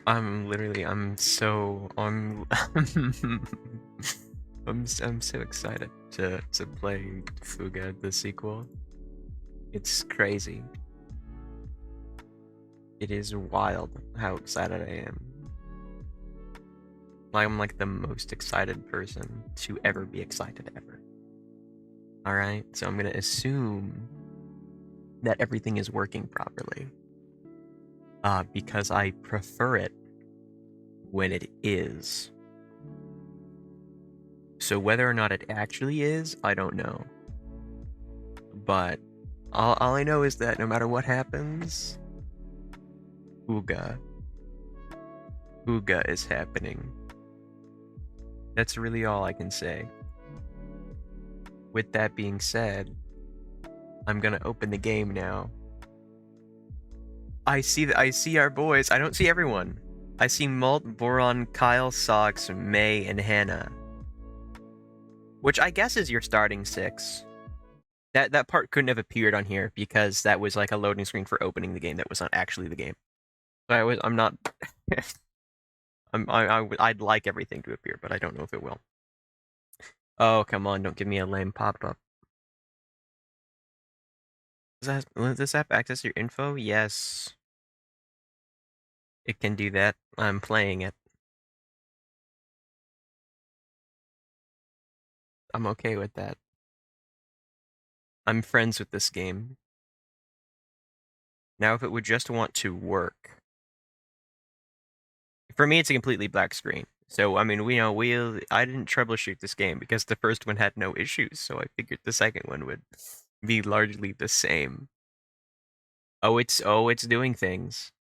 I'm so I'm so excited to play Fuga the sequel. It's crazy. It is wild how excited I am. I'm like the most excited person to ever be excited ever. Alright, so I'm gonna assume that everything is working properly. Because I prefer it when it is. So whether or not it actually is, I don't know. But all I know is that no matter what happens, Fuga. Fuga is happening. That's really all I can say. With that being said, I'm gonna open the game now. I see our boys. I don't see everyone. I see Malt, Boron, Kyle, Sox, May, and Hannah. Which I guess is your starting six. That part couldn't have appeared on here because that was like a loading screen for opening the game that was not actually the game. So I'm not I'd like everything to appear, but I don't know if it will. Oh, come on, don't give me a lame pop-up. Will this app access your info? Yes. It can do that. I'm playing it. I'm okay with that. I'm friends with this game. Now, if it would just want to work. For me, it's a completely black screen. So, I mean, I didn't troubleshoot this game because the first one had no issues, so I figured the second one would be largely the same. Oh, it's doing things.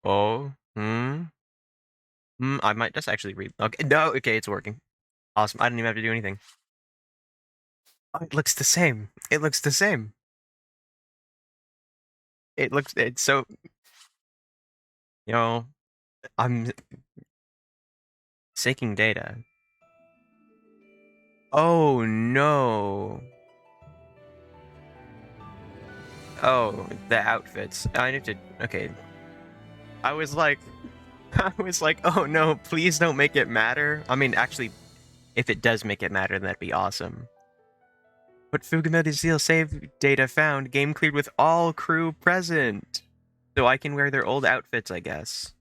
Oh, I might just actually read. Okay, no, okay, it's working. Awesome. I didn't even have to do anything. Oh, it looks the same. It looks the same. It's so, you know, I'm syncing data. Oh no. Oh, the outfits. I need to, okay. I was like, oh no, please don't make it matter. I mean, actually, if it does make it matter, then that'd be awesome. But Fugamedi Seal save data found. Game cleared with all crew present. So I can wear their old outfits, I guess.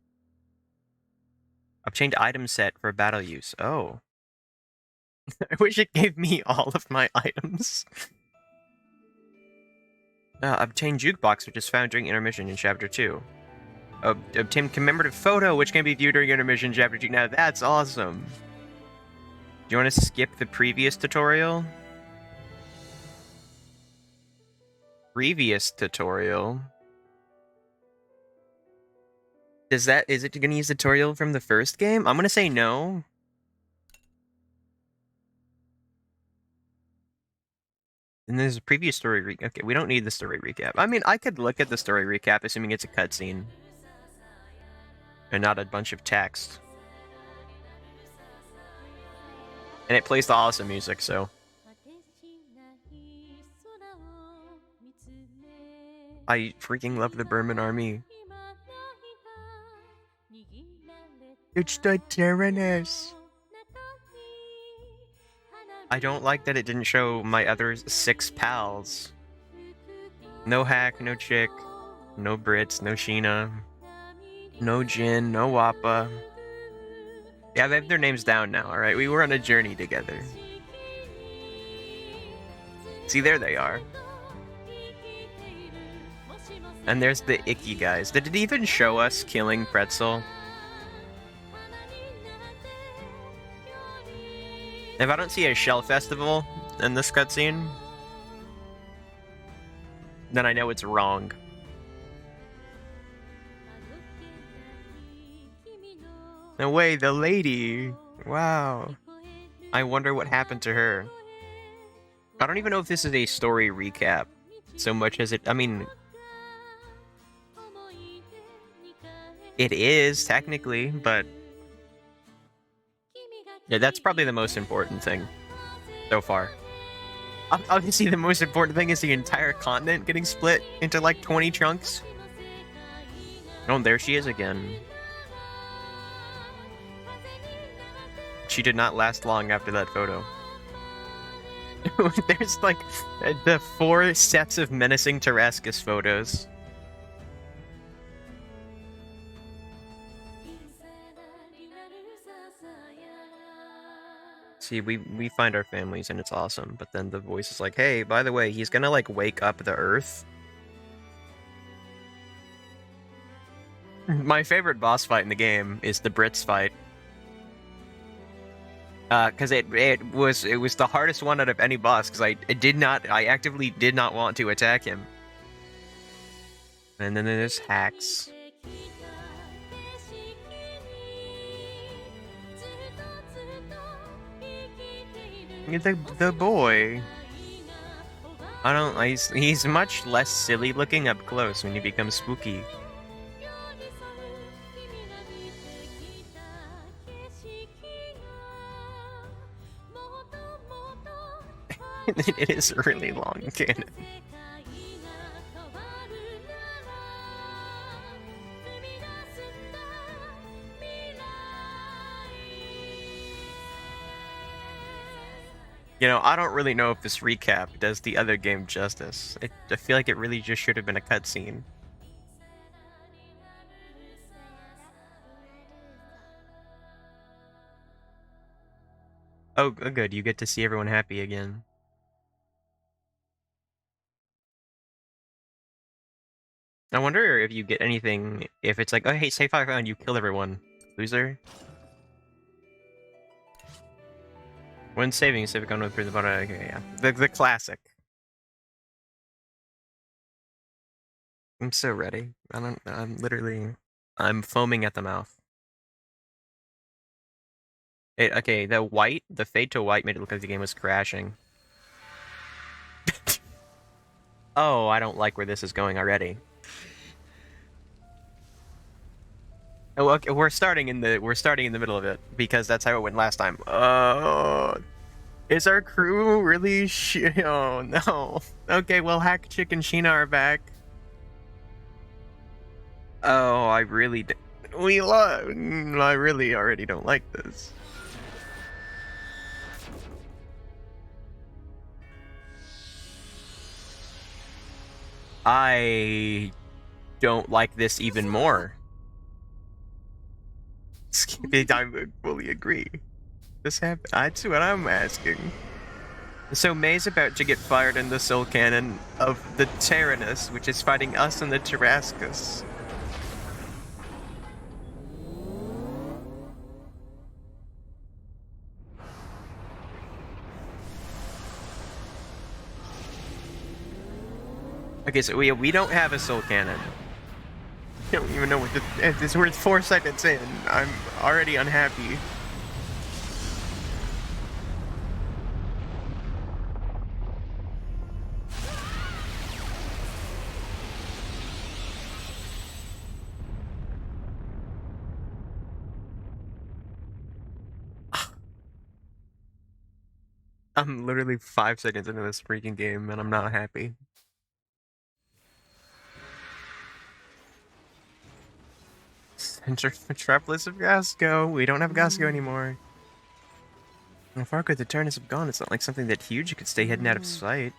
Obtained item set for battle use. Oh. I wish it gave me all of my items. Obtain jukebox, which is found during intermission in chapter 2. Obtain commemorative photo, which can be viewed during intermission in chapter 2. Now that's awesome. Do you want to skip the previous tutorial? Previous tutorial? Is it going to use the tutorial from the first game? I'm going to say no. And there's a previous story recap. Okay, we don't need the story recap. I mean, I could look at the story recap, assuming it's a cutscene. And not a bunch of text. And it plays the awesome music, so. I freaking love the Burman army. It's the Tyrannus. I don't like that it didn't show my other 6 pals. No Hack, no Chick, no Brits, no Sheena, no Jin, no Wappa. Yeah, they have their names down now, alright? We were on a journey together. See, there they are. And there's the icky guys. Did it even show us killing Pretzel? If I don't see a shell festival in this cutscene, then I know it's wrong. No way, the lady! Wow. I wonder what happened to her. I don't even know if this is a story recap, so much as it... I mean... It is, technically, but... Yeah, that's probably the most important thing so far. Obviously, the most important thing is the entire continent getting split into like 20 chunks. Oh, there she is again. She did not last long after that photo. There's like the 4 sets of menacing Tarascus photos. See, we find our families and it's awesome, but then the voice is like, hey, by the way, he's gonna like wake up the Earth. My favorite boss fight in the game is the Brits fight. Because it was the hardest one out of any boss, because I actively did not want to attack him. And then there's hacks. The boy. He's much less silly looking up close when he becomes spooky. It is a really long canon. You know, I don't really know if this recap does the other game justice. I feel like it really just should have been a cutscene. Oh, good. You get to see everyone happy again. I wonder if you get anything, if it's like, oh, hey, say 5 round, you killed everyone. Loser. When saving, save gun through the bottom. Okay, yeah. The classic. I'm so ready. I'm foaming at the mouth. Okay, the fade to white made it look like the game was crashing. Oh, I don't like where this is going already. Oh, okay, we're starting in the middle of it because that's how it went last time. Is our crew really oh no. Okay, well, Hack Chick and Sheena are back. Oh, I really already don't like this. I don't like this even more. I fully agree. This happened. That's what I'm asking. So May's about to get fired in the soul cannon of the Tyrannus, which is fighting us and the Tarascus. Okay, so we don't have a soul cannon. I don't even know what we're 4 seconds in. I'm already unhappy. I'm literally 5 seconds into this freaking game and I'm not happy. Metropolis of Gasco. We don't have Gasco anymore. How far could the Tyrannus have gone? It's not like something that huge could stay hidden out of sight.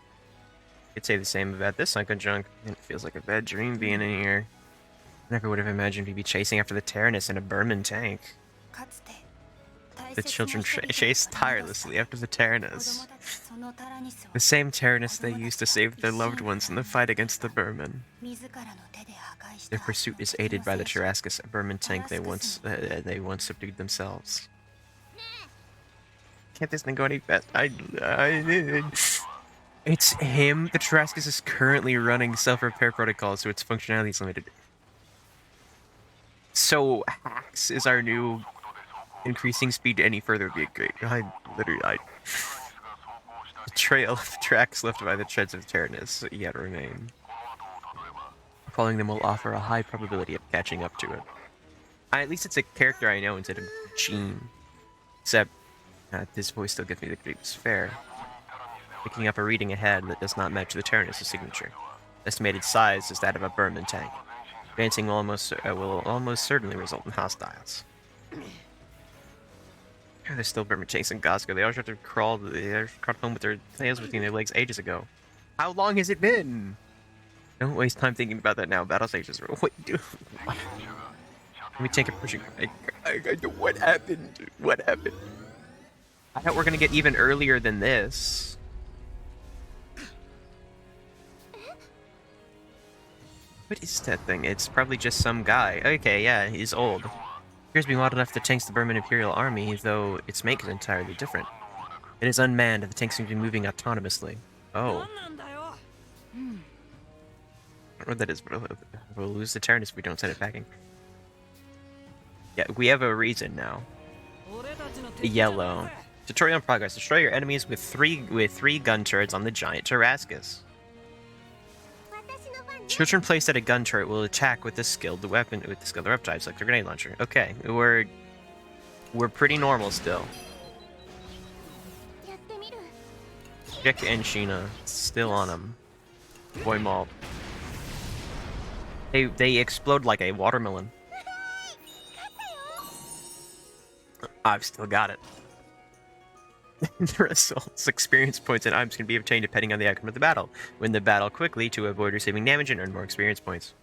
Could say the same about this sunken junk. It feels like a bad dream being in here. Never would have imagined we'd be chasing after the Tyrannus in a Burman tank. The children chased tirelessly after the Tyrannus. The same Tyrannus they used to save their loved ones in the fight against the Burman. Their pursuit is aided by the Tarascus Burman tank they once subdued themselves. Can't this thing go any faster? It's him. The Tarascus is currently running self-repair protocols, so its functionality is limited. So hacks is our new increasing speed any further would be great. The trail of tracks left by the treads of Tyrannus yet remain. Following them will offer a high probability of catching up to it. At least it's a character I know instead of Gene. Except, this voice still gives me the creeps. Fair. Picking up a reading ahead that does not match the Tyrannus' signature. Estimated size is that of a Burman tank. Advancing will almost certainly result in hostiles. They're still Burma chasing Gosco. They all have to crawl. They crawled home with their tails between their legs ages ago. How long has it been? Don't waste time thinking about that now. Battle stages. What do? Let me take a pushing. What happened? What happened? I thought we're gonna get even earlier than this. What is that thing? It's probably just some guy. Okay, yeah, he's old. Appears to be modeled after the tanks of the Burman Imperial Army, though its make is entirely different. It is unmanned, and the tanks seem to be moving autonomously. Oh. I don't know what that is, but we'll lose the turn if we don't send it packing. Yeah, we have a reason now. Yellow. Tutorial in progress. Destroy your enemies with three gun turrets on the giant Tarascus. Children placed at a gun turret will attack with the skilled weapon with the skilled types like the grenade launcher. Okay, we're pretty normal still. Jack and Sheena still on them. Boy Malt. They explode like a watermelon. I've still got it. The results, experience points and items can be obtained depending on the outcome of the battle. Win the battle quickly to avoid receiving damage and earn more experience points.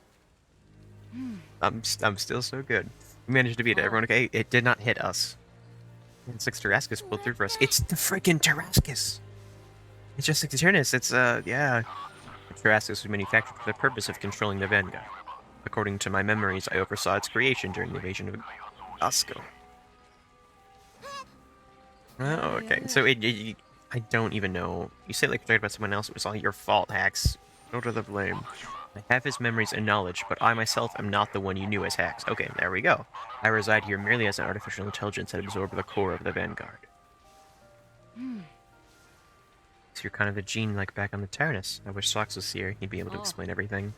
I'm still so good. We managed to beat it. Everyone okay? It did not hit us. And 6 Tarascus pulled through for us. It's the freaking Tarascus! It's just like the Tyrannus. It's, yeah. The Tarascus was manufactured for the purpose of controlling the Vanguard. According to my memories, I oversaw its creation during the invasion of Osco. Oh, okay. So I don't even know. You say like you're talking about someone else. It was all your fault, Hax. Go to the blame. I have his memories and knowledge, but I myself am not the one you knew as Hax. Okay, there we go. I reside here merely as an artificial intelligence that absorbed the core of the Vanguard. So you're kind of a gene like back on the Tyrannus. I wish Sox was here. He'd be able to explain everything.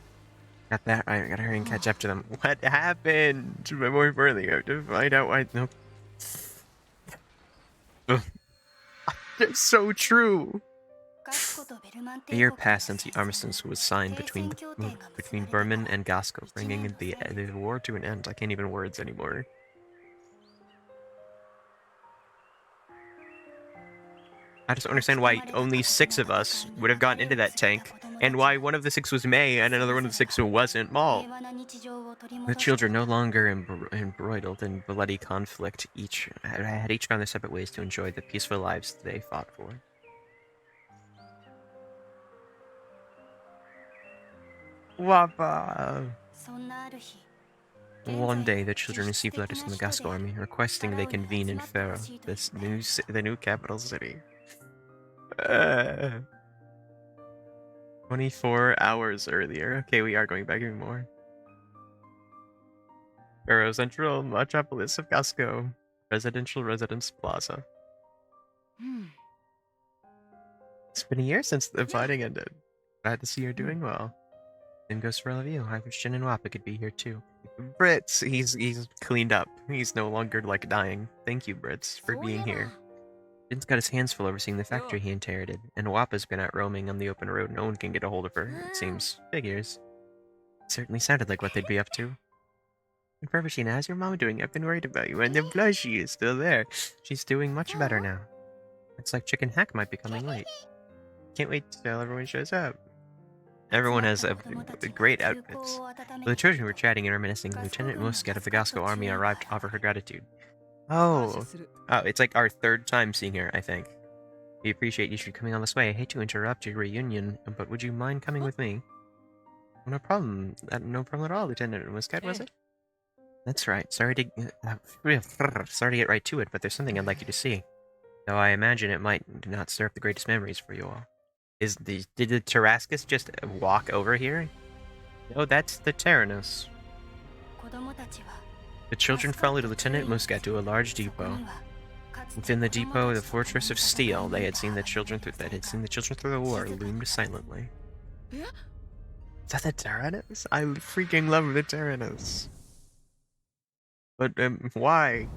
Got that? I gotta hurry and catch up to them. What happened? But more importantly, I have to find out why. Nope. It's so true. A year passed since the armistice was signed between Burman and Gasco, bringing the war to an end. I can't even words anymore. I just don't understand why only 6 of us would have gotten into that tank, and why one of the 6 was May and another one of the 6 wasn't Maul. The children, no longer embroiled in bloody conflict, had each found their separate ways to enjoy the peaceful lives they fought for. Wappa! One day, the children received letters from the Gasco army requesting they convene in Pharaoh, the new capital city. 24 hours earlier. Okay, we are going back even more. Pharaoh Central, Metropolis of Gasco. Residential Residence Plaza. It's been a year since the fighting ended. Glad to see you're doing well. Same goes for all of you. I wish Jin and Wappa could be here too. Brits, he's cleaned up. He's no longer like dying. Thank you, Brits, for being here. Jin's got his hands full overseeing the factory he inherited, and Wappa's been out roaming on the open road. No one can get a hold of her, it seems. Figures. It certainly sounded like what they'd be up to. And Perfashina, how's your mama doing? I've been worried about you, and the blushy is still there. She's doing much better now. Looks like Chicken Hack might be coming late. Can't wait till everyone shows up. Everyone has great outfits. While the children were chatting and reminiscing, Lieutenant Muscat of the Gasco army arrived to offer her gratitude. Oh, it's like our 3rd time seeing her, I think. We appreciate you coming on this way. I hate to interrupt your reunion, but would you mind coming with me? No problem. No problem at all, Lieutenant Muscat, was it? That's right. Sorry to get right to it, but there's something I'd like you to see. Though I imagine it might not stir up the greatest memories for you all. Did the Tarascus just walk over here? No, that's the Tyrannus. The children followed Lieutenant Muscat to a large depot. Within the depot, the fortress of steel that had seen the children through the war loomed silently. Is that the Tyrannus? I freaking love the Tyrannus. But why?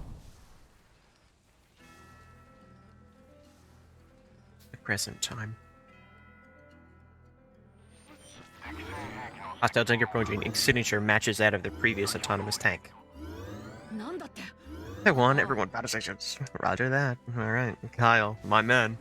The present time. Hostile tank approaching. Signature matches that of the previous autonomous tank. I won. Everyone battle stations. Roger that. All right, Kyle, my man.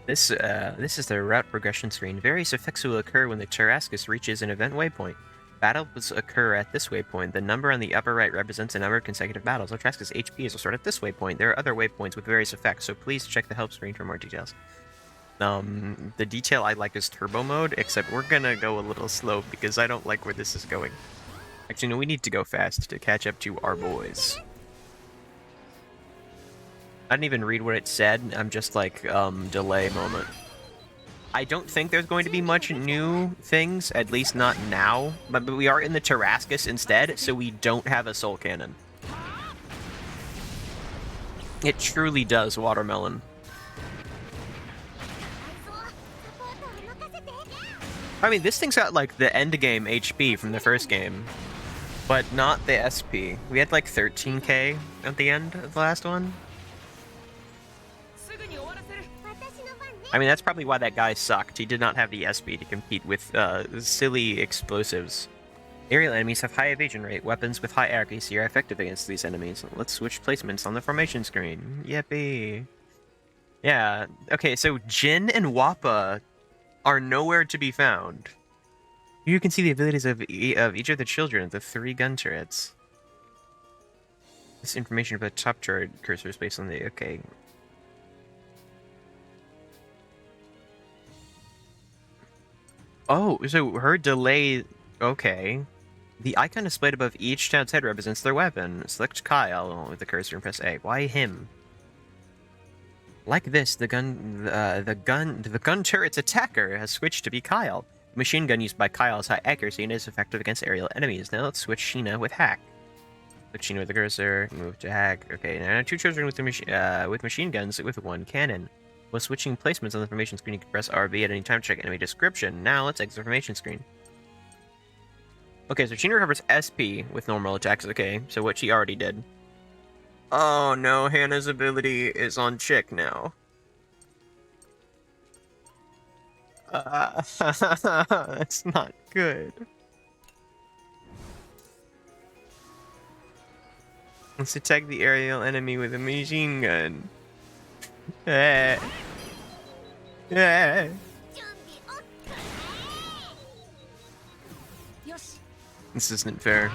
This is the route progression screen. Various effects will occur when the Tarrascus reaches an event waypoint. Battles occur at this waypoint. The number on the upper right represents the number of consecutive battles. The Tarrascus HP is stored at this waypoint. There are other waypoints with various effects, so please check the help screen for more details. The detail I like is turbo mode, except we're gonna go a little slow because I don't like where this is going. Actually, no, we need to go fast to catch up to our boys. I didn't even read what it said. I'm just like, delay moment. I don't think there's going to be much new things, at least not now. But we are in the Tarrascus instead, so we don't have a soul cannon. It truly does, Watermelon. I mean, this thing's got, like, the endgame HP from the first game, but not the SP. We had, like, 13k at the end of the last one. I mean, that's probably why that guy sucked. He did not have the SP to compete with silly explosives. Aerial enemies have high evasion rate. Weapons with high accuracy are effective against these enemies. Let's switch placements on the formation screen. Yippee. Yeah, okay, so Jin and Wappa are nowhere to be found. You can see the abilities of each of the children of the 3 gun turrets. This information about top turret cursor is based on the... Okay. Oh, so her delay... Okay. The icon displayed above each child's head represents their weapon. Select Kyle with the cursor and press A. Why him? Like this, the gun turret's attacker has switched to be Kyle. The machine gun used by Kyle has high accuracy and is effective against aerial enemies. Now let's switch Sheena with Hack. Click Sheena with the cursor, move to Hack. Okay, now 2 children with machine guns with 1 cannon. While switching placements on the formation screen, you can press RB at any time to check enemy description. Now let's exit the formation screen. Okay, so Sheena recovers SP with normal attacks. Okay, so what she already did. Oh no, Hannah's ability is on chick now. That's not good. Let's attack the aerial enemy with a machine gun. This isn't fair.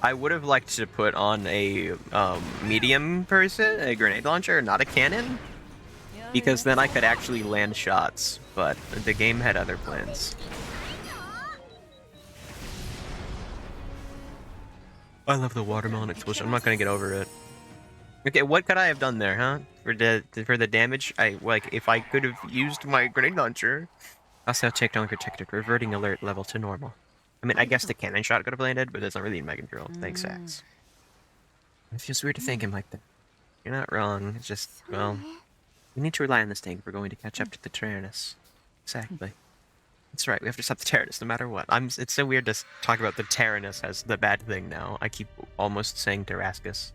I would have liked to put on a medium person, a grenade launcher, not a cannon, because then I could actually land shots, but the game had other plans. I love the watermelon explosion. I'm not gonna get over it. Okay, what could I have done there, huh? For the damage, if I could have used my grenade launcher. Also, takedown protected, reverting alert level to normal. I mean, I guess the cannon shot could have landed, but it's not really in my control. Thanks, Axe. It feels weird to think him like that. You're not wrong. It's just, well, we need to rely on this tank if we're going to catch up to the Tyrannus. Exactly. That's right. We have to stop the Tyrannus no matter what. It's so weird to talk about the Tyrannus as the bad thing now. I keep almost saying Tarrascus.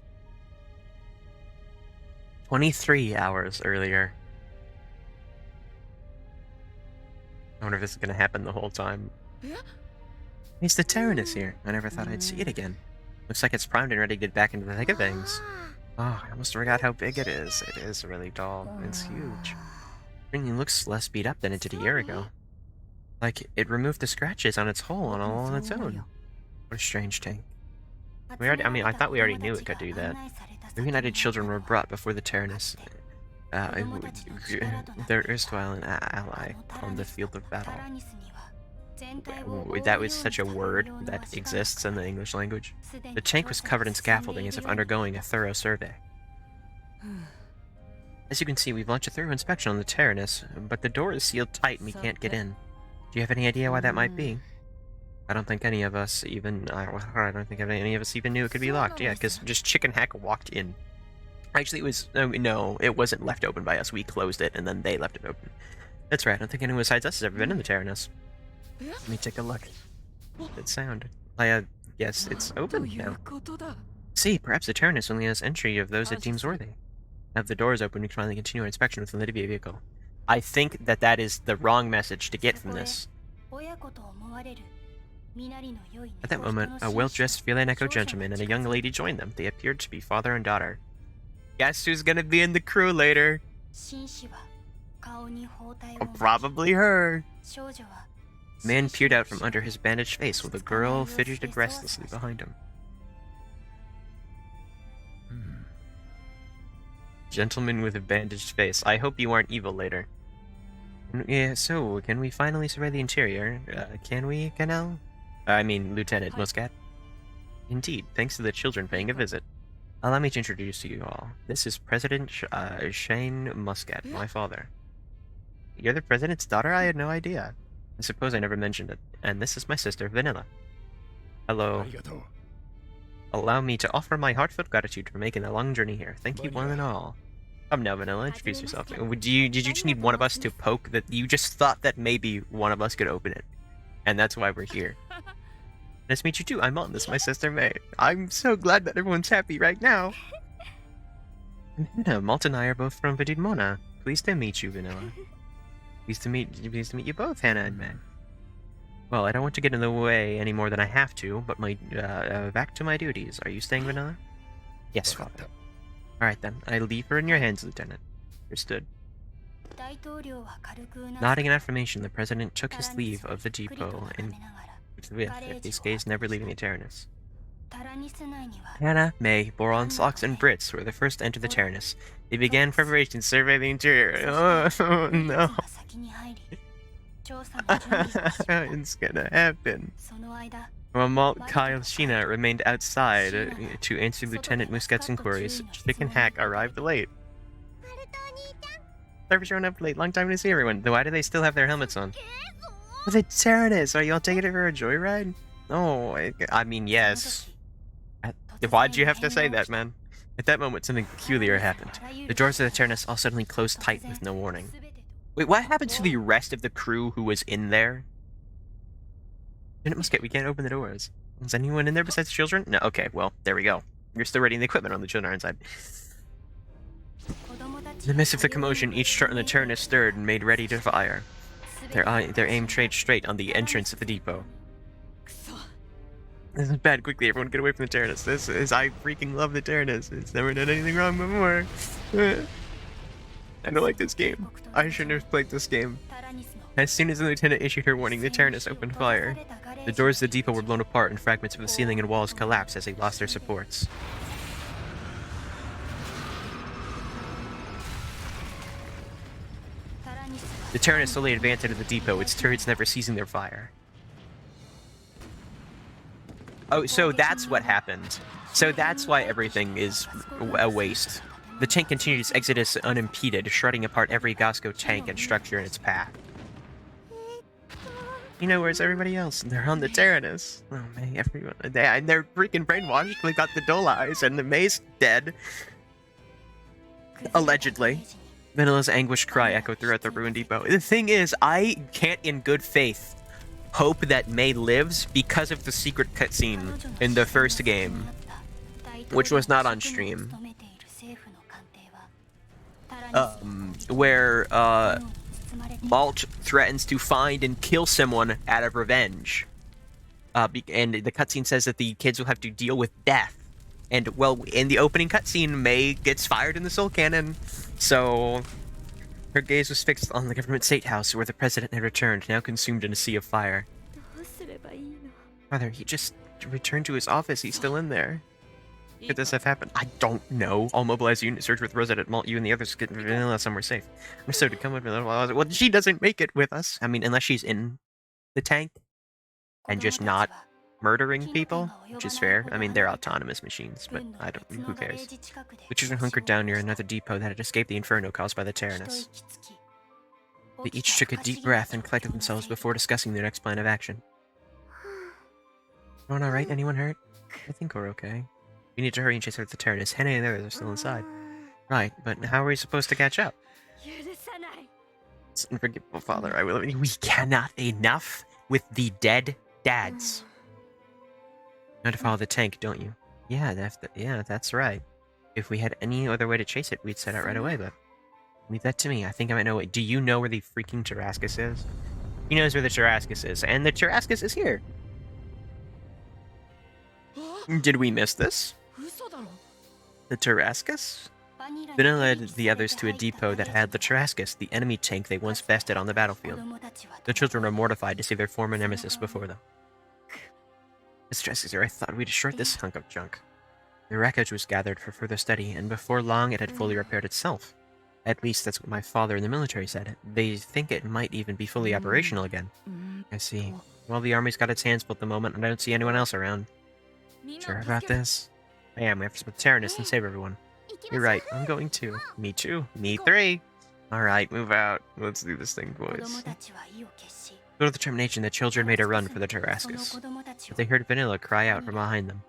23 hours earlier. I wonder if this is going to happen the whole time. It's the Tyrannus here. I never thought I'd see it again. Looks like it's primed and ready to get back into the thick of things. Oh, I almost forgot how big it is. It is really tall. It's huge. It looks less beat up than it did a year ago. Like, it removed the scratches on its hull all on its own. What a strange tank. I thought we already knew it could do that. The reunited children were brought before the Tyrannus. Their erstwhile ally on the field of battle. That was such a word that exists in the English language. The tank was covered in scaffolding as if undergoing a thorough survey. As you can see, we've launched a thorough inspection on the Tyrannus, but the door is sealed tight and we can't get in. Do you have any idea why that might be? I don't think any of us even... I don't think any of us even knew it could be locked. Yeah, because just Chicken Hack walked in. Actually, it was... No, it wasn't left open by us. We closed it, and then they left it open. That's right, I don't think anyone besides us has ever been in the Tyrannus. Let me take a look. Good sound. Yes, it's open now. See, perhaps the Tyrannus only has entry of those it deems worthy. Now if the door is open, we can finally continue our inspection within the vehicle. I think that is the wrong message to get from this. At that moment, a well-dressed Villain-echo gentleman and a young lady joined them. They appeared to be father and daughter. Guess who's gonna be in the crew later? Probably her. The man peered out from under his bandaged face while the girl fidgeted restlessly behind him. Gentleman with a bandaged face. I hope you aren't evil later. Yeah, so, can we finally survey the interior? Can we, Canal? Lieutenant Muscat? Indeed, thanks to the children paying a visit. Allow me to introduce you all. This is President Shane Muscat, my father. You're the president's daughter? I had no idea. I suppose I never mentioned it. And this is my sister, Vanilla. Hello. Allow me to offer my heartfelt gratitude for making the long journey here. Thank you one and all. Come now, Vanilla, introduce yourself. Did you just need one of us to poke that? You just thought that maybe one of us could open it. And that's why we're here. Nice to meet you too. I'm on. This is my sister May. I'm so glad that everyone's happy right now. Malt and I are both from Vidimona. Pleased to meet you, Vanilla. Pleased to meet you both, Hannah and May. Well, I don't want to get in the way any more than I have to, but back to my duties. Are you staying, Vanilla? Yes, Father. Alright then, I leave her in your hands, Lieutenant. Understood. Nodding in affirmation, the President took his leave of the depot and with his gaze never leaving the Terranus. Hannah, May, Boron, Socks, and Brits were the first to enter the Terranus. They began preparations to survey the interior. Oh no. It's gonna happen. While Malt, Kyle, Sheena remained outside to answer Lieutenant Muscat's inquiries, Chicken Hack arrived late. Sorry for showing up late. Long time to see everyone. Why do they still have their helmets on? The Terranus! Are you all taking it for a joyride? Oh, I mean, yes. Why'd you have to say that, man? At that moment, something peculiar happened. The doors of the Terranus all suddenly closed tight with no warning. Wait, what happened to the rest of the crew who was in there? Lieutenant Muscat, we can't open the doors. Is anyone in there besides children? No, okay, well, there we go. You're still readying the equipment on the children inside. In the midst of the commotion, each turret in the Terranus stirred and made ready to fire. Their aim trained straight on the entrance of the depot. This is bad. Quickly, everyone get away from the Terranus. I freaking love the Terranus. It's never done anything wrong before. I don't like this game. I shouldn't have played this game. As soon as the lieutenant issued her warning, the Terranus opened fire. The doors of the depot were blown apart and fragments of the ceiling and walls collapsed as they lost their supports. The Terranus slowly advanced into the depot, its turrets never ceasing their fire. Oh, so that's what happened. So that's why everything is a waste. The tank continued its exodus unimpeded, shredding apart every Gosco tank and structure in its path. You know, where's everybody else? They're on the Terranus. Oh man, everyone. They're freaking brainwashed. They got the dull eyes, and the May's dead. Allegedly. Vanilla's anguished cry echoed throughout the ruined depot. The thing is, I can't in good faith hope that May lives because of the secret cutscene in the first game, which was not on stream. Where Malt threatens to find and kill someone out of revenge. And the cutscene says that the kids will have to deal with death. And, well, in the opening cutscene, May gets fired in the soul cannon. So, her gaze was fixed on the government state house where the president had returned, now consumed in a sea of fire. Father, he just returned to his office. He's still in there. Could this have happened? I don't know. All mobilized unit search with Rosette, Malt, you and the others get Vanilla somewhere safe. I'm so to come with me a little while. Well, she doesn't make it with us. I mean, unless she's in the tank and just not murdering people, which is fair. I mean, they're autonomous machines, but I don't. Who cares? The children hunkered down near another depot that had escaped the inferno caused by the Terranus. They each took a deep breath and collected themselves before discussing their next plan of action. Everyone all right? Anyone hurt? I think we're okay. We need to hurry and chase out the Terranus. Henny and the others are still inside. Right, but how are we supposed to catch up? It's unforgivable, Father. We cannot enough with the dead dads. You know to follow the tank, don't you? Yeah, that's right. If we had any other way to chase it, we'd set out right away, but leave that to me. I think I might know it. Do you know where the freaking Tarascus is? He knows where the Tarascus is, and the Tarascus is here. Did we miss this? The Tarrascus? Vanilla led the others to a depot that had the Tarrascus, the enemy tank they once bested on the battlefield. The children were mortified to see their former nemesis before them. Mr. Tarrascus, I thought we'd destroyed this hunk of junk. The wreckage was gathered for further study, and before long it had fully repaired itself. At least that's what my father in the military said. They think it might even be fully operational again. I see. Well, the army's got its hands full at the moment, and I don't see anyone else around. Sure about this? I am. We have to split the Tyrannus and save everyone. You're right. I'm going too. Me too. Me three. Alright, move out. Let's do this thing, boys. With determination, the children made a run for the Tarrascus. But they heard Vanilla cry out from behind them.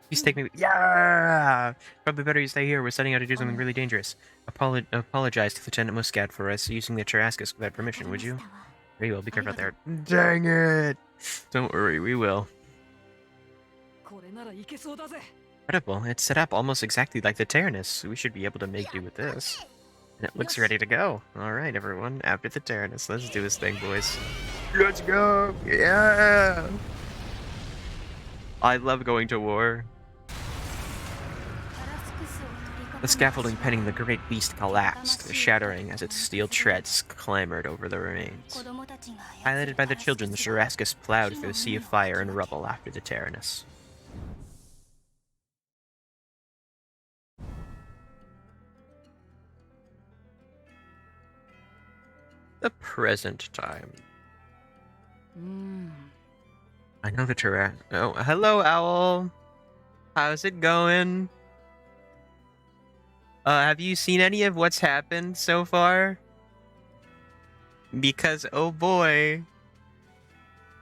Please take me. Yeah! Probably better you stay here. We're setting out to do something really dangerous. Apologize to Lieutenant Muscat for us using the Tarrascus without permission, would you? Very well. Be careful out there. Dang it! Don't worry, we will. Incredible. It's set up almost exactly like the Tyrannus. We should be able to make do with this. And it looks ready to go. Alright, everyone. After the Tyrannus. Let's do this thing, boys. Let's go! Yeah! I love going to war. The scaffolding penning the great beast collapsed, shattering as its steel treads clambered over the remains. Piloted by the children, the Tarrascus plowed through the sea of fire and rubble after the Tyrannus. The present time. I know the Tarrascus. Oh, hello, Owl. How's it going? Have you seen any of what's happened so far? Because, oh boy.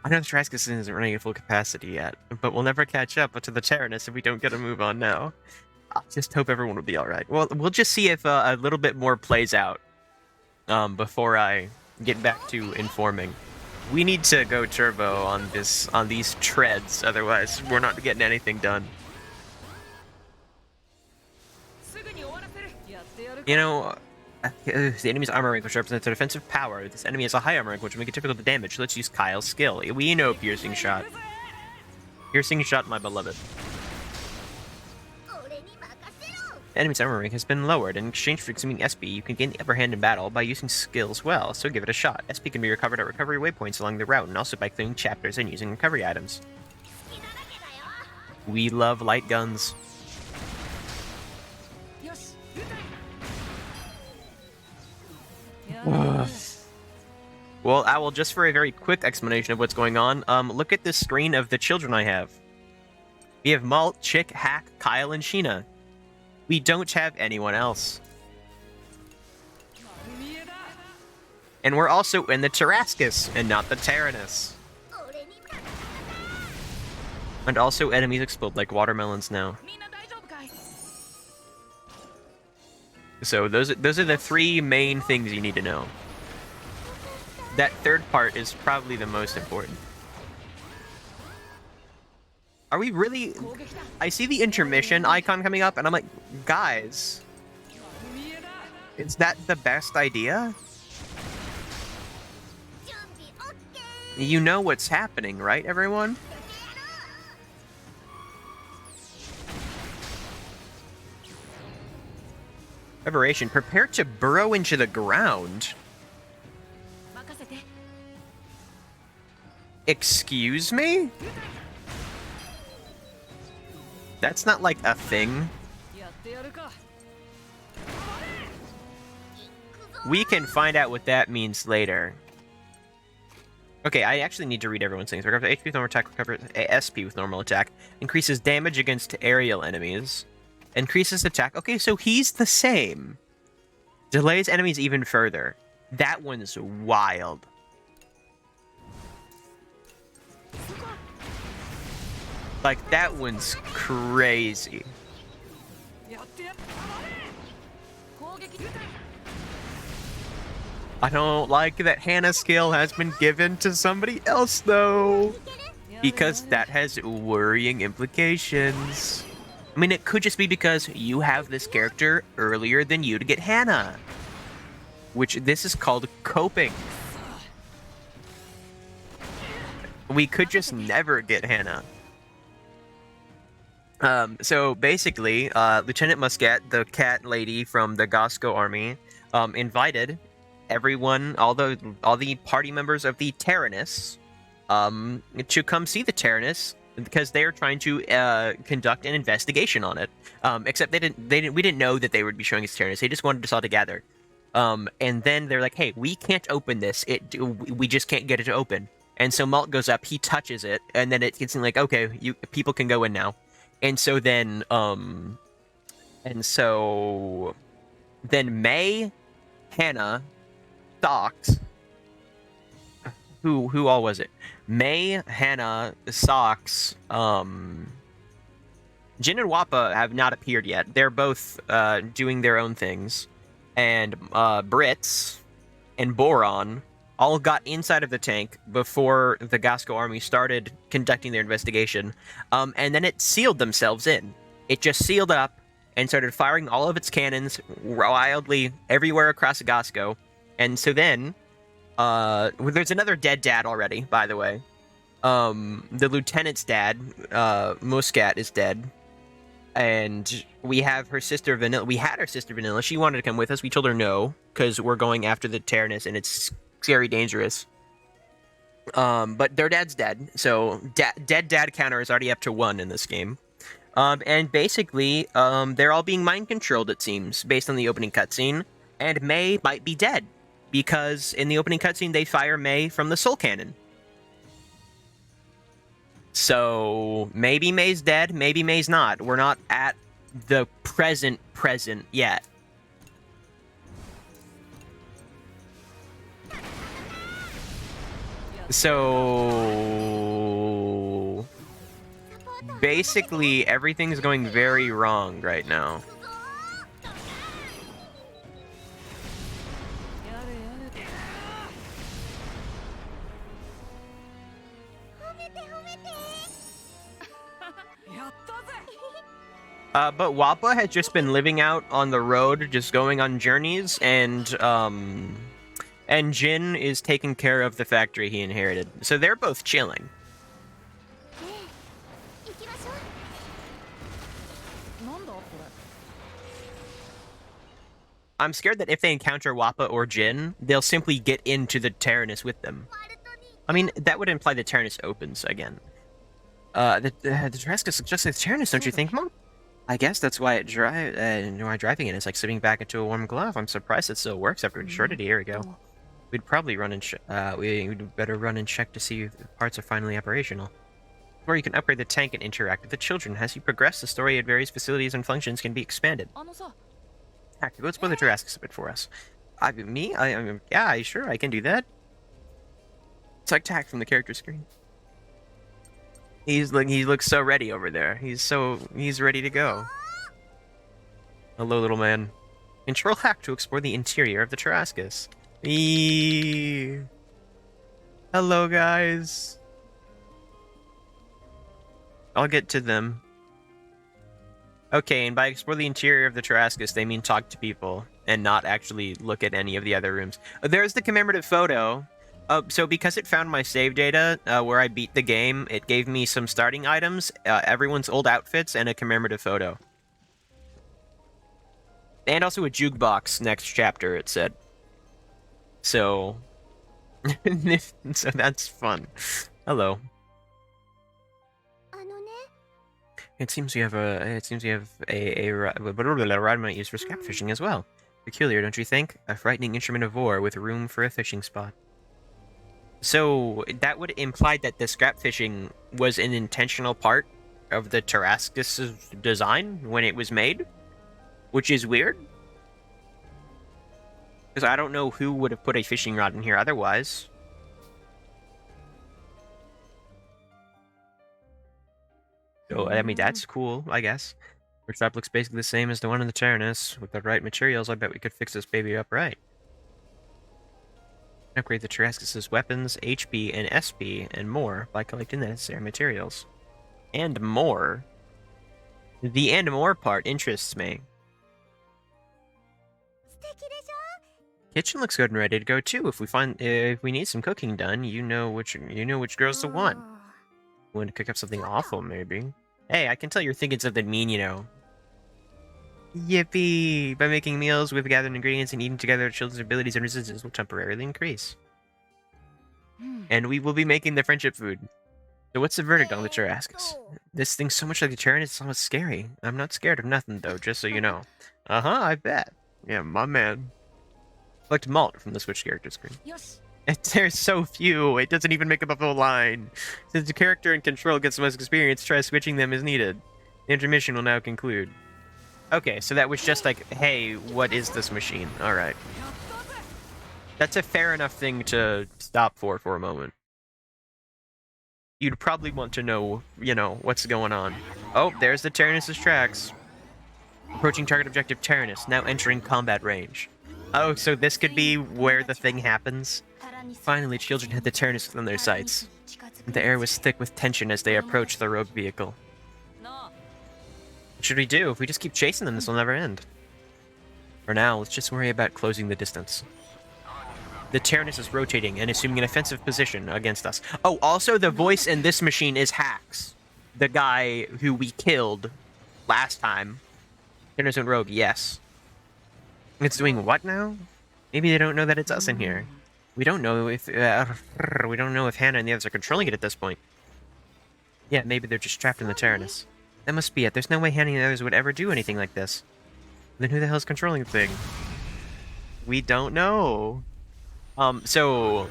I know the Tarrascus isn't running at full capacity yet, but we'll never catch up to the Tyrannus if we don't get a move on now. I just hope everyone will be alright. Well, we'll just see if a little bit more plays out before I get back to informing. We need to go turbo on these treads, otherwise we're not getting anything done. You know, the enemy's armor rank, which represents a defensive power. This enemy has a high armor rank, which will make it difficult to damage. Let's use Kyle's skill. We know Piercing Shot. Piercing Shot, my beloved. The enemy's armor rank has been lowered. In exchange for consuming SP, you can gain the upper hand in battle by using skills well, so give it a shot. SP can be recovered at recovery waypoints along the route, and also by clearing chapters and using recovery items. We love light guns. Well, Owl, just for a very quick explanation of what's going on, look at this screen of the children I have. We have Malt, Chick, Hack, Kyle, and Sheena. We don't have anyone else. And we're also in the Tarrascus, and not the Tyrannus. And also enemies explode like watermelons now. So those are the three main things you need to know. That third part is probably the most important. Are we really... I see the intermission icon coming up, and I'm like, guys, is that the best idea? You know what's happening, right, everyone? Preparation. Prepare to burrow into the ground. Excuse me? That's not like a thing. We can find out what that means later. Okay, I actually need to read everyone's things. Recovers HP with normal attack, recovers SP with normal attack, increases damage against aerial enemies, increases attack. Okay, so he's the same. Delays enemies even further. That one's wild. Like, that one's crazy. I don't like that Hannah's skill has been given to somebody else, though. Because that has worrying implications. I mean, it could just be because you have this character earlier than you to get Hannah. Which, this is called coping. We could just never get Hannah. So basically, Lieutenant Muscat, the cat lady from the Gosco army, invited everyone, all the party members of the Terranus, to come see the Terranus because they are trying to conduct an investigation on it. Except we didn't know that they would be showing us Terranus. They just wanted us all to gather. And then they're like, "Hey, we can't open this. We just can't get it to open." And so Malt goes up, he touches it, and then it gets like, "Okay, people can go in now." And so then May, Hannah, Socks, who all was it? May, Hannah, Socks, Jin and Wappa have not appeared yet. They're both doing their own things. And Brits and Boron all got inside of the tank before the Gasco army started conducting their investigation, and then it sealed themselves in. It just sealed up and started firing all of its cannons wildly everywhere across Gasco. And so then, there's another dead dad already, by the way. The lieutenant's dad, Muscat, is dead. And we have her sister Vanilla. We had her sister Vanilla. She wanted to come with us. We told her no, because we're going after the Terranus, and it's very dangerous. But their dad's dead, so dead dad counter is already up to 1 in this game. And basically, they're all being mind controlled, it seems, based on the opening cutscene. And May might be dead, because in the opening cutscene, they fire May from the Soul Cannon. So maybe May's dead, maybe May's not. We're not at the present yet. So basically everything's going very wrong right now. But Wappa had just been living out on the road, just going on journeys, and Jin is taking care of the factory he inherited. So they're both chilling. I'm scared that if they encounter Wappa or Jin, they'll simply get into the Terranus with them. I mean, that would imply the Terranus opens again. The Tarrasque suggests the Terranus, don't you think, Mom? I guess that's why why driving it is like slipping back into a warm glove. I'm surprised it still works after shorted. Here we go. We'd probably run and we'd better run and check to see if the parts are finally operational. Or you can upgrade the tank and interact with the children. As you progress, the story at various facilities and functions can be expanded. Heck, go explore the Tarrasque a bit for us. Yeah, sure, I can do that. It's like Tack from the character screen. He looks so ready over there. He's ready to go. Hello, little man. Control hack to explore the interior of the Tarrasque. Hello, guys. I'll get to them. Okay, and by explore the interior of the Tarrasque, they mean talk to people and not actually look at any of the other rooms. There's the commemorative photo. So because it found my save data where I beat the game, it gave me some starting items, everyone's old outfits, and a commemorative photo. And also a jukebox next chapter, it said. So... so that's fun. Hello. It seems you have a rod might use for scrap fishing as well. Peculiar, don't you think? A frightening instrument of war with room for a fishing spot. So that would imply that the scrap fishing was an intentional part of the Tarrasque's design when it was made, which is weird. Because I don't know who would have put a fishing rod in here otherwise. So, I mean, that's cool, I guess. Our trap looks basically the same as the one in the Terranus. With the right materials, I bet we could fix this baby up right. Upgrade the Tarrasque's weapons, HP, and SP, and more by collecting the necessary materials. And more? The and more part interests me. Kitchen looks good and ready to go too. If we need some cooking done, you know which girl's the one. Want to cook up something awful, maybe. Hey, I can tell you're thinking something mean, you know. Yippee! By making meals with gathered ingredients and eating together, children's abilities and resistance will temporarily increase. And we will be making the friendship food. So what's the verdict on the Jurassics? This thing's so much like a Tyrannosaurus, it's almost scary. I'm not scared of nothing, though, just so you know. Uh-huh, I bet. Yeah, my man. Select Malt from the Switch character screen. There's so few, it doesn't even make up a full line. Since the character in control gets the most experience, try switching them as needed. The intermission will now conclude. Okay, so that was just like, hey, what is this machine? Alright. That's a fair enough thing to stop for a moment. You'd probably want to know, you know, what's going on. Oh, there's the Tyrannus' tracks. Approaching target objective Tyrannus, now entering combat range. Oh, so this could be where the thing happens? Finally, children had the Tyrannus within their sights. The air was thick with tension as they approached the rogue vehicle. What should we do? If we just keep chasing them, this will never end. For now, let's just worry about closing the distance. The Tyrannus is rotating and assuming an offensive position against us. Oh, also, the voice in this machine is Hax. The guy who we killed last time. Tyrannus went rogue, yes. It's doing what now? Maybe they don't know that it's us in here. We don't know if Hannah and the others are controlling it at this point. Yeah, maybe they're just trapped in the Tyrannus. That must be it. There's no way Hannah and the others would ever do anything like this. Then who the hell's controlling the thing? We don't know. So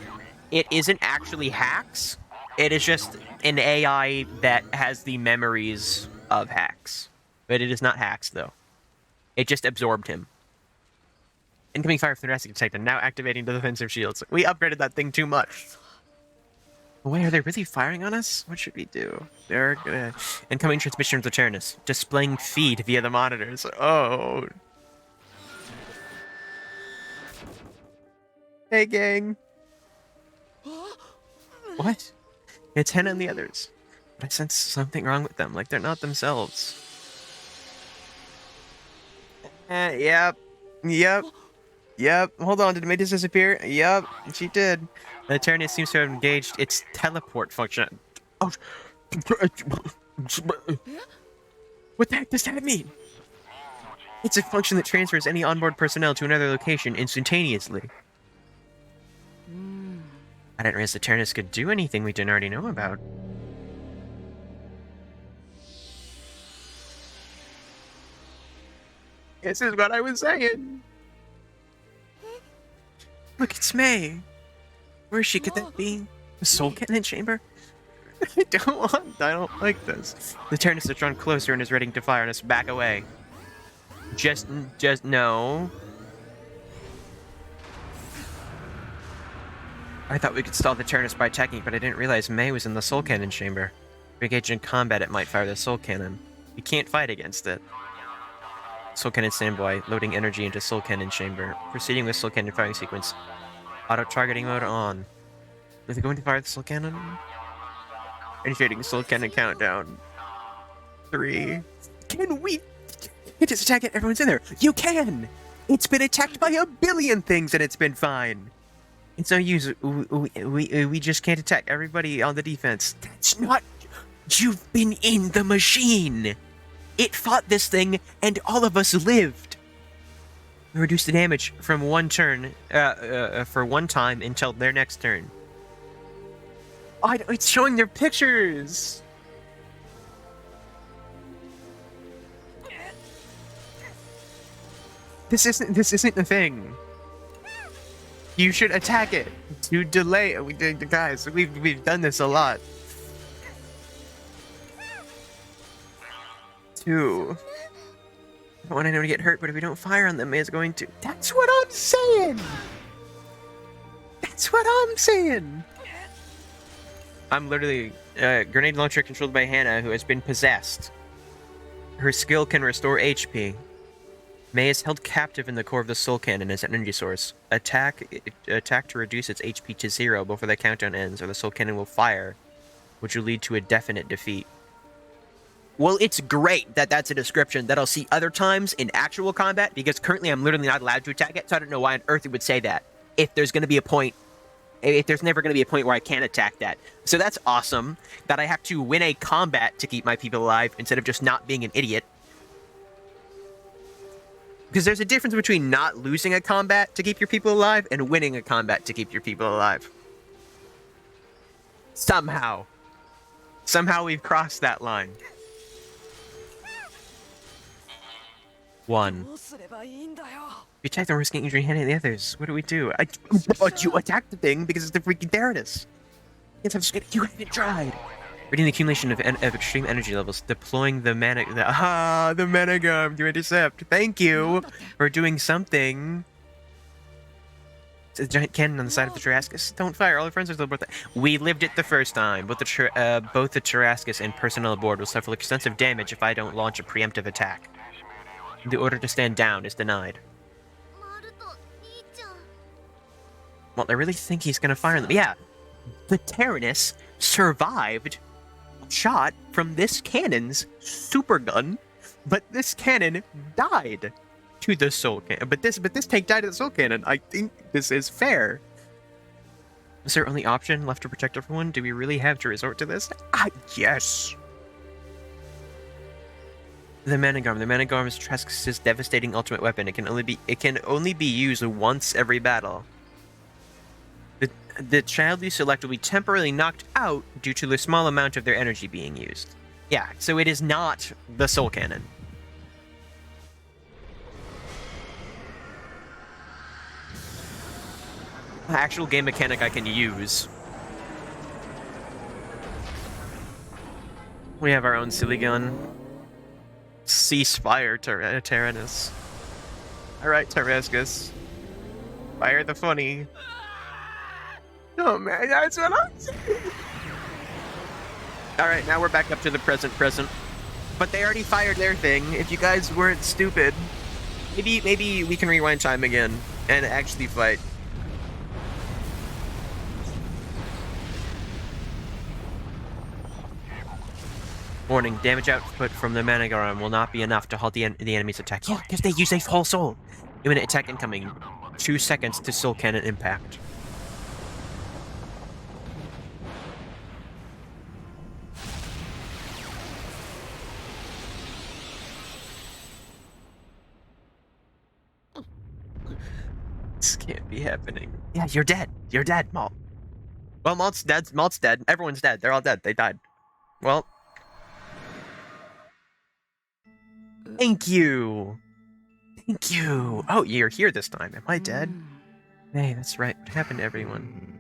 it isn't actually Hax. It is just an AI that has the memories of Hax. But it is not Hax, though. It just absorbed him. Incoming fire from the Jurassic detected, now activating the defensive shields. We upgraded that thing too much. Wait, are they really firing on us? What should we do? They're gonna... Incoming transmission of the Tyrannus. Displaying feed via the monitors. Oh. Hey, gang. What? It's Hannah and the others. But I sense something wrong with them, like they're not themselves. Yep. Hold on, did Matus disappear? Yep, she did. The Tyrannus seems to have engaged its teleport function. Oh. What the heck does that mean? It's a function that transfers any onboard personnel to another location instantaneously. I didn't realize the Tyrannus could do anything we didn't already know about. This is what I was saying. Look, it's May. Where is she? Could that be the Soul Cannon chamber? I don't like this. The Tyrannus is drawn closer and is ready to fire on us. Back away. Just no. I thought we could stall the Tyrannus by attacking, but I didn't realize May was in the Soul Cannon chamber. If we engage in combat, it might fire the Soul Cannon. We can't fight against it. Soul Cannon standby, loading energy into Soul Cannon chamber. Proceeding with Soul Cannon firing sequence. Auto-targeting mode on. Is it going to fire the Soul Cannon? Initiating Soul Cannon countdown. 3. Can we just attack it? Everyone's in there. You can! It's been attacked by a billion things and it's been fine. It's no use. We just can't attack everybody on the defense. That's not... You've been in the machine. It fought this thing, and all of us lived. Reduce the damage from one turn, for one time until their next turn. It's showing their pictures. This isn't a thing. You should attack it to delay. Guys, we've done this a lot. 2. I don't want anyone to get hurt, but if we don't fire on them, it's going to... That's what I'm saying! That's what I'm saying! I'm literally... grenade launcher controlled by Hannah, who has been possessed. Her skill can restore HP. May is held captive in the core of the Soul Cannon as an energy source. Attack to reduce its HP to 0 before the countdown ends, or the Soul Cannon will fire, which will lead to a definite defeat. Well, it's great that that's a description that I'll see other times in actual combat, because currently I'm literally not allowed to attack it, so I don't know why on earth it would say that. If there's going to be a point there's never going to be a point where I can't attack that. So that's awesome that I have to win a combat to keep my people alive instead of just not being an idiot. Because there's a difference between not losing a combat to keep your people alive and winning a combat to keep your people alive. Somehow. Somehow we've crossed that line. 1. We attacked them, risking injuring handing the others. What do we do? You attack the thing because it's the freaking Theranos. You haven't tried. Reading the accumulation of extreme energy levels, deploying the Managum to intercept. Thank you for doing something. It's a giant cannon on the side of the Tarascus. Don't fire. All our friends are still aboard. We lived it the first time. Both the Tarascus and personnel aboard will suffer extensive damage if I don't launch a preemptive attack. The order to stand down is denied. Well, I really think he's gonna fire them. Yeah, the Taranis survived a shot from this cannon's super gun, but this cannon died to the soul cannon. But this tank died to the soul cannon. I think this is fair. Is there only option left to protect everyone? Do we really have to resort to this? Yes. The Managum. The Managum is Tarascus' devastating ultimate weapon. It can only be used once every battle. The child you select will be temporarily knocked out due to the small amount of their energy being used. Yeah, so it is not the soul cannon. Actual game mechanic I can use. We have our own silly gun. Ceasefire, Taranis. Alright, Tarascus. Fire the funny. Oh man, that's what I'm saying. Alright, now we're back up to the present. But they already fired their thing. If you guys weren't stupid, maybe we can rewind time again and actually fight. Warning, damage output from the Managaram will not be enough to halt the enemy's attack. Yeah, because they use a whole soul. Imminent attack incoming. 2 seconds to soul cannon impact. This can't be happening. Yeah, you're dead. You're dead, Malt. Well, Malt's dead. Malt's dead. Everyone's dead. They're all dead. They died. Well... Thank you! Thank you! Oh, you're here this time. Am I dead? Hey, that's right. What happened to everyone?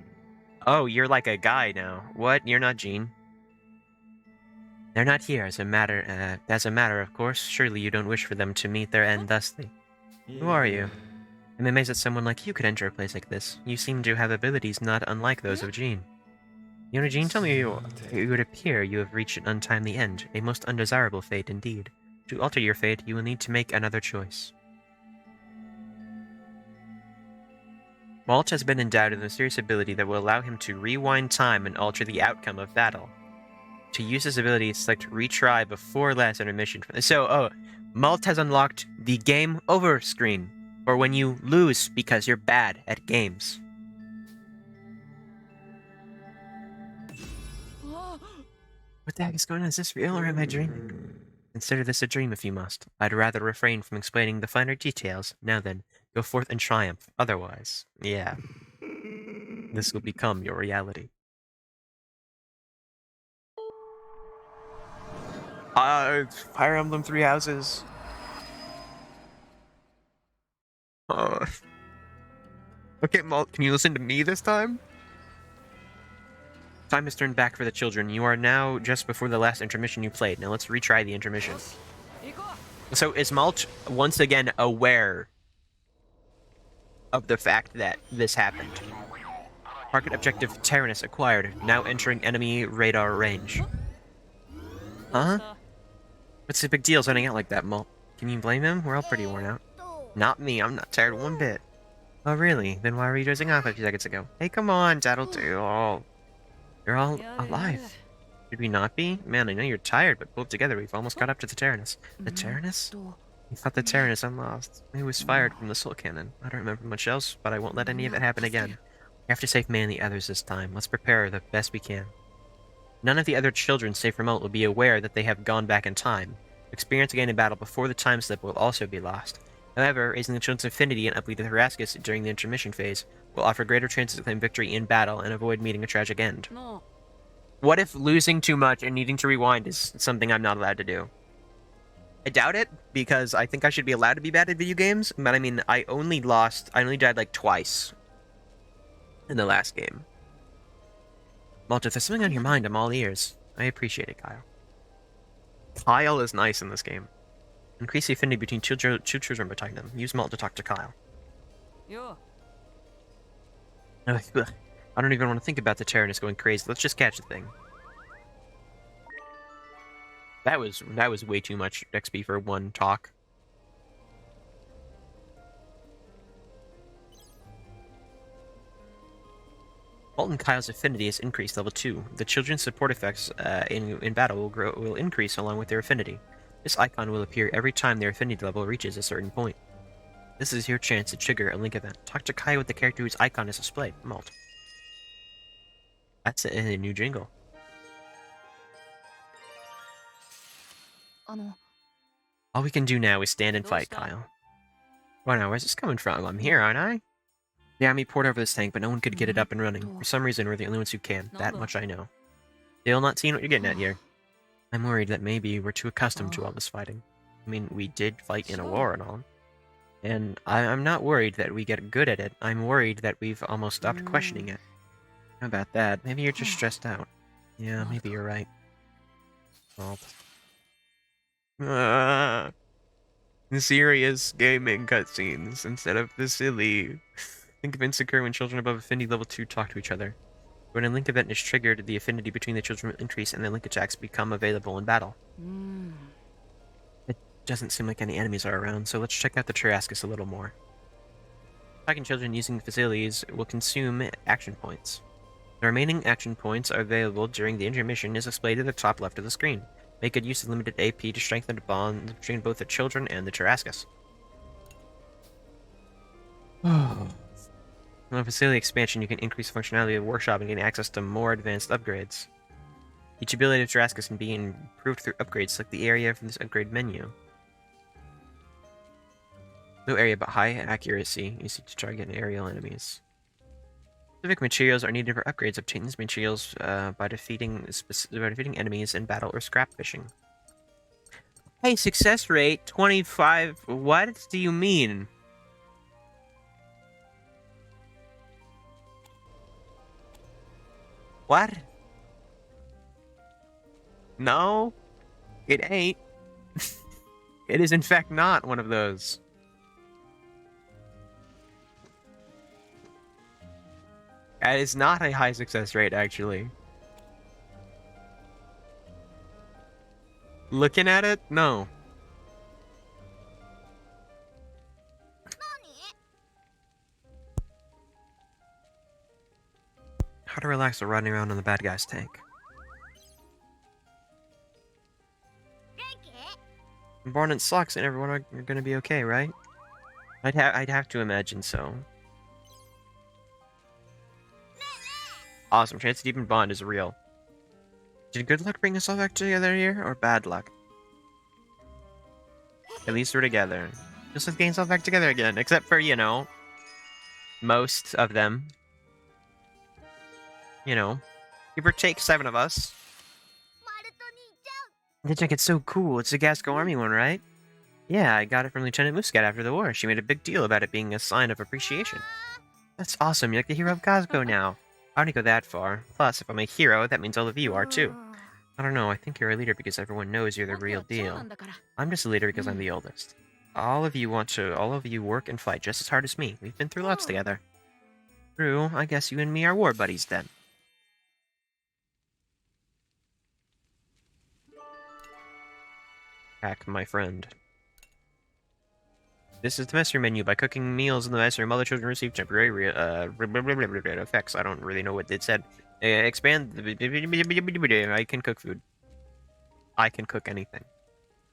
Oh, you're like a guy now. What? You're not Jean? They're not here as a matter of course. Surely you don't wish for them to meet their end thusly. Who are you? I'm amazed that someone like you could enter a place like this. You seem to have abilities not unlike those of Jean. You know, Jean, tell me it would appear you have reached an untimely end. A most undesirable fate indeed. To alter your fate, you will need to make another choice. Malt has been endowed with a mysterious ability that will allow him to rewind time and alter the outcome of battle. To use this ability, select retry before last intermission. So, Malt has unlocked the game over screen, or when you lose because you're bad at games. What the heck is going on? Is this real or am I dreaming? Consider this a dream if you must. I'd rather refrain from explaining the finer details. Now then, go forth and triumph. Otherwise, yeah. This will become your reality. Fire Emblem Three Houses. Okay, Malt, can you listen to me this time? Time has turned back for the children. You are now just before the last intermission you played. Now let's retry the intermission. So is Malt once again aware of the fact that this happened? Target objective Taranis acquired. Now entering enemy radar range. Huh? What's the big deal zoning out like that, Malt? Can you blame him? We're all pretty worn out. Not me. I'm not tired one bit. Oh, really? Then why were you dozing off a few seconds ago? Hey, come on, that'll do. Oh. You're all alive. Should we not be? Man, I know you're tired, but pulled together, we've almost got up to the Taranis. The Taranis? We thought the Taranis unlost. It was fired from the soul cannon. I don't remember much else, but I won't let any of it happen again. We have to save May and the others this time. Let's prepare the best we can. None of the other children, save Remote, will be aware that they have gone back in time. Experience again in battle before the time slip will also be lost. However, raising the children's affinity and uplift the Haraskis during the intermission phase will offer greater chances to claim victory in battle and avoid meeting a tragic end. No. What if losing too much and needing to rewind is something I'm not allowed to do? I doubt it, because I think I should be allowed to be bad at video games, but I mean, I only died like twice in the last game. Malta, if there's something on your mind, I'm all ears. I appreciate it, Kyle. Kyle is nice in this game. Increase the affinity between two children by talking to them. Use Malt to talk to Kyle. Yo. I don't even want to think about the Terranus going crazy. Let's just catch the thing. That was way too much XP for one talk. Malt and Kyle's affinity is increased level 2. The children's support effects in battle will increase along with their affinity. This icon will appear every time their affinity level reaches a certain point. This is your chance to trigger a link event. Talk to Kyle with the character whose icon is displayed. Malt. That's a new jingle. All we can do now is stand and fight, Kyle. Why now, where's this coming from? I'm here, aren't I? The army poured over this tank, but no one could get it up and running. For some reason, we're the only ones who can. That much I know. Still not seeing what you're getting at here. I'm worried that maybe we're too accustomed to all this fighting. I mean, we did fight in a war and all. And I'm not worried that we get good at it. I'm worried that we've almost stopped questioning it. How about that? Maybe you're just stressed out. Yeah, maybe you're right. Serious gaming cutscenes instead of the silly. Think of insecure when children above affinity level 2 talk to each other. When a link event is triggered, the affinity between the children will increase and the link attacks become available in battle. It doesn't seem like any enemies are around, so let's check out the Tarascus a little more. Attacking children using facilities will consume action points. The remaining action points are available during the intermission is displayed at the top left of the screen. Make good use of limited AP to strengthen the bond between both the children and the Tarascus. On facility expansion, you can increase the functionality of the workshop and gain access to more advanced upgrades. Each ability of Tarascus can be improved through upgrades. Select the area from this upgrade menu. No area but high accuracy. Easy to target aerial enemies. Specific materials are needed for upgrades. Obtain these materials by defeating enemies in battle or scrap fishing. Hey, success rate 25. What do you mean? What? No, it ain't. It is in fact not one of those. That is not a high success rate, actually. Looking at it, no. How to relax while riding around on the bad guy's tank. Born in socks and everyone are gonna be okay, right? I'd have to imagine so. Awesome, chance to deepen bond is real. Did good luck bring us all back together here, or bad luck? At least we're together. Just let's get us all back together again, except for, you know, most of them. You know, give or take 7 of us. The jacket's so cool. It's a Gasco Army one, right? Yeah, I got it from Lieutenant Muscat after the war. She made a big deal about it being a sign of appreciation. That's awesome. You're like the hero of Gasco now. I don't go that far. Plus, if I'm a hero, that means all of you are too. I don't know. I think you're a leader because everyone knows you're the real deal. I'm just a leader because I'm the oldest. All of you work and fight just as hard as me. We've been through lots together. True. I guess you and me are war buddies then. Hack, my friend. This is the master menu. By cooking meals in the master room, all the children receive temporary effects. I don't really know what it said. Expand. I can cook food. I can cook anything.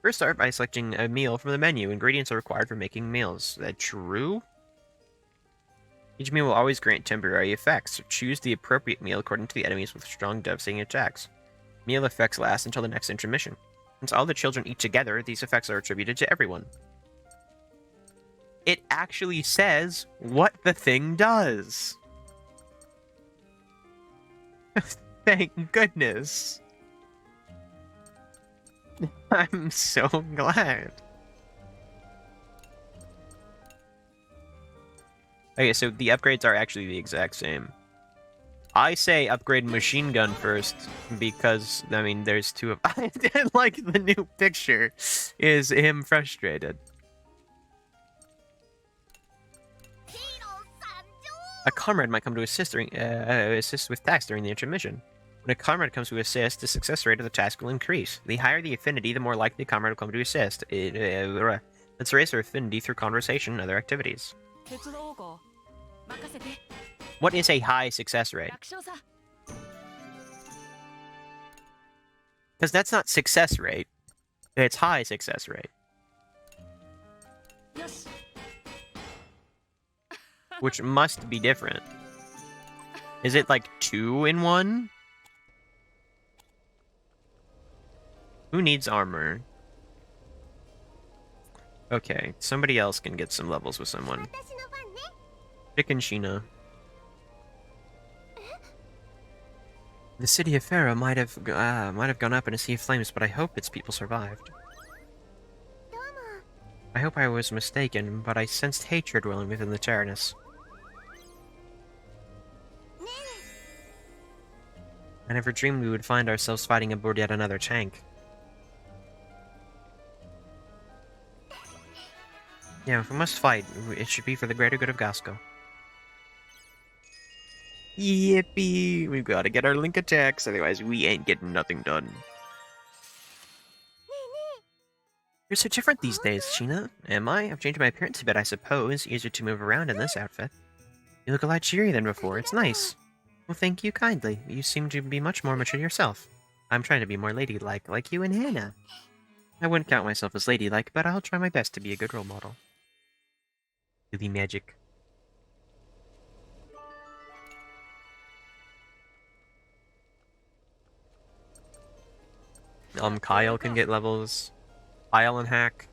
First, start by selecting a meal from the menu. Ingredients are required for making meals. Is that true? Each meal will always grant temporary effects. Choose the appropriate meal according to the enemies with strong devastating attacks. Meal effects last until the next intermission. Since all the children eat together, these effects are attributed to everyone. It actually says what the thing does. Thank goodness. I'm so glad. Okay, so the upgrades are actually the exact same. I say upgrade machine gun first because, I mean, there's two of... I did like the new picture is him frustrated. A comrade might come to assist with tasks during the intermission. When a comrade comes to assist, the success rate of the task will increase. The higher the affinity, the more likely the comrade will come to assist. Let's raise our affinity through conversation and other activities. What is a high success rate? Because that's not success rate. It's high success rate. Which must be different. Is it like 2 in 1? Who needs armor? Okay, somebody else can get some levels with someone. Chicken Sheena. The city of Pharaoh might have gone up in a sea of flames, but I hope its people survived. I hope I was mistaken, but I sensed hatred dwelling within the Tyrannus. I never dreamed we would find ourselves fighting aboard yet another tank. Yeah, if we must fight, it should be for the greater good of Gasco. Yippee! We've got to get our link attacks, otherwise we ain't getting nothing done. You're so different these days, Sheena. Am I? I've changed my appearance a bit, I suppose. Easier to move around in this outfit. You look a lot cheerier than before. It's nice. Well, thank you kindly. You seem to be much more mature yourself. I'm trying to be more ladylike, like you and Hannah. I wouldn't count myself as ladylike, but I'll try my best to be a good role model. Really magic. Kyle can get levels. Kyle and Hack.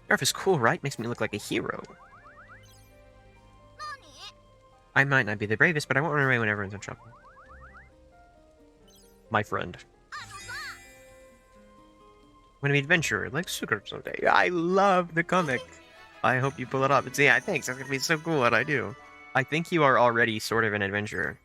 Garf is cool, right? Makes me look like a hero. I might not be the bravest, but I won't run away when everyone's in trouble. My friend. I'm gonna be an adventurer, like Sugar someday. I love the comic. I hope you pull it up. Yeah, thanks. That's gonna be so cool what I do. I think you are already sort of an adventurer.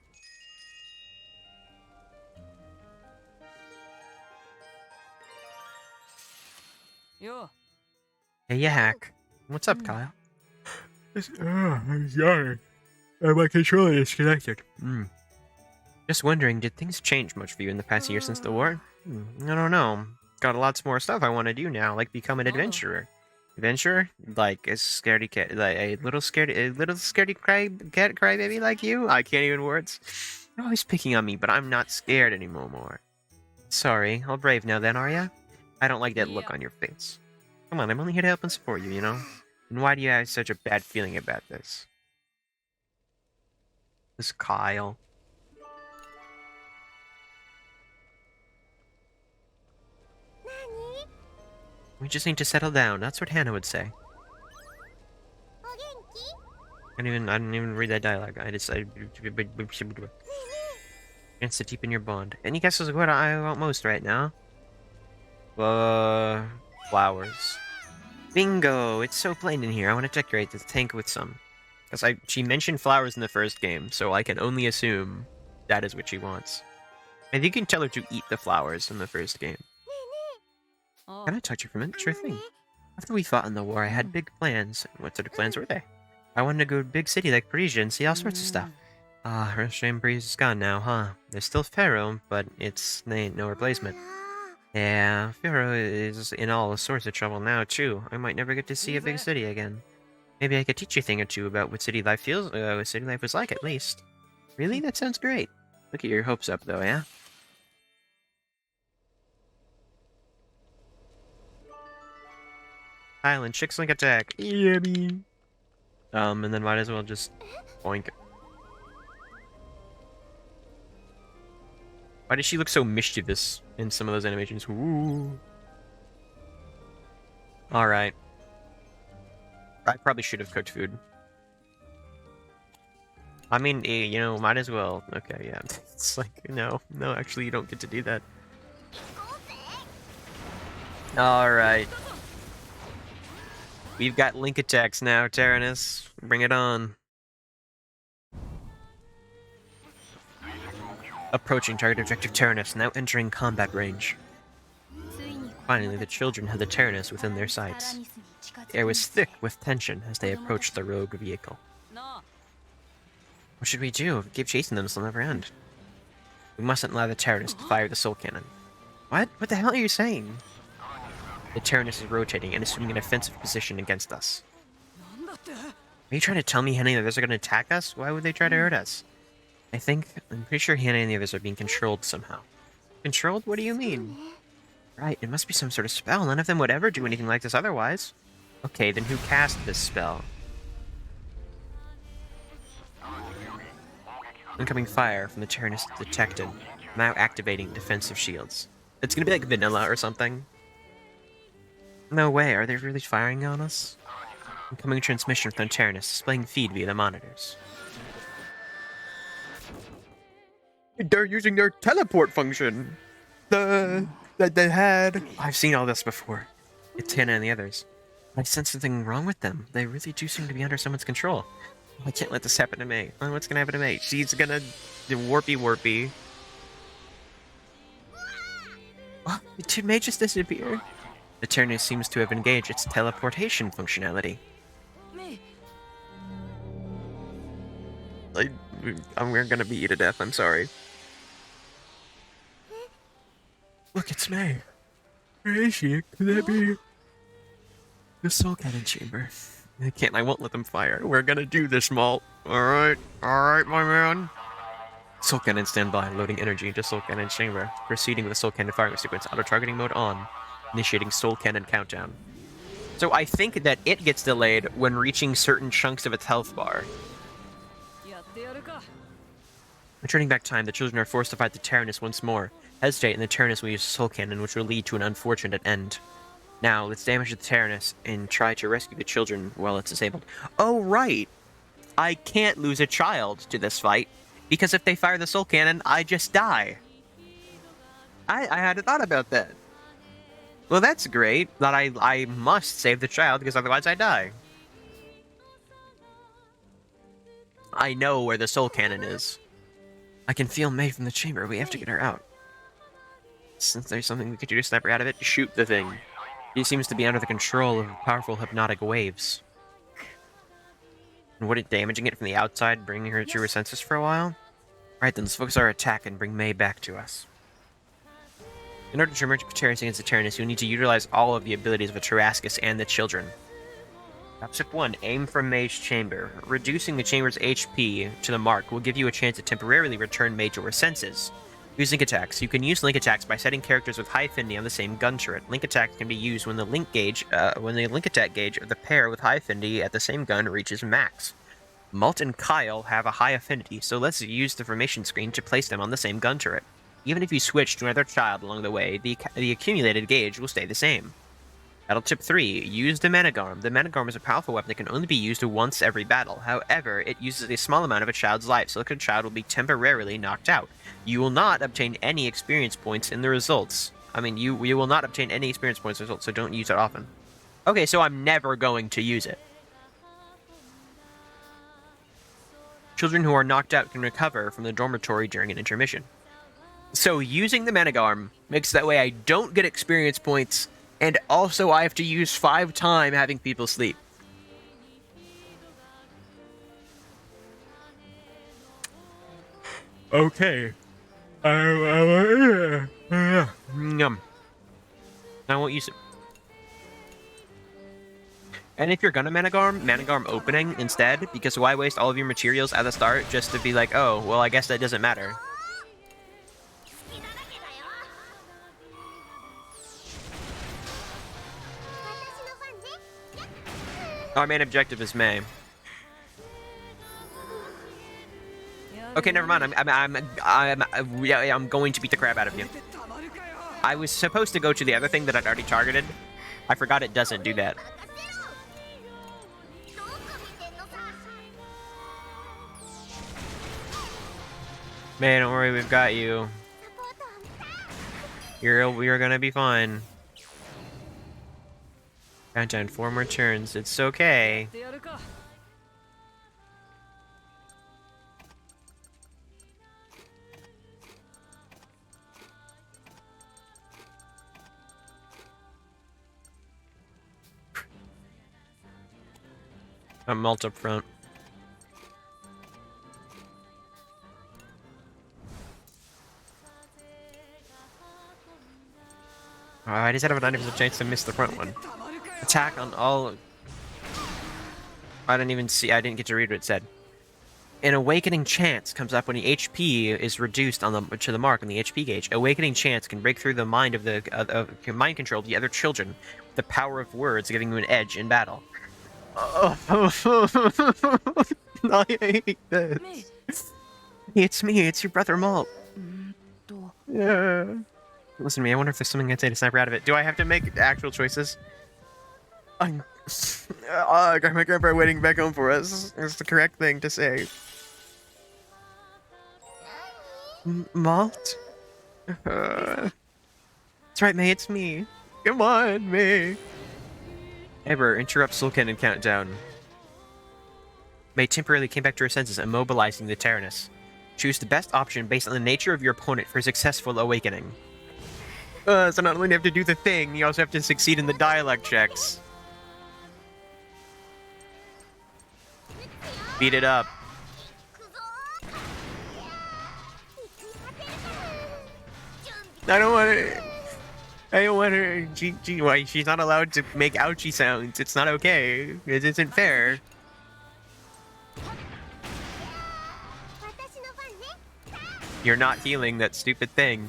Hey, you Hack. What's up, Kyle? I'm sorry. My controller is disconnected. Just wondering, did things change much for you in the past year since the war? I don't know. Got lots more stuff I want to do now, like become an adventurer. Adventurer? Like a scaredy cat, like a little scaredy crybaby like you? I can't even words. You're always picking on me, but I'm not scared anymore. Sorry, all brave now then, are ya? I don't like that look on your face. Come on, I'm only here to help and support you, you know? And why do you have such a bad feeling about this? This Kyle. We just need to settle down. That's what Hannah would say. I didn't even read that dialogue. I decided to deepen your bond. Any guesses what I want most right now? Flowers. Bingo! It's so plain in here. I want to decorate the tank with some. Because she mentioned flowers in the first game, so I can only assume that is what she wants. And you can tell her to eat the flowers in the first game. Can I touch you for a minute? Sure thing. After we fought in the war, I had big plans. What sort of plans were they? I wanted to go to a big city like Parisia and see all sorts of stuff. Ah, shame Parisia's gone now, huh? There's still Pharaoh, but they ain't no replacement. Yeah, Pharaoh is in all sorts of trouble now, too. I might never get to see a big city again. Maybe I could teach you a thing or two about what city life was like, at least. Really? That sounds great. Look at your hopes up, though, yeah? Island, Chick's Link attack. Yummy. And then might as well just boink. Why does she look so mischievous in some of those animations? Ooh. Alright. I probably should have cooked food. I mean, you know, might as well. Okay, yeah. It's like, no, actually, you don't get to do that. Alright. We've got link attacks now, Tyrannus. Bring it on. Approaching target objective Tyrannus, now entering combat range. Finally, the children had the Tyrannus within their sights. The air was thick with tension as they approached the rogue vehicle. What should we do? Keep chasing them, this will never end. We mustn't allow the Tyrannus to fire the soul cannon. What? What the hell are you saying? The Tyrannus is rotating and assuming an offensive position against us. Are you trying to tell me any of the others are going to attack us? Why would they try to hurt us? I'm pretty sure Hannah and the others are being controlled somehow. Controlled? What do you mean? Right, it must be some sort of spell. None of them would ever do anything like this otherwise. Okay, then who cast this spell? Incoming fire from the Tyrannus detected. Now activating defensive shields. It's gonna be like vanilla or something. No way, are they really firing on us? Incoming transmission from the Tyrannus, displaying feed via the monitors. They're using their teleport function! That they had. I've seen all this before. It's Hannah and the others. I sense something wrong with them. They really do seem to be under someone's control. I can't let this happen to me. Oh, what's gonna happen to me? She's gonna do warpy. Oh, it may just disappear. The Tyrannus seems to have engaged its teleportation functionality. We're gonna beat you to death, I'm sorry. Look, it's May. Where is she? Could that be the soul cannon chamber? I won't let them fire. We're gonna do this, Malt. Alright, my man. Soul cannon standby, loading energy into soul cannon chamber. Proceeding with the soul cannon firing sequence. Auto-targeting mode on. Initiating soul cannon countdown. So I think that it gets delayed when reaching certain chunks of its health bar. Returning back time, the children are forced to fight the Tyrannus once more. Hesitate, and the Tyrannus will use a soul cannon, which will lead to an unfortunate end. Now, let's damage the Tyrannus and try to rescue the children while it's disabled. Oh, right! I can't lose a child to this fight, because if they fire the soul cannon, I just die. I hadn't thought about that. Well, that's great, that I must save the child, because otherwise I die. I know where the soul cannon is. I can feel May from the chamber. We have to get her out. Since there's something we could do to snap her out of it, shoot the thing. He seems to be under the control of powerful hypnotic waves. And would it damaging it from the outside, bringing her to her senses for a while? Alright then, let's focus our attack and bring May back to us. In order to emerge victorious against the Tyrannus, you'll need to utilize all of the abilities of a Tarrascus and the children. Step 1. Aim from May's chamber. Reducing the chamber's HP to the mark will give you a chance to temporarily return May to her senses. Use link attacks. You can use link attacks by setting characters with high affinity on the same gun turret. Link attacks can be used when the link attack gauge of the pair with high affinity at the same gun reaches max. Malt and Kyle have a high affinity, so let's use the formation screen to place them on the same gun turret. Even if you switch to another child along the way, the accumulated gauge will stay the same. Battle tip 3. Use the Managarm. The Managarm is a powerful weapon that can only be used once every battle. However, it uses a small amount of a child's life, so the child will be temporarily knocked out. You will not obtain any experience points in the results. You will not obtain any experience points in the results, so don't use it often. Okay, so I'm never going to use it. Children who are knocked out can recover from the dormitory during an intermission. So using the Managarm makes that way I don't get experience points, and also I have to use 5 time having people sleep. Okay. I won't use it. And if you're gonna Managarm opening instead, because why waste all of your materials at the start just to be like, oh, well, I guess that doesn't matter. Our main objective is May. Okay, never mind. I'm going to beat the crap out of you. I was supposed to go to the other thing that I'd already targeted. I forgot it doesn't do that. Man, don't worry, we've got you. We're gonna be fine. Countdown, 4 more turns. It's okay. I'm mult up front. I just had a 90% chance to miss the front one. Attack on all... I didn't get to read what it said. An awakening chance comes up when the HP is reduced to the mark on the HP gauge. Awakening chance can break through the mind of the mind control of the other children. The power of words giving you an edge in battle. I hate this. It's me, it's your brother Malt. Yeah. Listen to me, I wonder if there's something I'd say to sniper out of it. Do I have to make actual choices? I got my grandpa waiting back home for us. It's the correct thing to say. Malt? That's right, May, it's me. Come on, May. Ever interrupt Soul Cannon countdown. May temporarily came back to her senses, immobilizing the Tyrannus. Choose the best option based on the nature of your opponent for successful awakening. So not only do you have to do the thing, you also have to succeed in the dialect checks. Beat it up. I don't want to... I don't want her... Why, she's not allowed to make ouchie sounds. It's not okay. It isn't fair. You're not healing that stupid thing.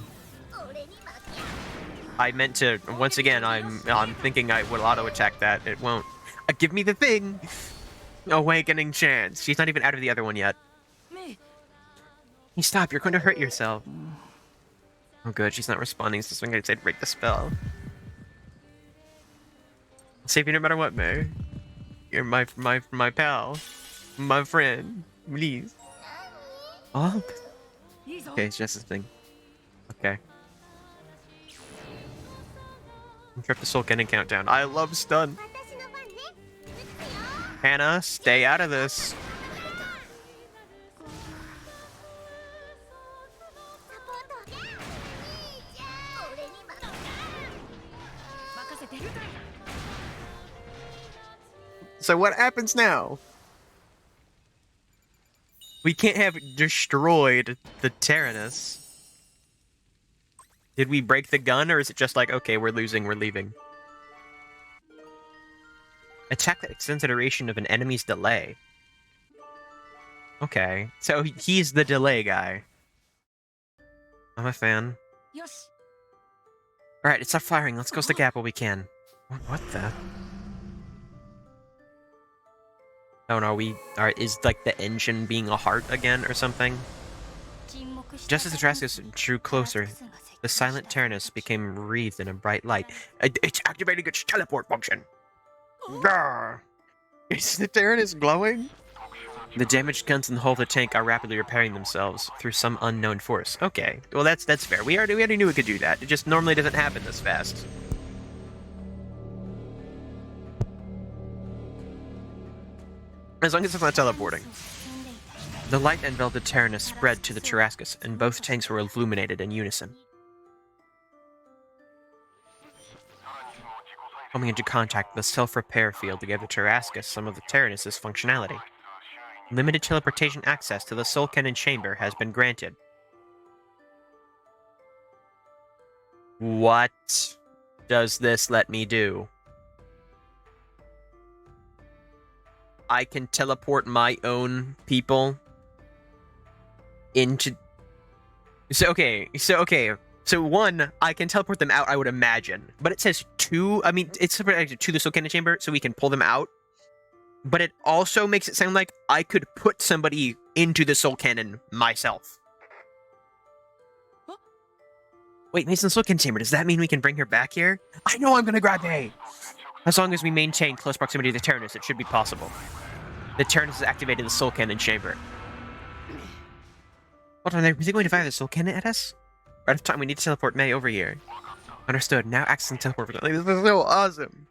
I meant to... Once again, I'm thinking I would auto-attack that. It won't. Give me the thing! Awakening chance. She's not even out of the other one yet. You stop, you're going to hurt yourself. Oh good, she's not responding, so I'm going to say break the spell. I'll save you no matter what, May. You're my pal. My friend. Please. Oh? Okay, it's just a thing. Okay. Interrupt the Soul Cannon countdown. I love stun. Hannah, stay out of this. So what happens now? We can't have destroyed the Tyrannus. Did we break the gun, or is it just like, okay, we're losing, we're leaving? Attack that extends the duration of an enemy's delay. Okay, so he's the delay guy. I'm a fan. Alright, it's stop firing. Let's close the gap while we can. What the? Oh no, is like the engine being a heart again or something? Just as the Draskis drew closer, the silent Tyrannus became wreathed in a bright light. It's activating its teleport function. Grr. Is the Tyrannus glowing? The damaged guns in the hull of the tank are rapidly repairing themselves through some unknown force. Okay, well that's fair. We already knew it could do that. It just normally doesn't happen this fast. As long as it's not teleporting. The light enveloped the Tyrannus spread to the Tarascus, and both tanks were illuminated in unison. Coming into contact with the self-repair field gave the Tarascus some of the Tyrannus' functionality. Limited teleportation access to the Soul Cannon chamber has been granted. What does this let me do? I can teleport my own people into... So one, I can teleport them out, I would imagine. But it says two, I mean, it's separated to the Soul Cannon chamber, so we can pull them out. but it also makes it sound like I could put somebody into the soul cannon myself. Wait, Mason's soul cannon chamber. Does that mean we can bring her back here? I know I'm gonna grab A! As long as we maintain close proximity to the Tyrannus, it should be possible. The Tyrannus has activated the soul cannon chamber. Hold on, are they going to fire the soul cannon at us? We're out of time, we need to teleport May over here. Understood, now accessing teleport. This is so awesome!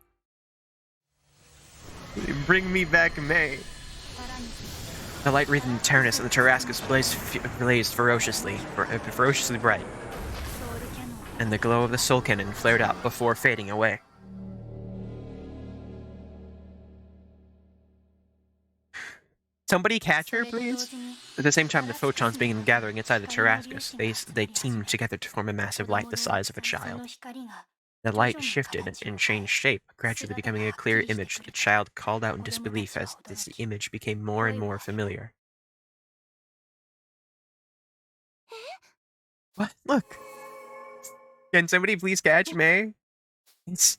Bring me back May. The light wreath in the Tyrannus and the Tarrascus blazed ferociously bright. And the glow of the soul cannon flared out before fading away. Somebody catch her, please? At the same time, the photons began gathering inside the Tarrascus. They teamed together to form a massive light the size of a child. The light shifted and changed shape, gradually becoming a clear image. The child called out in disbelief as the image became more and more familiar. What? Look! Can somebody please catch May? It's...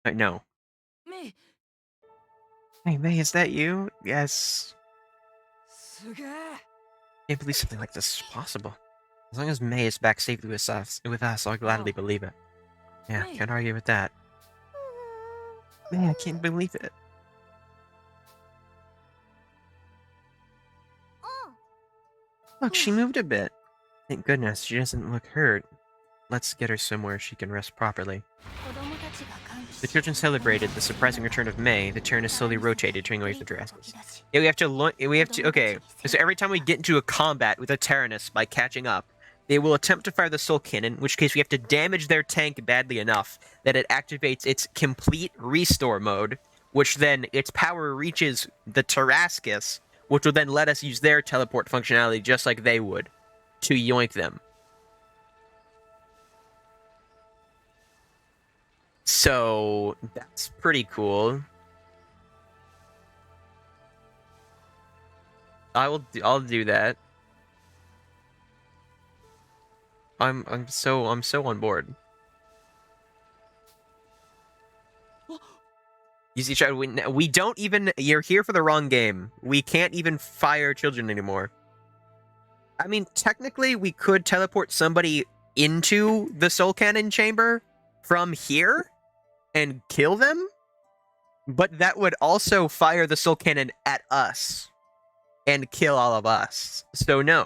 no. Hey, May, is that you? Yes. Can't believe something like this is possible. As long as May is back safely with us, I'll gladly believe it. Yeah, can't argue with that. May, I can't believe it. Look, she moved a bit. Thank goodness, she doesn't look hurt. Let's get her somewhere she can rest properly. The children celebrated the surprising return of May. The Tyrannus slowly rotated, turning away from the Tarrascus. Yeah, okay. So every time we get into a combat with a Tyrannus by catching up, they will attempt to fire the soul cannon, in which case we have to damage their tank badly enough that it activates its complete restore mode, which then its power reaches the Tarrascus, which will then let us use their teleport functionality just like they would, to yoink them. So, that's pretty cool. I'll do that. I'm so on board. You see, Chad, we don't even... You're here for the wrong game. We can't even fire children anymore. I mean, technically, we could teleport somebody into the soul cannon chamber from here and kill them, but that would also fire the soul cannon at us and kill all of us. So no.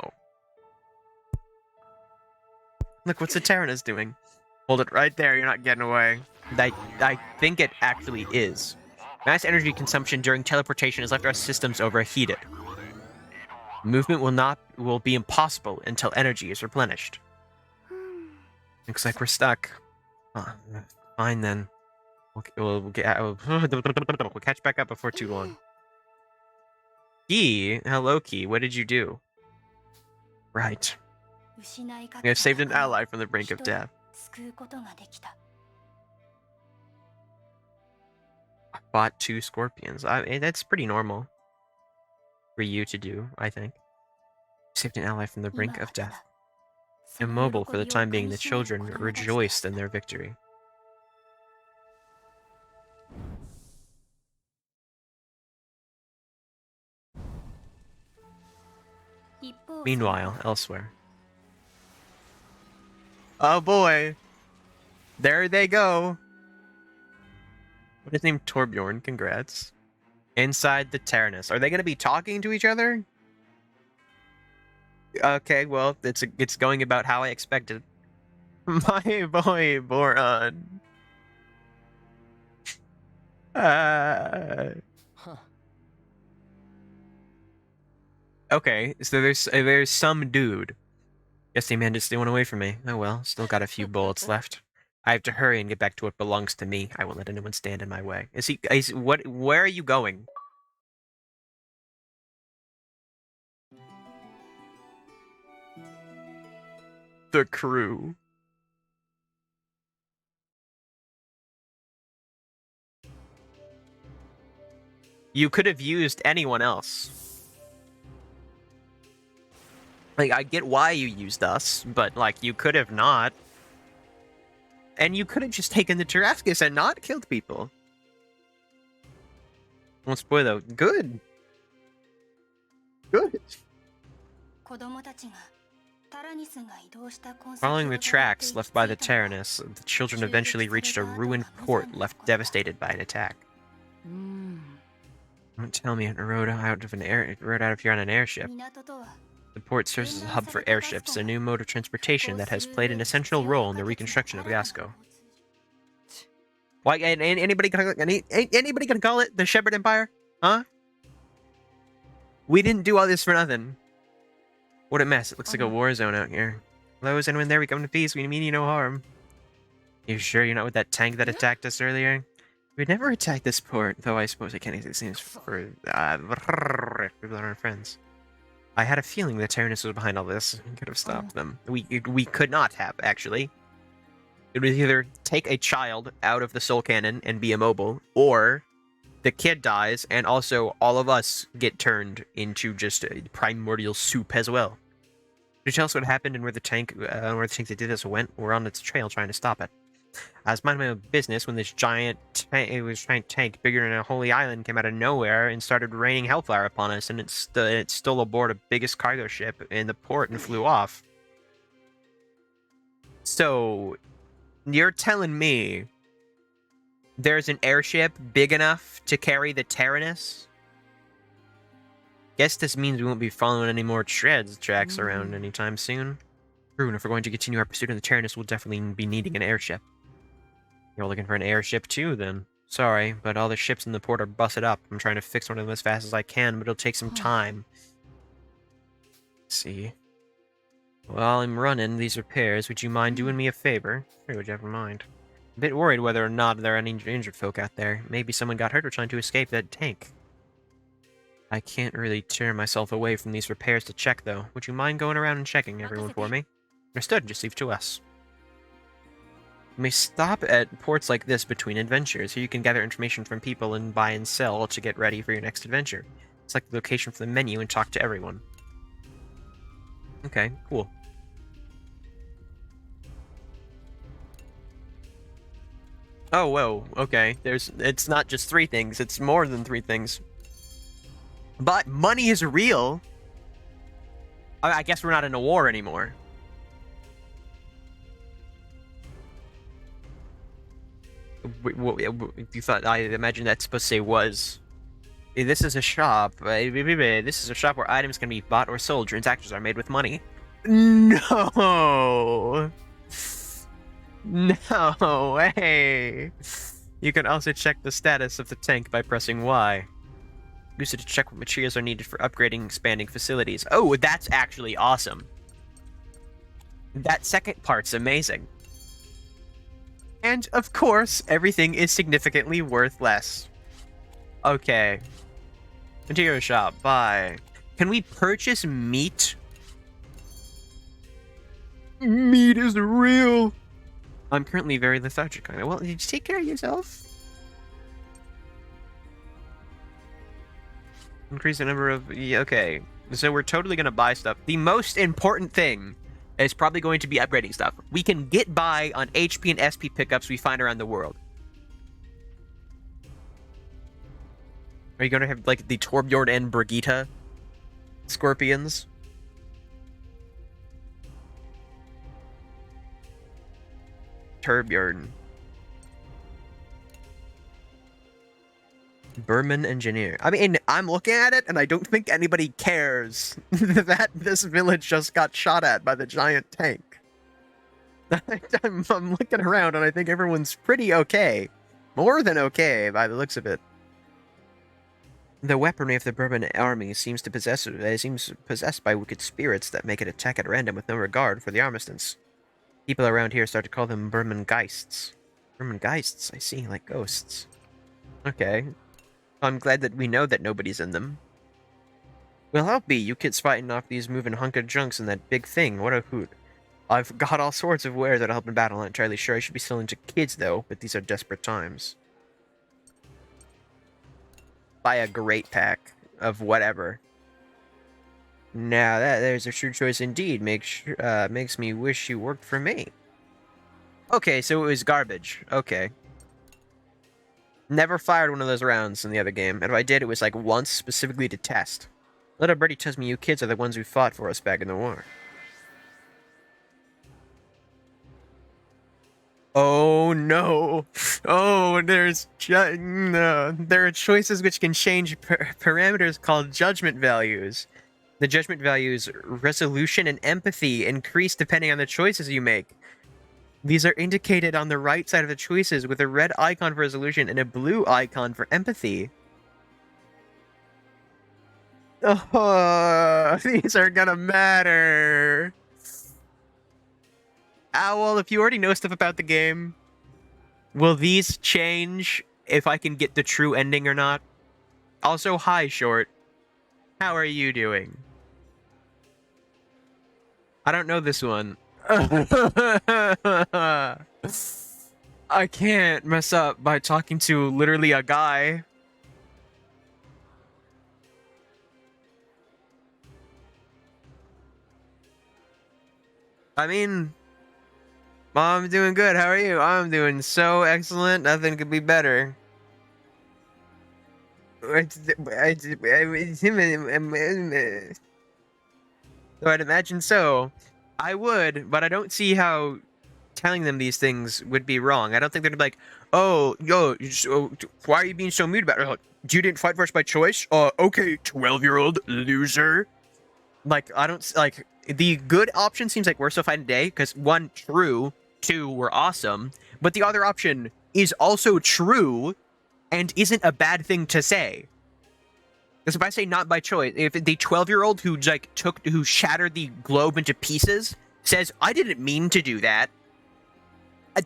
Look, what's the Tyrannus doing? Hold it right there, you're not getting away. I think it actually is. Mass energy consumption during teleportation has left our systems overheated. Movement will be impossible until energy is replenished. Looks like we're stuck. Oh, fine then. We'll catch back up before too long. Key? Hello, Key. What did you do? Right. You have saved an ally from the brink of death. I fought 2 scorpions. That's pretty normal for you to do, I think. Saved an ally from the brink of death. Immobile for the time being, the children rejoiced in their victory. Meanwhile, elsewhere. Oh boy! There they go! What is his name? Torbjorn, congrats. Inside the Tyrannus. Are they going to be talking to each other? Okay, well, it's going about how I expected. My boy, Boron. Okay, so there's some dude. Guess the man just still went away from me. Oh well, still got a few bullets left. I have to hurry and get back to what belongs to me. I won't let anyone stand in my way. Where are you going? The crew. You could have used anyone else. Like, I get why you used us, but, like, you could have not. And you could have just taken the Tarrascus and not killed people. Won't spoil though. Good. Good. Following the tracks left by the Tyrannus, the children eventually reached a ruined port left devastated by an attack. Don't tell me it rode out of here on an airship. The port serves as a hub for airships, a new mode of transportation that has played an essential role in the reconstruction of Gasco. Why? Anybody gonna call it the Shepherd Empire? Huh? We didn't do all this for nothing. What a mess! It looks like a war zone out here. Hello, is anyone there? We come to peace. We mean you no harm. You sure you're not with that tank that attacked us earlier? We'd never attacked this port, though I suppose I can't use these names for people that aren't friends. I had a feeling the Tyrannus was behind all this. We could have stopped them. We could not have, actually. It would either take a child out of the soul cannon and be immobile, or the kid dies, and also all of us get turned into just a primordial soup as well. Could you tell us what happened and where the tank that did this went? We're on its trail trying to stop it. I was minding my own business when this giant tank bigger than a holy island came out of nowhere and started raining hellfire upon us, and it stole aboard the biggest cargo ship in the port and flew off. So, you're telling me there's an airship big enough to carry the Tyrannus? Guess this means we won't be following any more tracks around anytime soon. True, and if we're going to continue our pursuit of the Tyrannus, we'll definitely be needing an airship. You're looking for an airship too, then? Sorry, but all the ships in the port are busted up. I'm trying to fix one of them as fast as I can, but it'll take some time. Let's see. While I'm running these repairs, would you mind doing me a favor? Sure, would you ever mind? A bit worried whether or not there are any injured folk out there. Maybe someone got hurt or trying to escape that tank. I can't really tear myself away from these repairs to check, though. Would you mind going around and checking everyone for me? Understood, just leave it to us. You may stop at ports like this between adventures, so you can gather information from people and buy and sell to get ready for your next adventure. Select the location from the menu and talk to everyone. Okay, cool. Oh, whoa, okay. It's not just 3 things, it's more than 3 things. But money is real. I guess we're not in a war anymore. You thought, I imagine that's supposed to say was. This is a shop. This is a shop where items can be bought or sold. Transactions are made with money. No! No way! You can also check the status of the tank by pressing Y. Use it to check what materials are needed for upgrading and expanding facilities. Oh, that's actually awesome. That second part's amazing. And, of course, everything is significantly worth less. Okay. Interior shop, buy. Can we purchase meat? Meat is real! I'm currently very lethargic. Well, did you take care of yourself? Increase the number of... Yeah, okay. So we're totally going to buy stuff. The most important thing is probably going to be upgrading stuff. We can get by on HP and SP pickups we find around the world. Are you going to have, like, the Torbjorn and Brigitte scorpions? Torbjorn. Berman engineer. I mean, I'm looking at it, and I don't think anybody cares that this village just got shot at by the giant tank. I'm looking around, and I think everyone's pretty okay. More than okay, by the looks of it. The weaponry of the Berman army seems possessed by wicked spirits that make it attack at random with no regard for the armistice. People around here start to call them Berman Geists. Berman Geists, I see, like ghosts. Okay. I'm glad that we know that nobody's in them. Well, I'll be. You kids fighting off these moving hunk of junks and that big thing. What a hoot. I've got all sorts of wares that'll help in battle. I'm not entirely sure I should be selling to kids, though, but these are desperate times. Buy a great pack of whatever. Now, there's a true choice indeed. Makes me wish you worked for me. Okay, so it was garbage. Okay. Never fired one of those rounds in the other game, and if I did, it was like once specifically to test. Little birdie tells me you kids are the ones who fought for us back in the war. Oh no! Oh, there are choices which can change parameters called judgment values. The judgment values resolution and empathy increase depending on the choices you make. These are indicated on the right side of the choices with a red icon for resolution and a blue icon for empathy. Oh, these are gonna matter. Owl, if you already know stuff about the game, will these change if I can get the true ending or not? Also, hi, Short. How are you doing? I don't know this one. I can't mess up by talking to literally a guy. I mean, I'm doing good. How are you? I'm doing so excellent. Nothing could be better. So I'd imagine so. I would, but I don't see how telling them these things would be wrong. I don't think they'd be like, "Oh, yo, so, why are you being so mean about it? Like, you didn't fight for us by choice? Okay, 12-year-old loser." Like, I don't like the good option. Seems like we're still fighting today because one, true, two, we're awesome, but the other option is also true and isn't a bad thing to say. Because if I say not by choice, if the 12-year-old who who shattered the globe into pieces says I didn't mean to do that,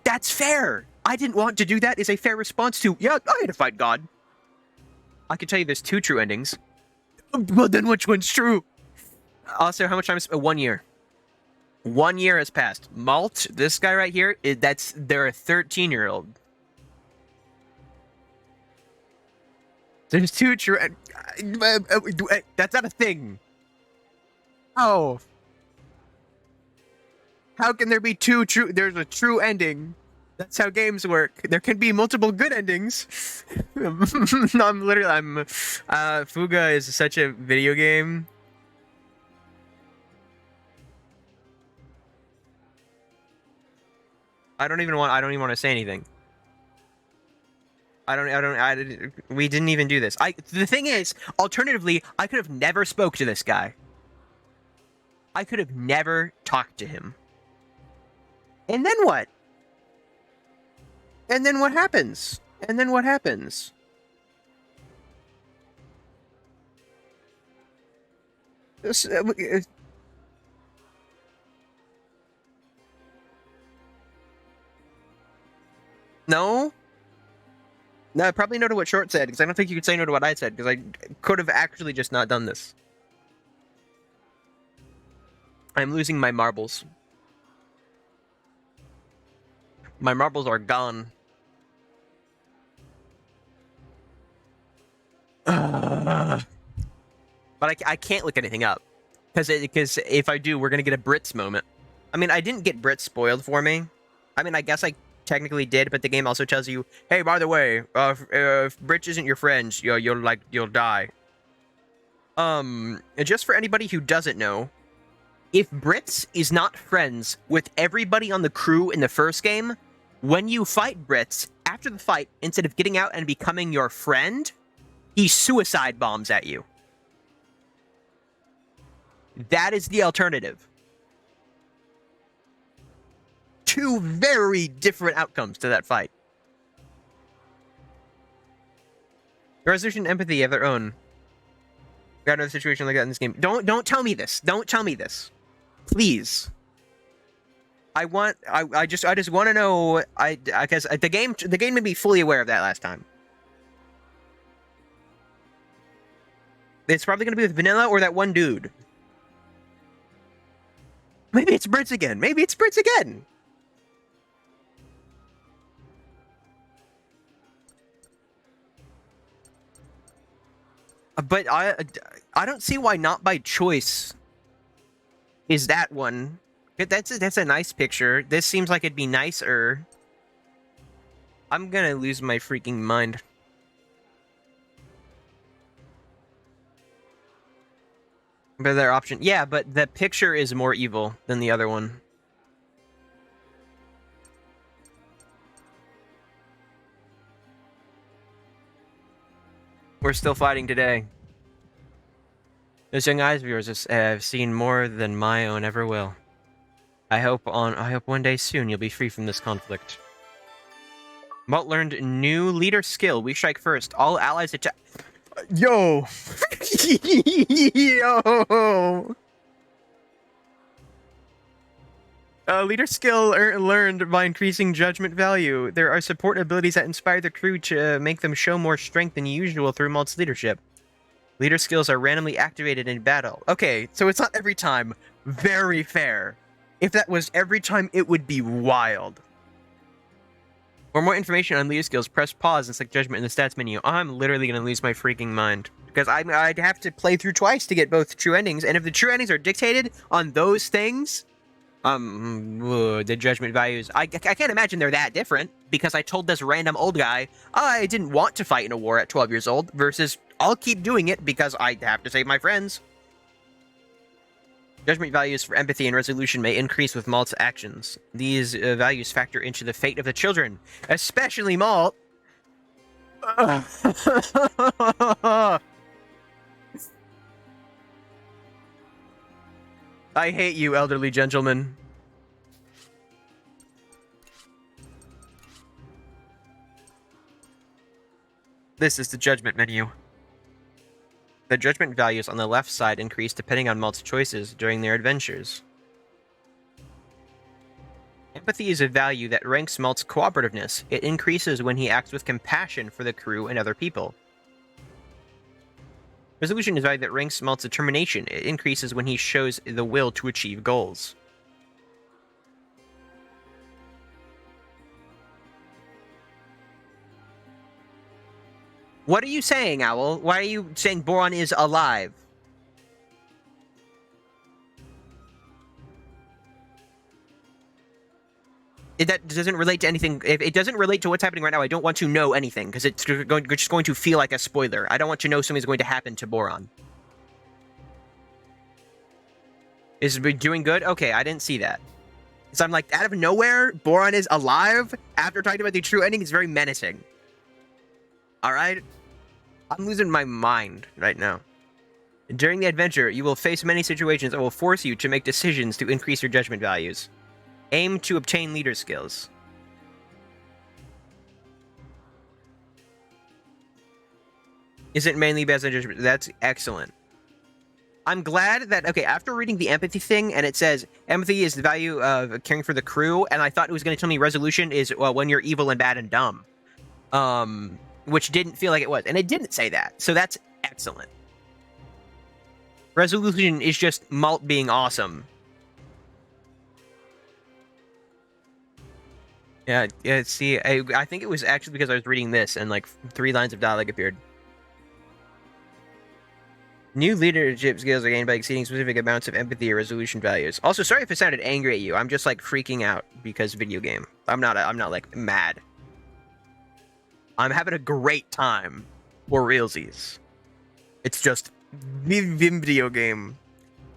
that's fair. I didn't want to do that is a fair response to, yeah, I had to fight God. I can tell you there's two true endings. Well, then which one's true? Also, how much time is 1 year? 1 year has passed. Malt, this guy right here, they're a 13-year-old. There's two true. That's not a thing. Oh. How can there be two true? There's a true ending. That's how games work. There can be multiple good endings. Fuga is such a video game. I don't even want to say anything. We didn't even do this. The thing is, alternatively, I could have never spoke to this guy. I could have never talked to him. And then what? And then what happens? And then what happens? No? No, probably no to what Short said, because I don't think you could say no to what I said, because I could have actually just not done this. I'm losing my marbles. My marbles are gone. But I can't look anything up, because if I do, we're gonna get a Brits moment. I mean, I didn't get Brits spoiled for me. I mean, I guess I technically did, but the game also tells you, hey, by the way, if Brits isn't your friend, you'll die. Just for anybody who doesn't know, if Brits is not friends with everybody on the crew in the first game, when you fight Brits, after the fight, instead of getting out and becoming your friend, he suicide bombs at you. That is the alternative. Two very different outcomes to that fight. Resolution and empathy have their own. Got another situation like that in this game. Don't tell me this. Don't tell me this. Please. I just want to know. Because the game made me fully aware of that last time. It's probably gonna be with Vanilla or that one dude. Maybe it's Brits again. Maybe it's Brits again. But I don't see why not by choice is that one. That's a nice picture. This seems like it'd be nicer. I'm gonna lose my freaking mind. But their option, yeah, but the picture is more evil than the other one. We're still fighting today. Those young eyes of yours have seen more than my own ever will. I hope one day soon you'll be free from this conflict. Malt learned new leader skill. We strike first. All allies attack. Yo! Yo! Leader skill learned by increasing judgment value. There are support abilities that inspire the crew to make them show more strength than usual through Malt's leadership. Leader skills are randomly activated in battle. Okay, so it's not every time. Very fair. If that was every time, it would be wild. For more information on leader skills, press pause and select judgment in the stats menu. I'm literally going to lose my freaking mind. Because I'd have to play through twice to get both true endings. And if the true endings are dictated on those things, the judgment values, I can't imagine they're that different. Because I told this random old guy I didn't want to fight in a war at 12 years old versus I'll keep doing it because I have to save my friends. Judgment values for empathy and resolution may increase with Malt's actions. These values factor into the fate of the children, especially Malt. I hate you, elderly gentlemen. This is the judgment menu. The judgment values on the left side increase depending on Malt's choices during their adventures. Empathy is a value that ranks Malt's cooperativeness. It increases when he acts with compassion for the crew and other people. Resolution is a value that ranks Malt's determination. It increases when he shows the will to achieve goals. What are you saying, Owl? Why are you saying Boron is alive? That doesn't relate to anything. If it doesn't relate to what's happening right now, I don't want to know anything, because it's just going to feel like a spoiler. I don't want to know something's going to happen to Boron. Is it doing good? Okay, I didn't see that. So I'm like, out of nowhere, Boron is alive after talking about the true ending. It's very menacing. Alright? I'm losing my mind right now. During the adventure, you will face many situations that will force you to make decisions to increase your judgment values. Aim to obtain leader skills. Is it mainly based on judgment? That's excellent. I'm glad that, okay, after reading the empathy thing, and it says, empathy is the value of caring for the crew, and I thought it was going to tell me resolution is when you're evil and bad and dumb. Which didn't feel like it was. And it didn't say that. So that's excellent. Resolution is just Malt being awesome. Yeah, see, I think it was actually because I was reading this and like 3 lines of dialogue appeared. New leadership skills are gained by exceeding specific amounts of empathy or resolution values. Also, sorry if it sounded angry at you. I'm just like freaking out because video game. I'm not like mad. I'm having a great time for realsies. It's just video game.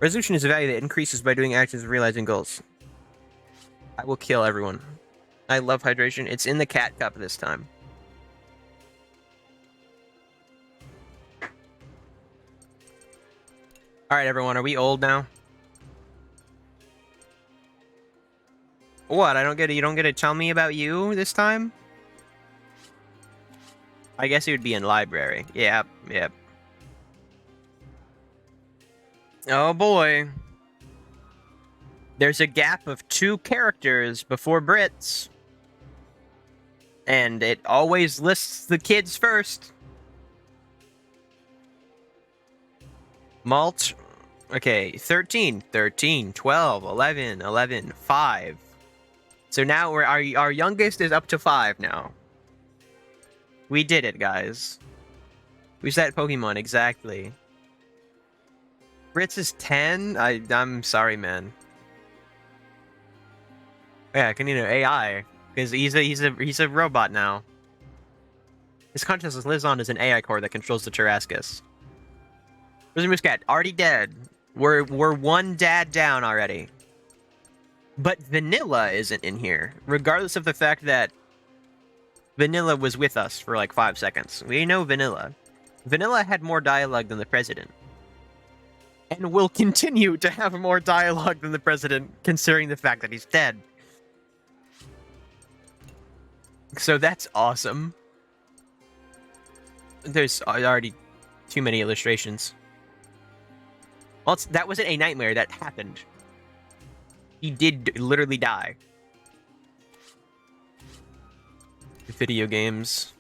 Resolution is a value that increases by doing actions and realizing goals. I will kill everyone. I love hydration. It's in the cat cup this time. Alright, everyone. Are we old now? What? You don't get to tell me about you this time? I guess it would be in library. Yep. Oh boy. There's a gap of 2 characters before Brits. And it always lists the kids first. Malt. Okay, 13, 12, 11, 5. So now our youngest is up to 5 now. We did it, guys. We set Pokemon, exactly. Brits is 10? I'm sorry, man. Yeah, can you know AI? Because he's a robot now. His consciousness lives on as an AI core that controls the Terrascus. Where's the Moose Cat? Already dead. We're one dad down already. But Vanilla isn't in here, regardless of the fact that Vanilla was with us for like 5 seconds. We know Vanilla. Vanilla had more dialogue than the president. And will continue to have more dialogue than the president, considering the fact that he's dead. So that's awesome. There's already too many illustrations. Well, that wasn't a nightmare, that happened. He did literally die. Video games.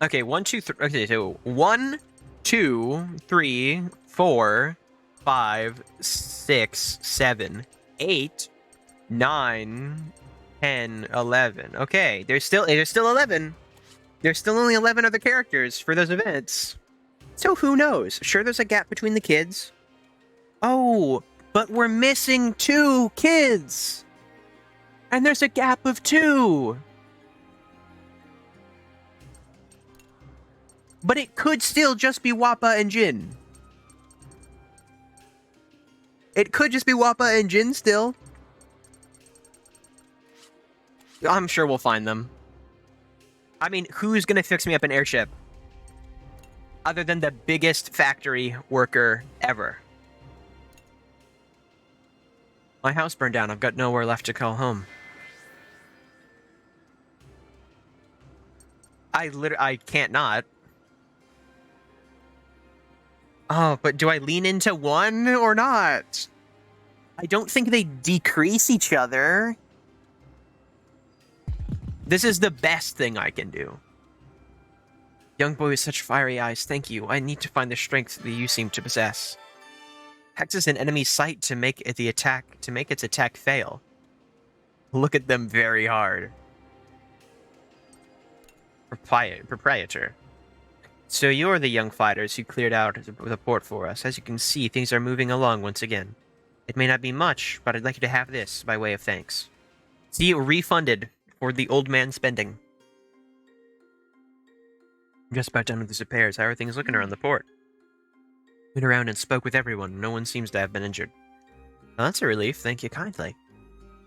Okay, 1, 2, 3. Okay, so 1, 2, 3, 4, 5, 6, 7, 8, 9, 10, 11. Okay, there's still 11. There's still only 11 other characters for those events. So who knows? Sure, there's a gap between the kids. Oh, but we're missing 2 kids. And there's a gap of 2. But it could still just be Wappa and Jin. It could just be Wappa and Jin still. I'm sure we'll find them. I mean, who's gonna fix me up an airship? Other than the biggest factory worker ever. My house burned down. I've got nowhere left to call home. I can't not. Oh, but do I lean into one or not? I don't think they decrease each other. This is the best thing I can do. Young boy with such fiery eyes, thank you. I need to find the strength that you seem to possess. Hexes an enemy's sight to make its attack fail. Look at them very hard. Proprietor. So you're the young fighters who cleared out the port for us. As you can see, things are moving along once again. It may not be much, but I'd like you to have this by way of thanks. See, refunded for the old man spending. I'm just about done with the repairs. How are things looking around the port? Went around and spoke with everyone. No one seems to have been injured. Well, that's a relief. Thank you kindly.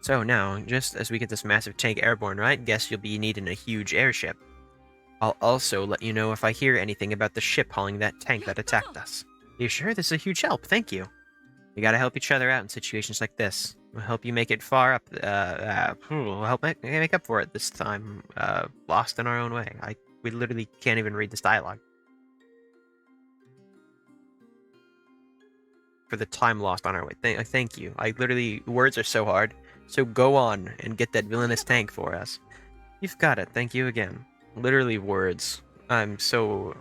So now, just as we get this massive tank airborne, right? Guess you'll be needing a huge airship. I'll also let you know if I hear anything about the ship hauling that tank that attacked us. You sure? This is a huge help. Thank you. We gotta help each other out in situations like this. We'll help you make it far up. We'll help make up for it this time. Lost in our own way. We literally can't even read this dialogue. For the time lost on our way. Thank you. Words are so hard. So go on and get that villainous tank for us. You've got it. Thank you again. Literally words. I'm so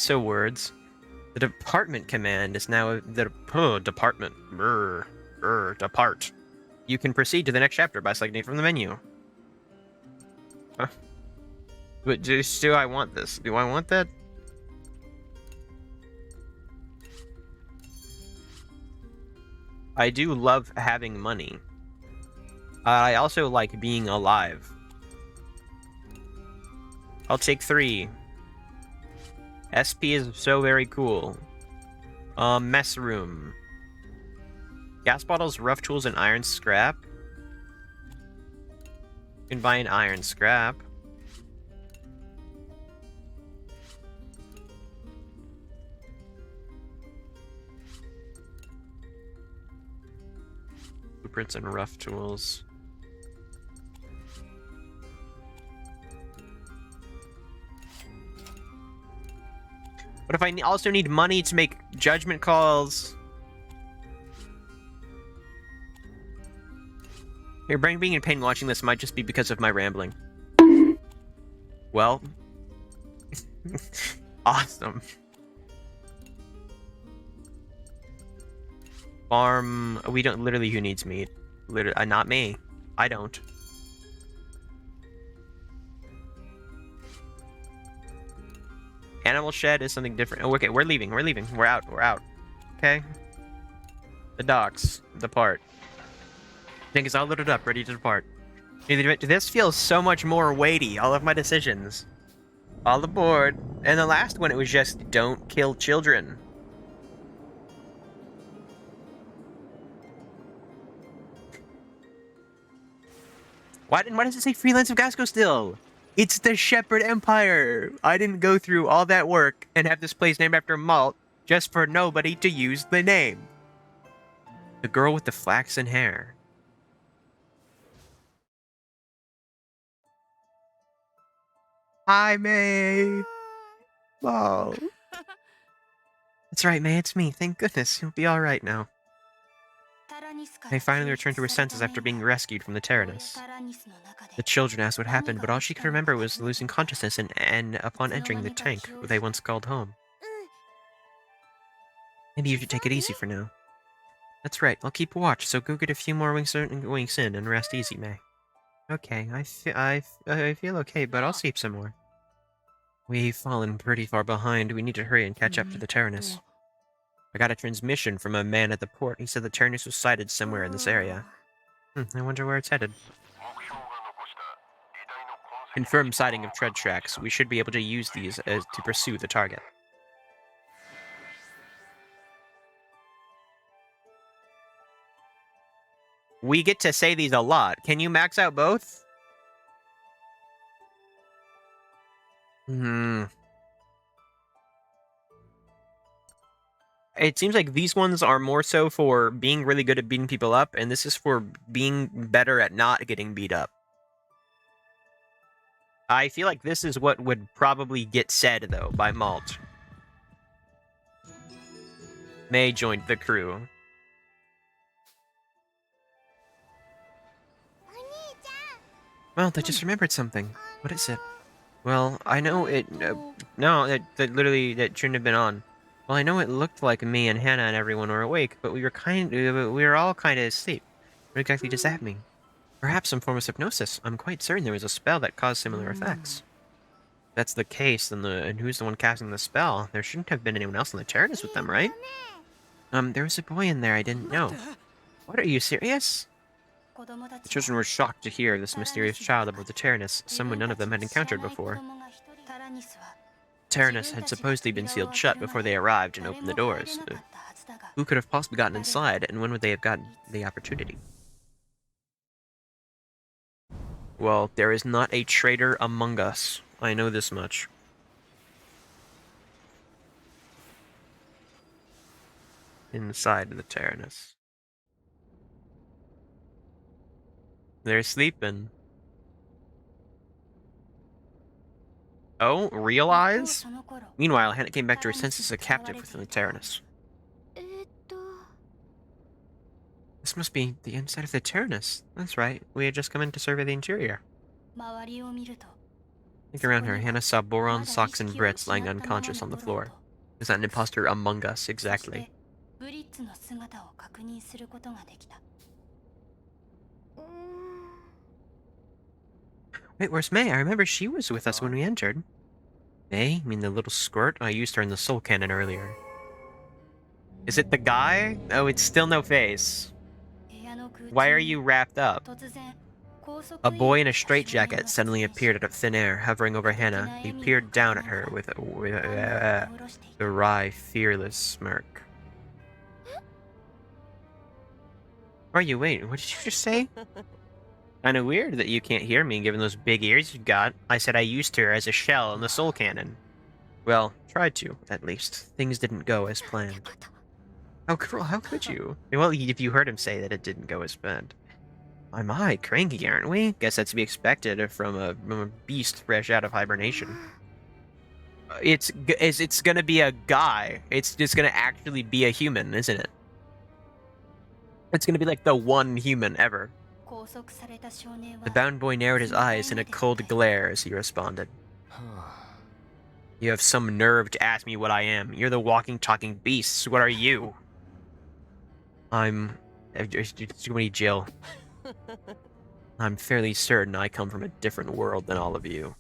words. The department command is now department. Depart. You can proceed to the next chapter by selecting from the menu. Huh. But do I want this? Do I want that? I do love having money. I also like being alive. I'll take 3. SP is so very cool. Mess room. Gas bottles, rough tools, and iron scrap. You can buy an iron scrap. Blueprints and rough tools. What if I also need money to make judgment calls? Your brain being in pain watching this might just be because of my rambling. Well. Awesome. Farm. We don't. Literally, who needs meat? Literally, not me. I don't. Animal shed is something different. Oh, okay, we're leaving. We're leaving. We're out. We're out. Okay. The docks. Depart. Thing is all loaded up, ready to depart. This feels so much more weighty. All of my decisions. All aboard. And the last one, it was just, don't kill children. Why does it say Freelance of Gasco still? It's the Shepherd Empire. I didn't go through all that work and have this place named after Malt just for nobody to use the name. The girl with the flaxen hair. Hi, May. Oh. That's right, May. It's me. Thank goodness. You'll be all right now. May finally returned to her senses after being rescued from the Tyrannus. The children asked what happened, but all she could remember was losing consciousness and upon entering the tank they once called home. Maybe you should take it easy for now. That's right. I'll keep watch, so go get a few more winks in and rest easy, May. Okay, I feel okay, but I'll sleep some more. We've fallen pretty far behind. We need to hurry and catch up to the Tyrannus. I got a transmission from a man at the port. He said the Tyrannus was sighted somewhere in this area. I wonder where it's headed. Confirmed sighting of tread tracks. We should be able to use these to pursue the target. We get to say these a lot. Can you max out both? It seems like these ones are more so for being really good at beating people up, and this is for being better at not getting beat up. I feel like this is what would probably get said, though, by Malt. May joined the crew. Malt, I just remembered something. What is it? Well, I know it... no, that literally, that shouldn't have been on. Well, I know it looked like me and Hannah and everyone were awake, but we were all kind of asleep. What exactly does that mean? Perhaps some form of hypnosis. I'm quite certain there was a spell that caused similar effects. If that's the case, then and who's the one casting the spell? There shouldn't have been anyone else in the Tyrannus with them, right? There was a boy in there I didn't know. What, are you serious? The children were shocked to hear this mysterious child aboard the Tyrannus, someone none of them had encountered before. Tyrannus had supposedly been sealed shut before they arrived and opened the doors. Who could have possibly gotten inside, and when would they have gotten the opportunity? Well, there is not a traitor among us. I know this much. Inside the Tyrannus. They're sleeping. Oh, realize? Meanwhile, Hannah came back to her senses as a captive within the Tyrannus. This must be the inside of the Tyrannus. That's right. We had just come in to survey the interior. Look around her. Hannah saw Boron, Socks, and Brits lying unconscious on the floor. Is that an imposter among us, exactly? Wait, where's May? I remember she was with us when we entered. May? You mean the little squirt? I used her in the soul cannon earlier. Is it the guy? Oh, it's still no face. Why are you wrapped up? A boy in a straitjacket suddenly appeared out of thin air, hovering over Hannah. He peered down at her with a wry, fearless smirk. Are you? Wait, what did you just say? Kinda weird that you can't hear me given those big ears you got. I said I used her as a shell in the soul cannon. Well, tried to, at least. Things didn't go as planned. How cruel, how could you? Well, if you heard him say that it didn't go as planned. My, cranky, aren't we? Guess that's to be expected from a beast fresh out of hibernation. It's gonna be a guy. It's just gonna actually be a human, isn't it? It's gonna be like the one human ever. The bound boy narrowed his eyes in a cold glare as he responded. You have some nerve to ask me what I am. You're the walking, talking beasts. What are you? I'm... Jill. I'm fairly certain I come from a different world than all of you.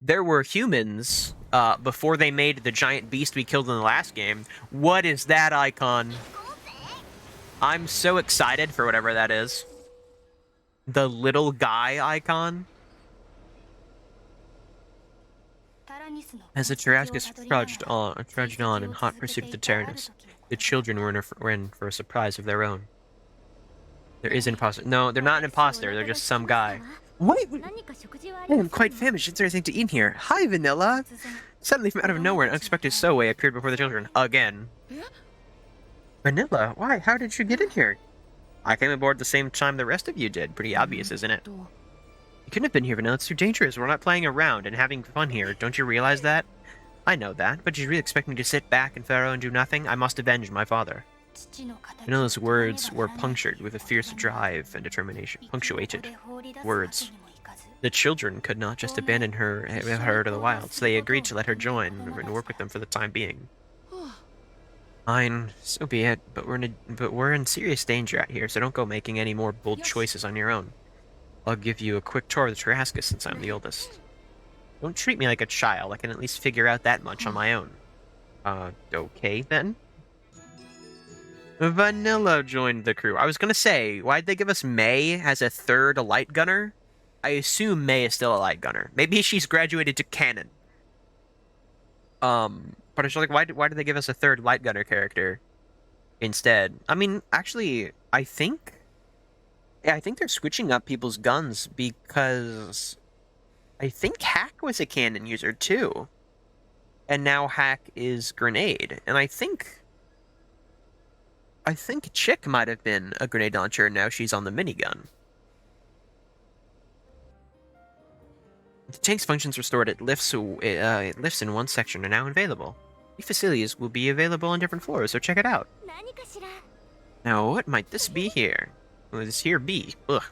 There were humans before they made the giant beast we killed in the last game. What is that icon? I'm so excited for whatever that is. The little guy icon? As the Tarascus trudged on in hot pursuit of the Tyrannus, the children were in for a surprise of their own. There is an imposter. No, they're not an imposter. They're just some guy. Wait, I am quite famished. Is there anything to eat here? Hi, Vanilla! Suddenly, from out of nowhere, an unexpected stowaway appeared before the children. Again. Vanilla, why? How did you get in here? I came aboard the same time the rest of you did. Pretty obvious, isn't it? You couldn't have been here, Vanilla. It's too dangerous. We're not playing around and having fun here. Don't you realize that? I know that, but did you really expect me to sit back in Pharaoh and do nothing? I must avenge my father. Vanilla's words were punctured with a fierce drive and determination. Punctuated words. The children could not just abandon her to the wild, so they agreed to let her join and work with them for the time being. Fine, so be it, but we're in serious danger out here, so don't go making any more bold choices on your own. I'll give you a quick tour of the Tarascus since I'm the oldest. Don't treat me like a child. I can at least figure out that much on my own. Okay then. Vanilla joined the crew. I was gonna say, why'd they give us May as a third light gunner? I assume May is still a light gunner. Maybe she's graduated to cannon. But it's like, why did they give us a third light gunner character instead? I mean, actually, I think they're switching up people's guns because I think Hack was a cannon user too. And now Hack is grenade. And I think Chick might have been a grenade launcher, and now she's on the minigun. The tank's functions restored. It lifts in one section are now available. New facilities will be available on different floors, so check it out. Now, what might this be here? What will this here be? Ugh.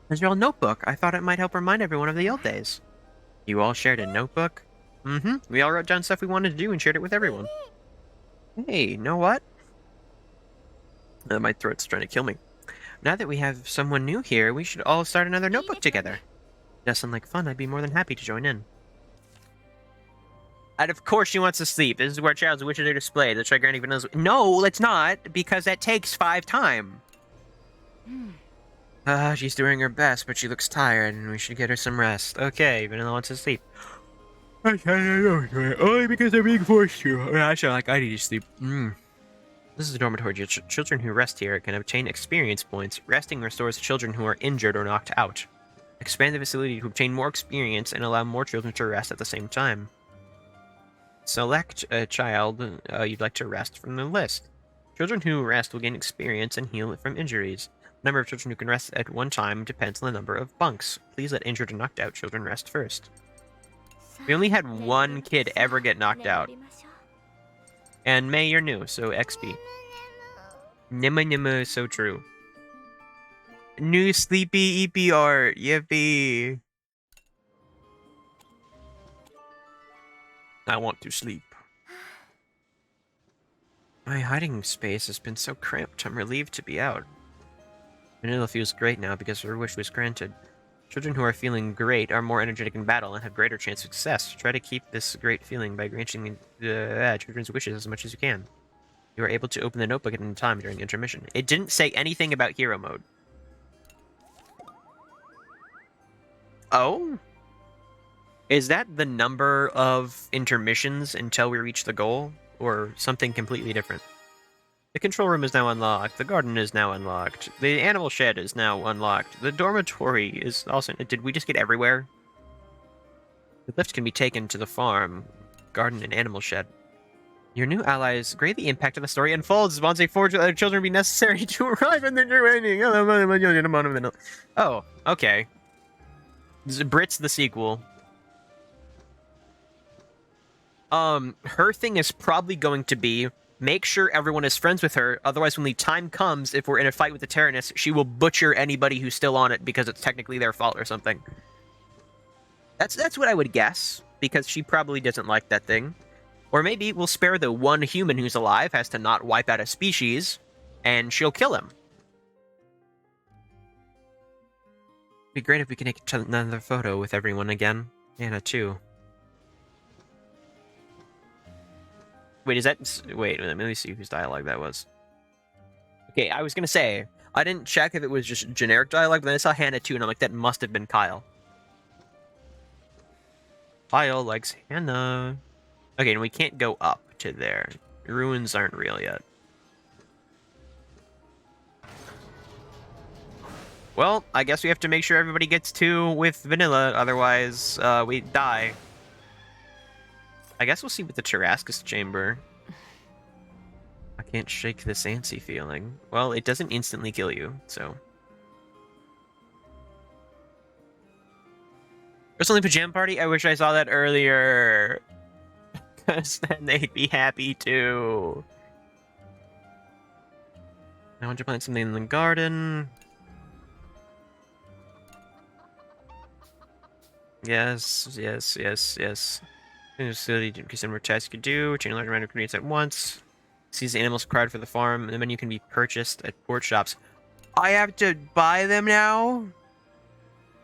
There's your old notebook. I thought it might help remind everyone of the old days. You all shared a notebook? Mm-hmm. We all wrote down stuff we wanted to do and shared it with everyone. Hey, you know what? My throat's trying to kill me. Now that we have someone new here, we should all start another notebook together. Does sound like fun. I'd be more than happy to join in. And of course she wants to sleep. This is where child's wishes are displayed. Let's try granting Vanilla's... No, let's not, because that takes 5 time. She's doing her best, but she looks tired, and we should get her some rest. Okay, Vanilla wants to sleep. Only because they're being forced to. I sound like I need to sleep. This is a dormitory. Children who rest here can obtain experience points. Resting restores children who are injured or knocked out. Expand the facility to obtain more experience and allow more children to rest at the same time. Select a child you'd like to rest from the list. Children who rest will gain experience and heal from injuries. The number of children who can rest at one time depends on the number of bunks. Please let injured and knocked out children rest first. We only had one kid ever get knocked out. And May, you're new, so XP. Nimma, so true. New sleepy EP art, yippee! I want to sleep. My hiding space has been so cramped, I'm relieved to be out. Vanilla feels great now because her wish was granted. Children who are feeling great are more energetic in battle and have greater chance of success. Try to keep this great feeling by granting children's wishes as much as you can. You are able to open the notebook at any time during intermission. It didn't say anything about hero mode. Oh? Is that the number of intermissions until we reach the goal? Or something completely different? The control room is now unlocked. The garden is now unlocked. The animal shed is now unlocked. The dormitory is also... Did we just get everywhere? The lift can be taken to the farm, garden, and animal shed. Your new allies greatly impact on the story unfolds. Bonze forge other children be necessary to arrive in the journey. Oh, okay. Brit's the sequel. Her thing is probably going to be make sure everyone is friends with her, otherwise when the time comes, if we're in a fight with the Tyrannus, she will butcher anybody who's still on it because it's technically their fault or something. That's what I would guess, because she probably doesn't like that thing. Or maybe we'll spare the one human who's alive, has to not wipe out a species, and she'll kill him. It'd be great if we could take another photo with everyone again. Anna, too. Wait, is that... Wait, let me see whose dialogue that was. Okay, I was gonna say, I didn't check if it was just generic dialogue, but then I saw Hannah too, and I'm like, that must have been Kyle. Lyle likes Hannah. Okay, and we can't go up to there. Ruins aren't real yet. Well, I guess we have to make sure everybody gets 2 with vanilla, otherwise we die. I guess we'll see with the Tarascus chamber. I can't shake this antsy feeling. Well, it doesn't instantly kill you, so... There's only Pajama Party? I wish I saw that earlier. Because then they'd be happy too. I want to plant something in the garden. Yes. Facility to increase the number of tasks you can do. Chain a large amount of ingredients at once. Seize the animals required for the farm. And the menu can be purchased at port shops. I have to buy them now?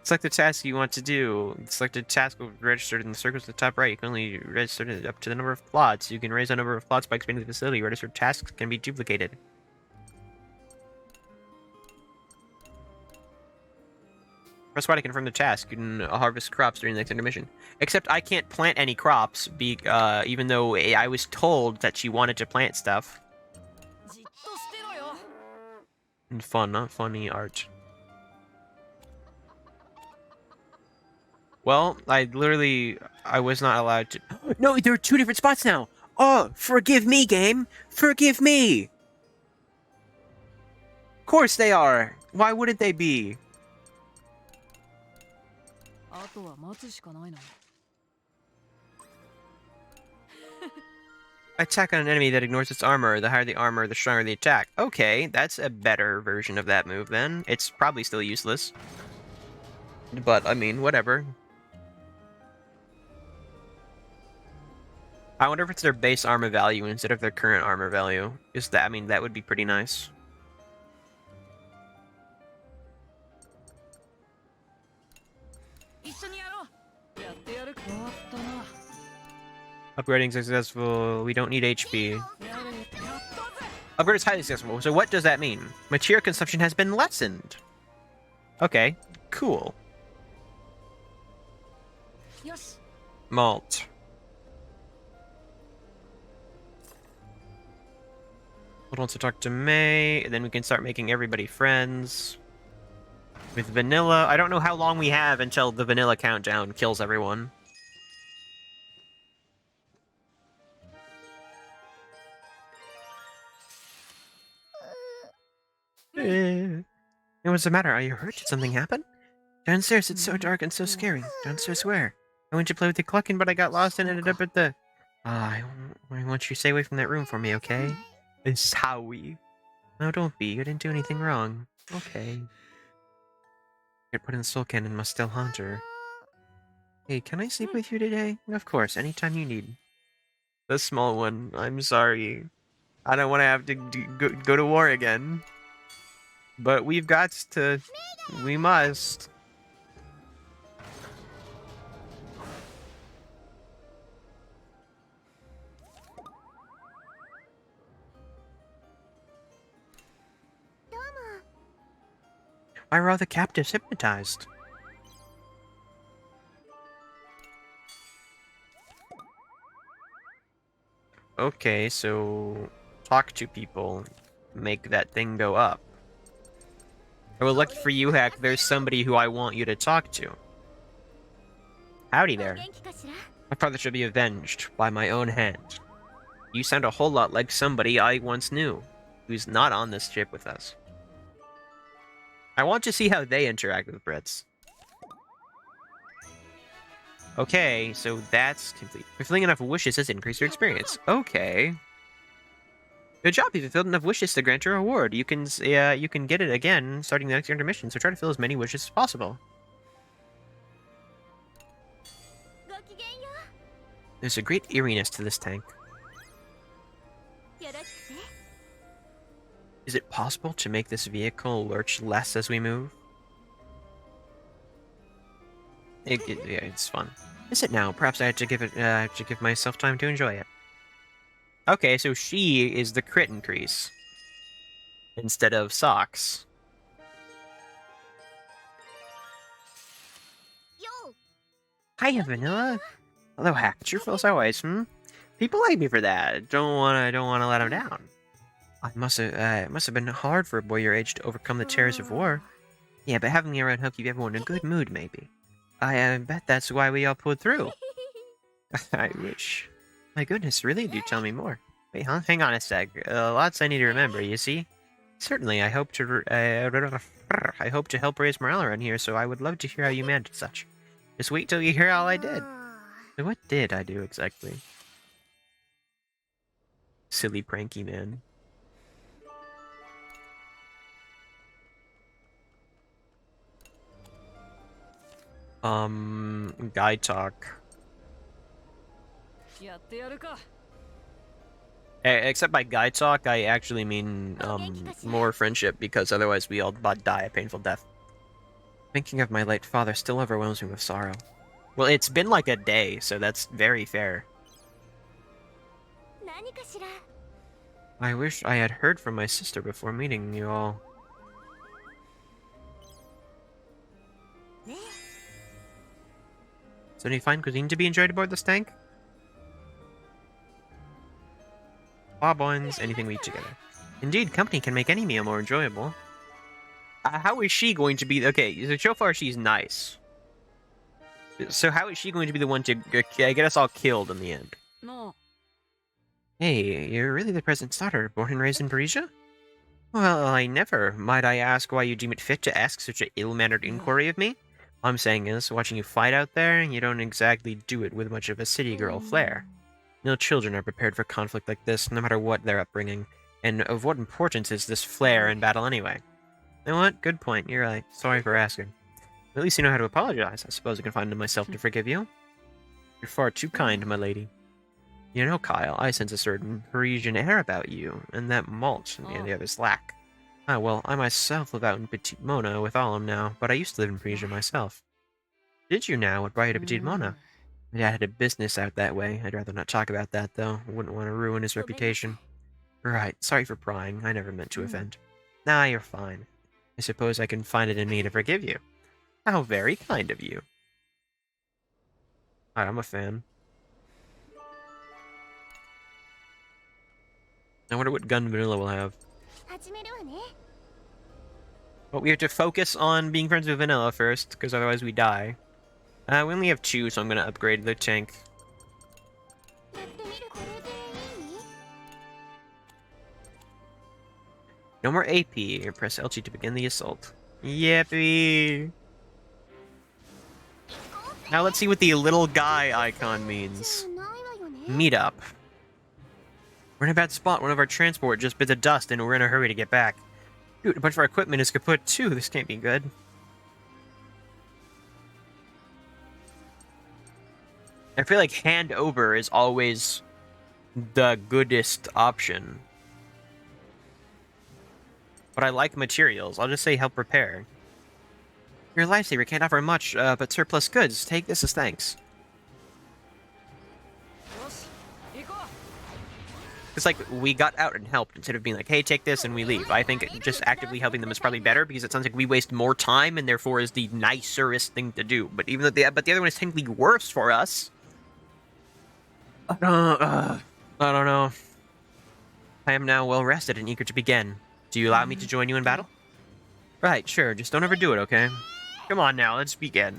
Select the task you want to do. Select a task will be registered in the circles at the top right. You can only register it up to the number of plots. You can raise the number of plots by expanding the facility. Registered tasks can be duplicated. Press Y to confirm the task. You can harvest crops during the next intermission. Except I can't plant any crops, even though I was told that she wanted to plant stuff. And fun, not funny art. Well, I was not allowed to... No, there are 2 different spots now! Oh, forgive me, game! Forgive me! Of course they are! Why wouldn't they be? Attack on an enemy that ignores its armor. The higher the armor, the stronger the attack. Okay, that's a better version of that move then. It's probably still useless. But, I mean, whatever. I wonder if it's their base armor value instead of their current armor value. Is that, I mean, that would be pretty nice. Upgrading successful. We don't need HP. Upgrade is highly successful. So what does that mean? Material consumption has been lessened. Okay, cool. Malt. Hold on to talk to May, and then we can start making everybody friends. With vanilla, I don't know how long we have until the vanilla countdown kills everyone. What's the matter? Are you hurt? Did something happen? Downstairs, it's so dark and so scary. Downstairs where? I went to play with the Cluckin', but I got lost and ended up at the... I want you to stay away from that room for me, okay? It's Howie. No, don't be. You didn't do anything wrong. Okay. Get put in the soul cannon must still haunt her. Hey, can I sleep with you today? Of course, anytime you need. The small one. I'm sorry. I don't want to have to go to war again. But we've got to... We must. Why were all the captives hypnotized? Okay, so... Talk to people. Make that thing go up. Well, lucky for you, Hack, there's somebody who I want you to talk to. Howdy there. My father should be avenged by my own hand. You sound a whole lot like somebody I once knew, who's not on this ship with us. I want to see how they interact with Brits. Okay, so that's complete. Fulfilling enough wishes has increased your experience. Okay. Good job, you fulfilled enough wishes to grant your reward. You can get it again starting the next intermission, so try to fill as many wishes as possible. There's a great eeriness to this tank. Is it possible to make this vehicle lurch less as we move? Yeah, it's fun. Is it now? Perhaps I have to give myself time to enjoy it. Okay, so she is the crit increase instead of socks. Hiya, Vanilla. Although cheerful as always, People like me for that. Don't wanna let them down. It must have been hard for a boy your age to overcome the terrors of war. Yeah, but having me around helped keep everyone in a good mood, maybe. I bet that's why we all pulled through. I wish. My goodness, really? Do tell me more. Wait, huh? Hang on a sec. Lots I need to remember, you see? Certainly, I hope to help raise morale around here, so I would love to hear how you managed such. Just wait till you hear all I did. So what did I do exactly? Silly pranky man. Guide talk. Except by guide talk, I actually mean, more friendship, because otherwise we all die a painful death. Thinking of my late father still overwhelms me with sorrow. Well, it's been like a day, so that's very fair. I wish I had heard from my sister before meeting you all. Is there any fine cuisine to be enjoyed aboard this tank? Bobbins, anything we eat together. Indeed, company can make any meal more enjoyable. How is she going to be... Okay, so far she's nice. So how is she going to be the one to get us all killed in the end? No. Hey, you're really the president's daughter, born and raised in Parisia? Well, I never. Might I ask why you deem it fit to ask such an ill-mannered inquiry of me? All I'm saying is, watching you fight out there, you don't exactly do it with much of a city girl flair. No children are prepared for conflict like this, no matter what their upbringing. And of what importance is this flair in battle anyway? You know what? Good point. You're right. Sorry for asking. At least you know how to apologize. I suppose I can find in myself to forgive you. You're far too kind, my lady. You know, Kyle, I sense a certain Parisian air about you, and that malt and the others lack. Ah, well, I myself live out in Petite Mona with Alum now, but I used to live in Parisia myself. Did you now? What brought you to Petite Mona? My dad had a business out that way. I'd rather not talk about that, though. Wouldn't want to ruin his reputation. Right, sorry for prying. I never meant to offend. Nah, you're fine. I suppose I can find it in me to forgive you. How very kind of you. I'm a fan. I wonder what gun Vanilla will have. But we have to focus on being friends with Vanilla first, because otherwise we die. We only have 2, so I'm going to upgrade the tank. No more AP. Press LT to begin the assault. Yippee! Now let's see what the little guy icon means. Meet up. We're in a bad spot. One of our transport just bit the dust, and we're in a hurry to get back. Dude, a bunch of our equipment is kaput too. This can't be good. I feel like hand over is always the goodest option. But I like materials. I'll just say help repair. You're a lifesaver, can't offer much, but surplus goods. Take this as thanks. It's like, we got out and helped instead of being like, hey, take this and we leave. I think just actively helping them is probably better, because it sounds like we waste more time and therefore is the nicerest thing to do. But even though the other one is technically worse for us. I don't know. I am now well rested and eager to begin. Do you allow me to join you in battle? Right, sure. Just don't overdo it, okay? Come on now, let's begin.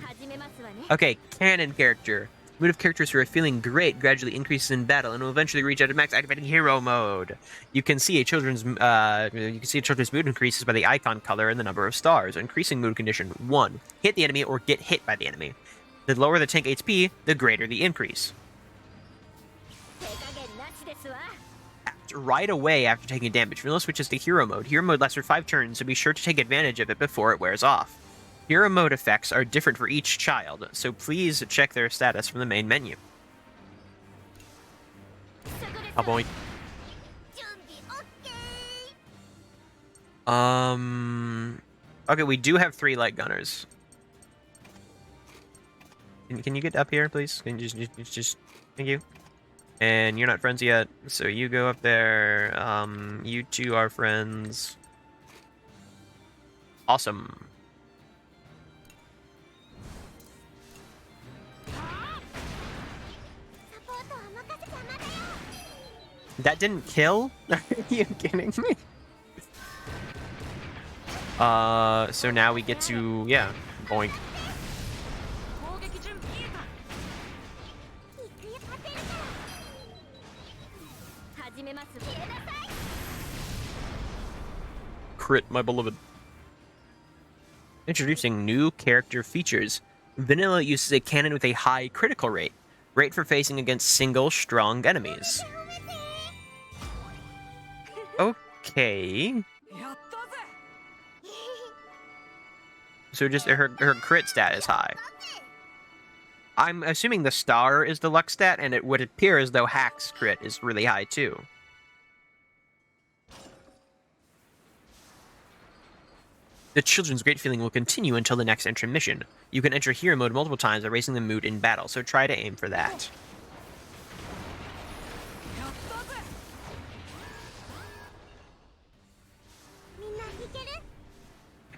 Okay, canon character. Mood of characters who are feeling great gradually increases in battle and will eventually reach out of max activating hero mode. You can see a children's mood increases by the icon color and the number of stars. Increasing mood condition 1. Hit the enemy or get hit by the enemy. The lower the tank HP, the greater the increase. Right away after taking damage, Vanilla switches to hero mode. Hero mode lasts for 5 turns, so be sure to take advantage of it before it wears off. Hero mode effects are different for each child, so please check their status from the main menu. Oh boy. Okay, we do have 3 light gunners. Can you get up here, please? Can you just thank you. And you're not friends yet, so you go up there. You 2 are friends. Awesome. That didn't kill? Are you kidding me? So now we get to, yeah, boink. Crit, my beloved. Introducing new character features. Vanilla uses a cannon with a high critical rate. Great for facing against single, strong enemies. Okay. So just her crit stat is high. I'm assuming the star is the luck stat, and it would appear as though Hack's crit is really high too. The children's great feeling will continue until the next intermission. You can enter hero mode multiple times by raising the mood in battle, so try to aim for that.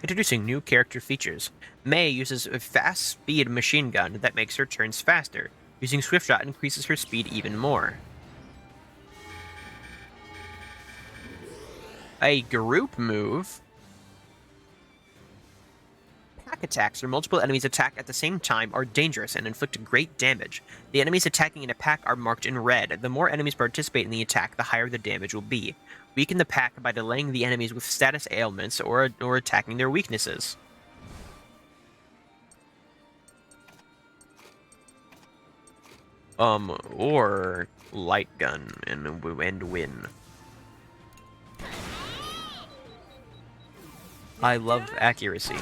Introducing new character features. Mei uses a fast-speed machine gun that makes her turns faster. Using Swift Shot increases her speed even more. A group move. Pack attacks, where multiple enemies attack at the same time, are dangerous and inflict great damage. The enemies attacking in a pack are marked in red. The more enemies participate in the attack, the higher the damage will be. Weaken the pack by delaying the enemies with status ailments or attacking their weaknesses. Or light gun and win. I love accuracy.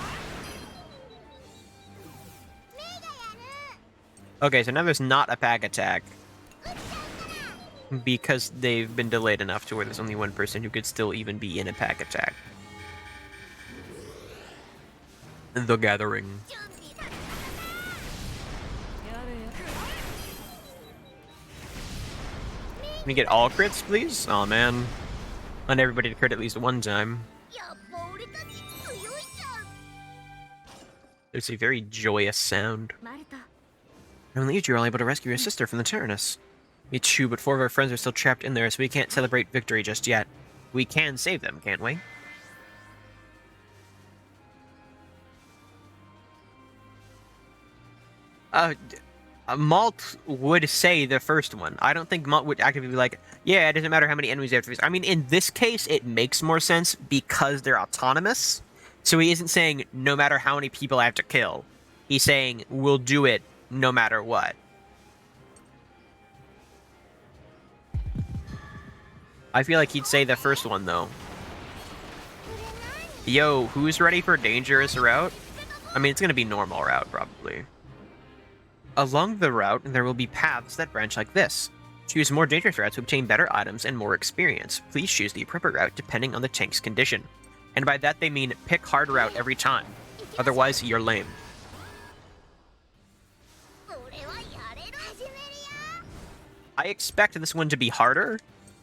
Okay, so now there's not a pack attack. Because they've been delayed enough to where there's only one person who could still even be in a pack attack. The Gathering. Can we get all crits, please? Aw, man. I want everybody to crit at least one time. There's a very joyous sound. I'm relieved you were able to rescue your sister from the Tyrannus. Me too, but 4 of our friends are still trapped in there, so we can't celebrate victory just yet. We can save them, can't we? Malt would say the first one. I don't think Malt would actively be like, yeah, it doesn't matter how many enemies you have to face. I mean, in this case, it makes more sense because they're autonomous. So he isn't saying, no matter how many people I have to kill. He's saying, we'll do it no matter what. I feel like he'd say the first one, though. Yo, who's ready for dangerous route? I mean, it's gonna be normal route, probably. Along the route, there will be paths that branch like this. Choose more dangerous routes to obtain better items and more experience. Please choose the appropriate route depending on the tank's condition. And by that they mean pick hard route every time. Otherwise, you're lame. I expect this one to be harder.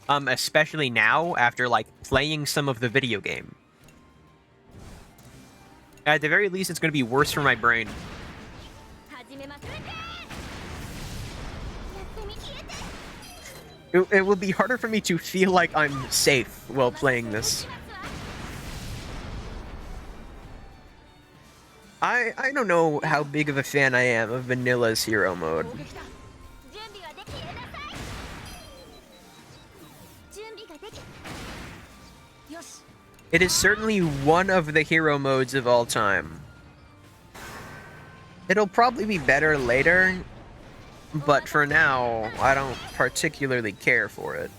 Especially now, after, like, playing some of the video game. At the very least, it's going to be worse for my brain. It will be harder for me to feel like I'm safe while playing this. I don't know how big of a fan I am of Vanilla's hero mode. It is certainly one of the hero modes of all time. It'll probably be better later, but for now, I don't particularly care for it.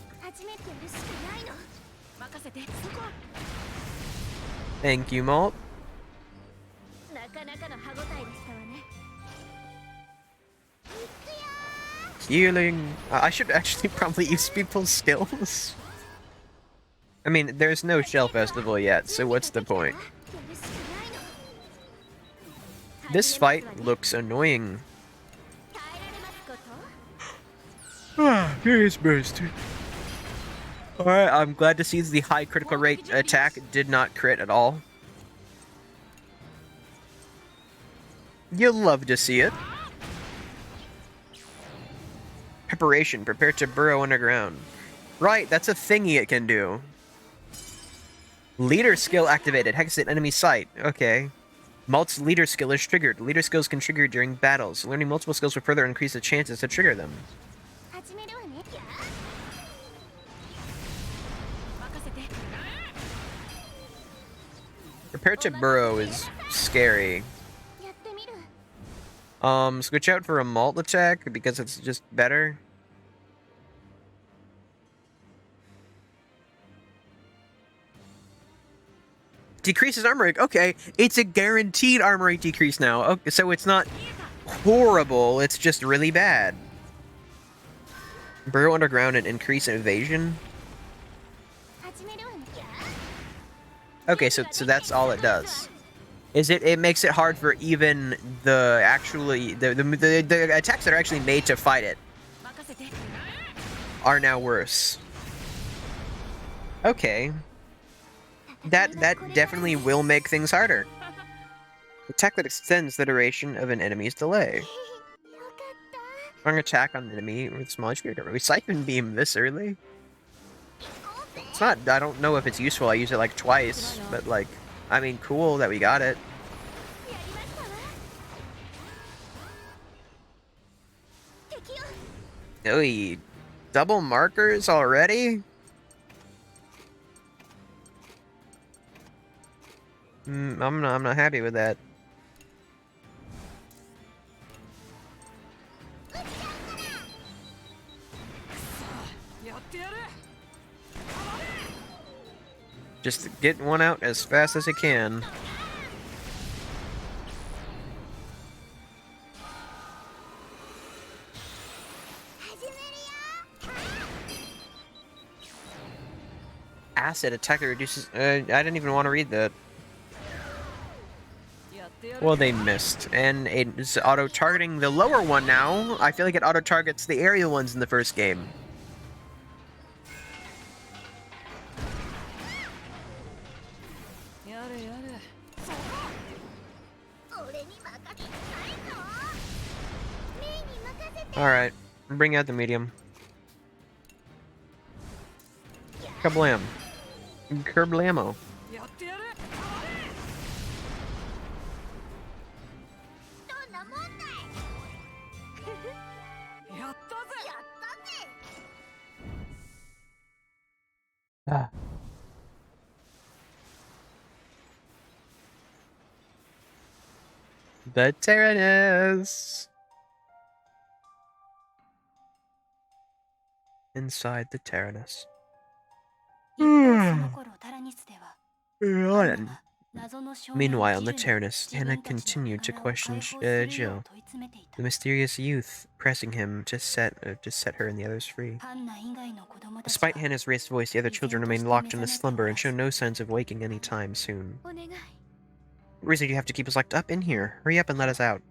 Thank you, Malt. Healing. I should actually probably use people's skills. I mean, there's no Shell Festival yet, so what's the point? This fight looks annoying. Furious Burst. Alright, I'm glad to see the high critical rate attack did not crit at all. You'll love to see it. Preparation. Prepare to burrow underground. Right, that's a thingy it can do. Leader skill activated. Hex at enemy sight. Okay. Malt's leader skill is triggered. Leader skills can trigger during battles. Learning multiple skills will further increase the chances to trigger them. Prepare to burrow is scary. Switch out for a Malt attack because it's just better. Decreases armor rate. Okay, it's a guaranteed armor rate decrease now. Okay, so it's not horrible, it's just really bad. Burrow underground and increase evasion. Okay, so that's all it does. Is it makes it hard for even the attacks that are actually made to fight it are now worse. Okay. That definitely will make things harder. Attack that extends the duration of an enemy's delay. Strong attack on an enemy with small HP. We Siphon Beam this early? It's not, I don't know if it's useful. I use it like twice, but like, I mean, cool that we got it. Oy, double markers already? I'm not happy with that. Just get one out as fast as I can. Acid attack that reduces... I didn't even want to read that. Well, they missed. And it's auto-targeting the lower one now. I feel like it auto-targets the aerial ones in the first game. Alright, bring out the medium. Kablam. Kerblamo. Ah. The Tyrannus! Inside the Tyrannus. Meanwhile, in the Tyrannus, Hannah continued to question Jill, the mysterious youth pressing him to set her and the others free. Despite Hannah's raised voice, the other children remained locked in a slumber and showed no signs of waking any time soon. What reason do you have to keep us locked up in here? Hurry up and let us out.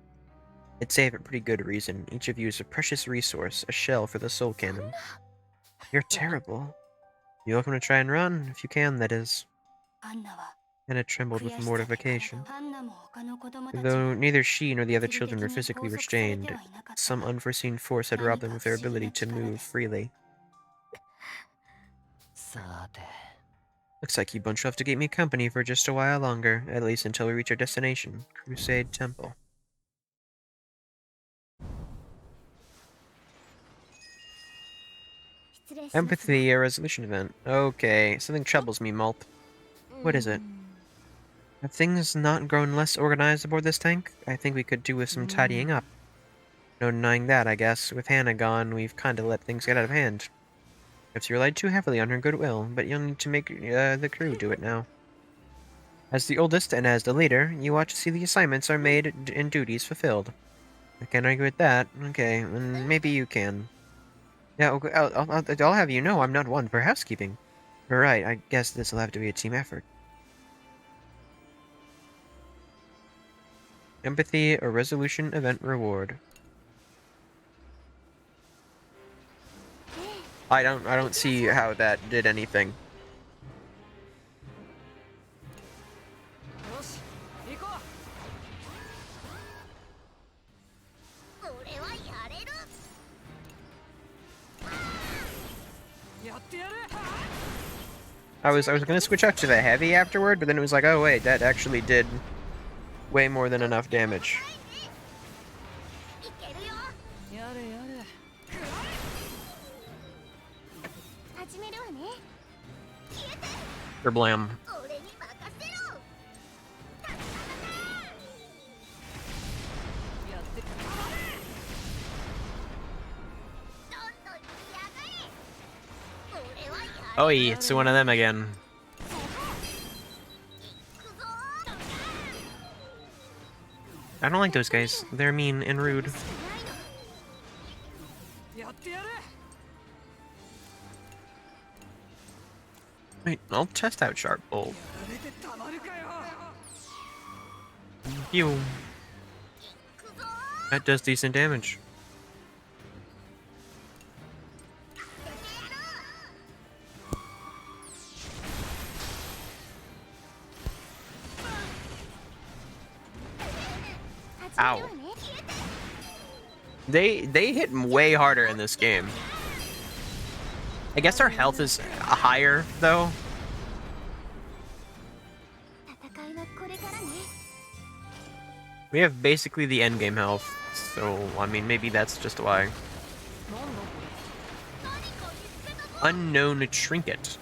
I'd say I have a pretty good reason. Each of you is a precious resource, a shell for the soul cannon. You're terrible. You're welcome to try and run, if you can, that is. Hannah trembled with mortification. Though neither she nor the other children were physically restrained, some unforeseen force had robbed them of their ability to move freely. Looks like you bunch will have to keep me company for just a while longer, at least until we reach our destination, Crusade Temple. Empathy, a resolution event. Okay, something troubles me, Malt. What is it? Have things not grown less organized aboard this tank? I think we could do with some tidying up. No denying that, I guess. With Hannah gone, we've kinda let things get out of hand. Perhaps you relied too heavily on her goodwill, but you'll need to make the crew do it now. As the oldest and as the leader, you watch to see the assignments are made and duties fulfilled. I can't argue with that. Okay, and maybe you can. Yeah, okay, I'll have you know I'm not one for housekeeping. Right, I guess this will have to be a team effort. Empathy, a resolution event reward. I don't see how that did anything. I was gonna switch up to the heavy afterward, but then it was like, oh wait, that actually did way more than enough damage. Blam. Oh, it's one of them again. I don't like those guys. They're mean and rude. Wait, I'll test out Sharp Bolt. Phew. That does decent damage. Ow. They hit way harder in this game. I guess our health is higher, though. We have basically the endgame health, so, I mean, maybe that's just why. Unknown trinket.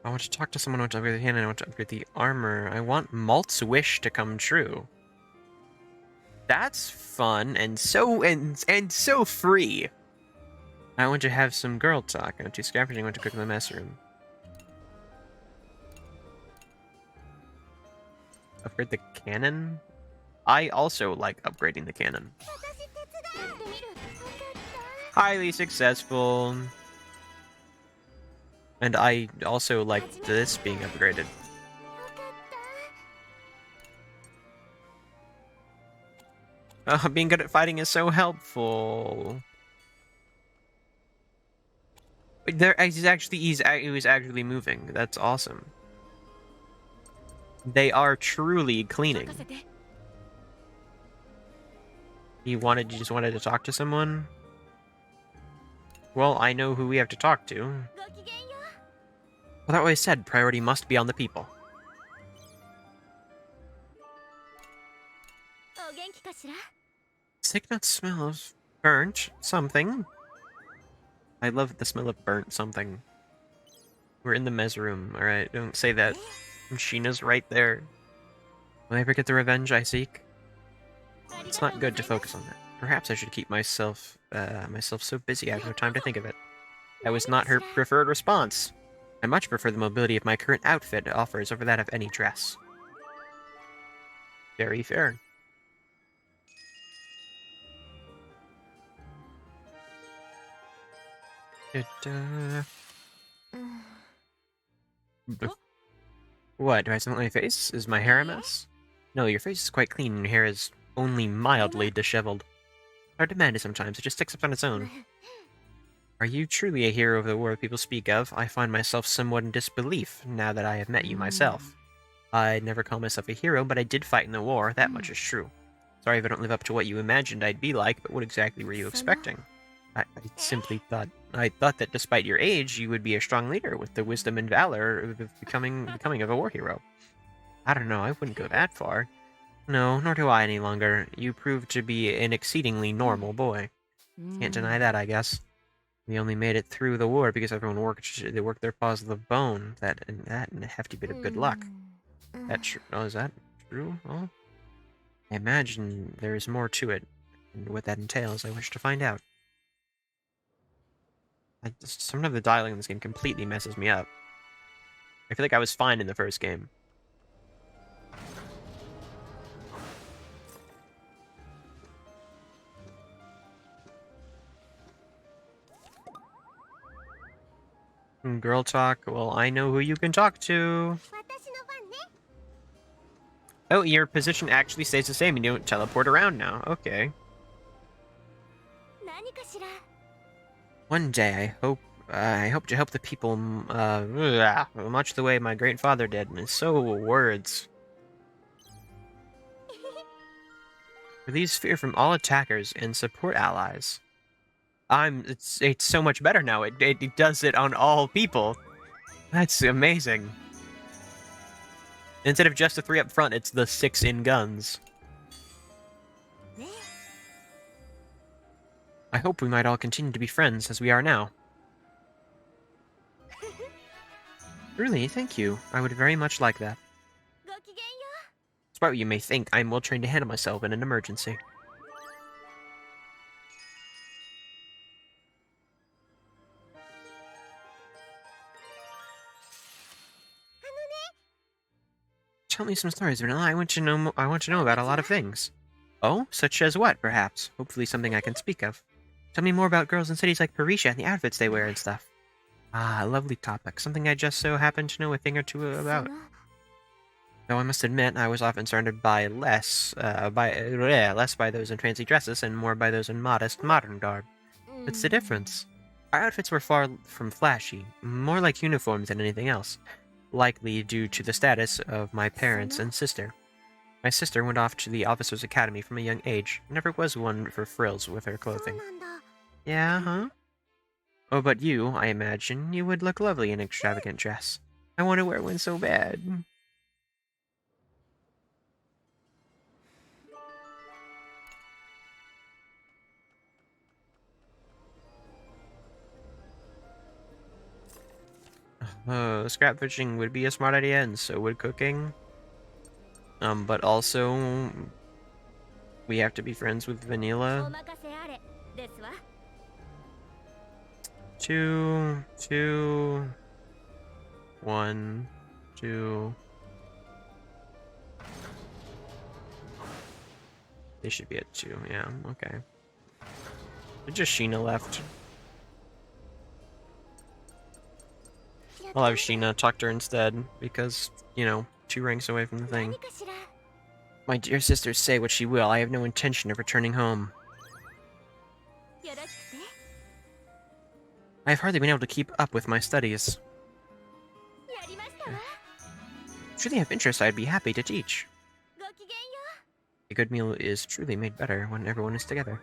I want to talk to someone, I want to upgrade the hand, and I want to upgrade the armor. I want Malt's wish to come true. That's fun and so so free. I want to have some girl talk. I want to scavenging. I want to cook in the mess room. Upgrade the cannon. I also like upgrading the cannon. Highly successful. And I also like this being upgraded. Being good at fighting is so helpful. He was actually moving. That's awesome. They are truly cleaning. You just wanted to talk to someone? Well, I know who we have to talk to. Well, that always said, priority must be on the people. Sick nut smell of burnt something. I love the smell of burnt something. We're in the mez room, alright? Don't say that. Sheena's right there. Will I ever get the revenge I seek? It's not good to focus on that. Perhaps I should keep myself so busy I have no time to think of it. That was not her preferred response. I much prefer the mobility of my current outfit offers over that of any dress. Very fair. What, do I have something on my face? Is my hair a mess? No, your face is quite clean and your hair is only mildly disheveled. Hard to manage sometimes, it just sticks up on its own. Are you truly a hero of the war people speak of? I find myself somewhat in disbelief, now that I have met you myself. I'd never call myself a hero, but I did fight in the war, that much is true. Sorry if I don't live up to what you imagined I'd be like, but what exactly were you expecting? I thought that despite your age, you would be a strong leader with the wisdom and valor of becoming of a war hero. I don't know, I wouldn't go that far. No, nor do I any longer. You proved to be an exceedingly normal boy. Can't deny that, I guess. We only made it through the war because everyone worked their paws to the bone. That and a hefty bit of good luck. Oh, is that true? Oh, I imagine there is more to it, and what that entails, I wish to find out. Some of the dialogue in this game completely messes me up. I feel like I was fine in the first game. Girl talk. Well, I know who you can talk to. Oh, your position actually stays the same and you don't teleport around now. Okay. One day, I hope to help the people, much the way my great father did. And so, words. Release fear from all attackers and support allies. It's so much better now. It does it on all people. That's amazing. Instead of just the 3 up front, it's the 6 in guns. I hope we might all continue to be friends as we are now. Really, thank you. I would very much like that. Despite what you may think, I am well trained to handle myself in an emergency. Tell me some stories, Vanilla. I want to know about a lot of things. Oh, such as what, perhaps? Hopefully something I can speak of. Tell me more about girls in cities like Parisha and the outfits they wear and stuff. Ah, a lovely topic. Something I just so happen to know a thing or two about. Though I must admit, I was often surrounded by less by those in fancy dresses and more by those in modest, modern garb. What's the difference? Our outfits were far from flashy, more like uniforms than anything else, likely due to the status of my parents and sister. My sister went off to the officers' academy from a young age, never was one for frills with her clothing. Yeah, huh? Oh, but you, I imagine, you would look lovely in an extravagant dress. I want to wear one so bad. Scrap fishing would be a smart idea, and so would cooking. But also, we have to be friends with Vanilla. 2, 2, 1, 2. They should be at 2, yeah, okay. Just Sheena left. I'll have Sheena talk to her instead, because, you know, 2 ranks away from the thing. My dear sister, say what she will, I have no intention of returning home. I have hardly been able to keep up with my studies. Should they have interest, I'd be happy to teach. A good meal is truly made better when everyone is together.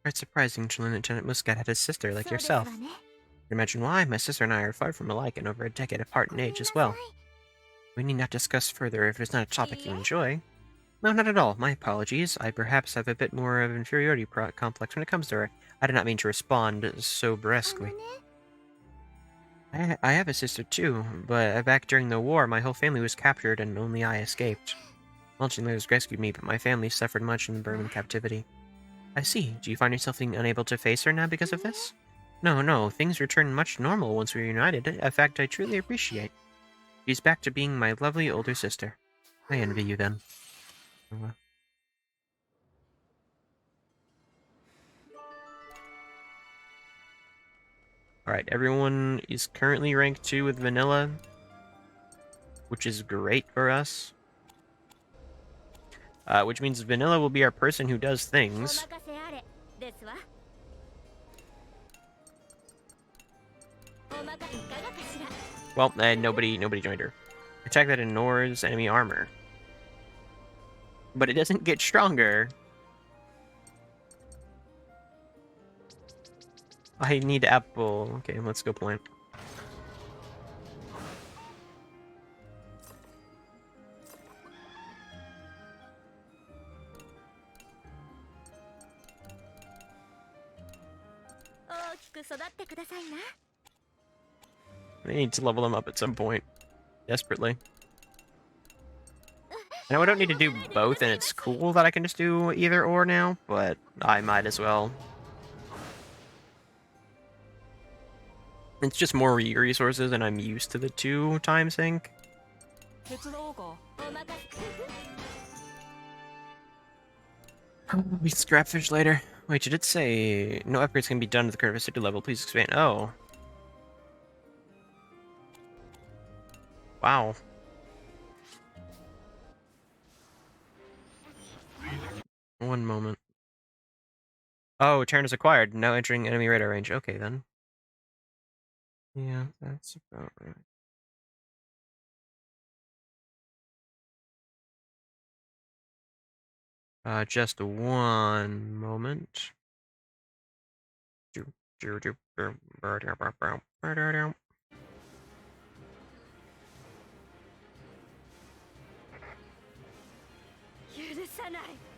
Quite surprising to learn that Lieutenant Muscat had a sister like yourself. I can imagine why. My sister and I are far from alike and over a decade apart in age as well. We need not discuss further if it's not a topic you enjoy. No, not at all. My apologies. I perhaps have a bit more of an inferiority complex when it comes to her. I did not mean to respond so brusquely. I have a sister too, but back during the war, my whole family was captured and only I escaped. Multi-layers rescued me, but my family suffered much in the Burman captivity. I see. Do you find yourself unable to face her now because of this? No. Things return much normal once we're united. A fact I truly appreciate. She's back to being my lovely older sister. I envy you then. Alright, everyone is currently ranked 2 with Vanilla, which is great for us. Which means Vanilla will be our person who does things. Well, nobody joined her. Attack that ignores enemy armor. But it doesn't get stronger. I need apple. Okay, let's go plant. I need to level them up at some point. Desperately. I know I don't need to do both, and it's cool that I can just do either or now, but I might as well. It's just more resources, and I'm used to the 2 time sync. We scrap fish later. Wait, did it say no upgrades can be done at the current city level? Please expand. Oh. Wow. One moment. Oh, turn is acquired. Now entering enemy radar range. Okay, then. Yeah, that's about right. Just one moment.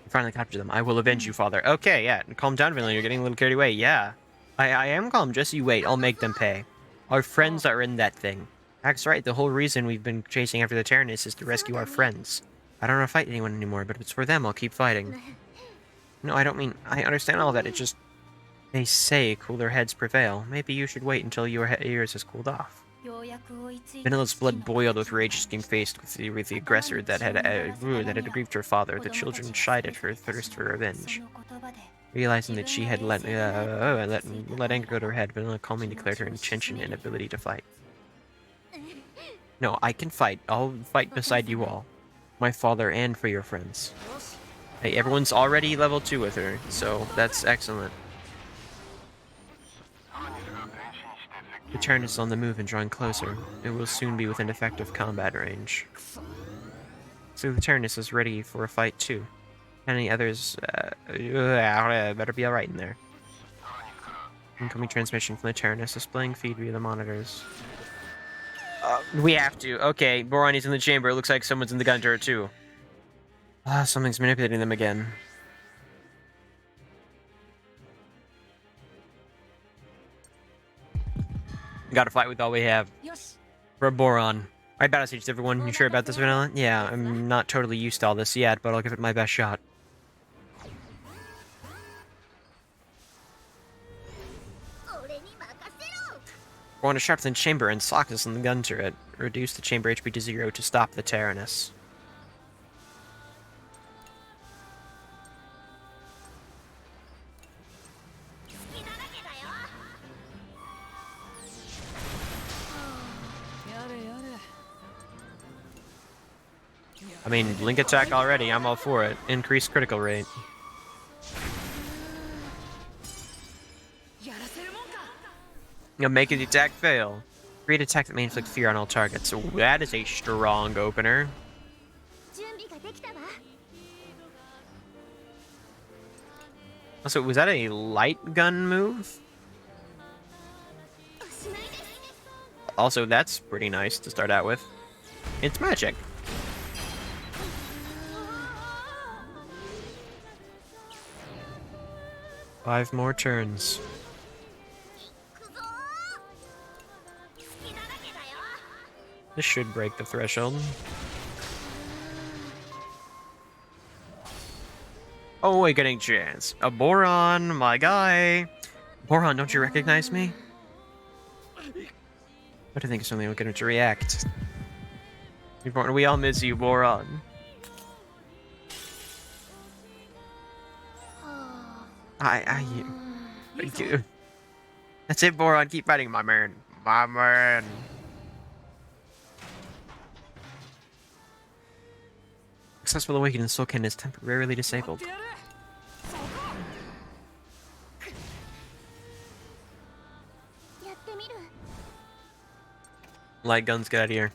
Finally capture them. I will avenge you, father. Okay, yeah. Calm down, villain. You're getting a little carried away. Yeah. I am calm. Just you wait. I'll make them pay. Our friends are in that thing. That's right. The whole reason we've been chasing after the Tyrannus is to rescue our friends. I don't want to fight anyone anymore, but if it's for them, I'll keep fighting. No, I don't mean... I understand all that. It's just... They say cooler heads prevail. Maybe you should wait until yours has cooled off. Vanilla's blood boiled with rage as being faced with the aggressor that had aggrieved her father. The children shied at her thirst for revenge. Realizing that she had let anger go to her head, Vanilla calmly declared her intention and ability to fight. No, I can fight. I'll fight beside you all. My father and for your friends. Hey, everyone's already level 2 with her, so that's excellent. The Tyrannus is on the move and drawing closer. It will soon be within effective combat range. So the Tyrannus is ready for a fight too. Any others better be alright in there. Incoming transmission from the Tyrannus, displaying feed via the monitors. We have to. Okay, Boron is in the chamber. It looks like someone's in the gun turret too. Something's manipulating them again. Gotta fight with all we have. For Boron. Alright, battle stage, everyone. You sure about this, Vanilla? Yeah, I'm not totally used to all this yet, but I'll give it my best shot. Boron is trapped in the chamber and Sockets in the gun turret. Reduce the chamber HP to 0 to stop the Tyrannus. I mean, link attack already, I'm all for it. Increased critical rate. Make the attack fail. Create attack that may inflict fear on all targets. So that is a strong opener. Also, was that a light gun move? Also, that's pretty nice to start out with. It's magic. Five more turns. This should break the threshold. Oh, a getting chance. A Boron, my guy. Boron, don't you recognize me? I don't think it's something we're going to react. We all miss you, Boron. Dude. That's it, Boron. Keep fighting, my man. My man. Successful awakening, the soul cannon is temporarily disabled. Light guns, get out of here.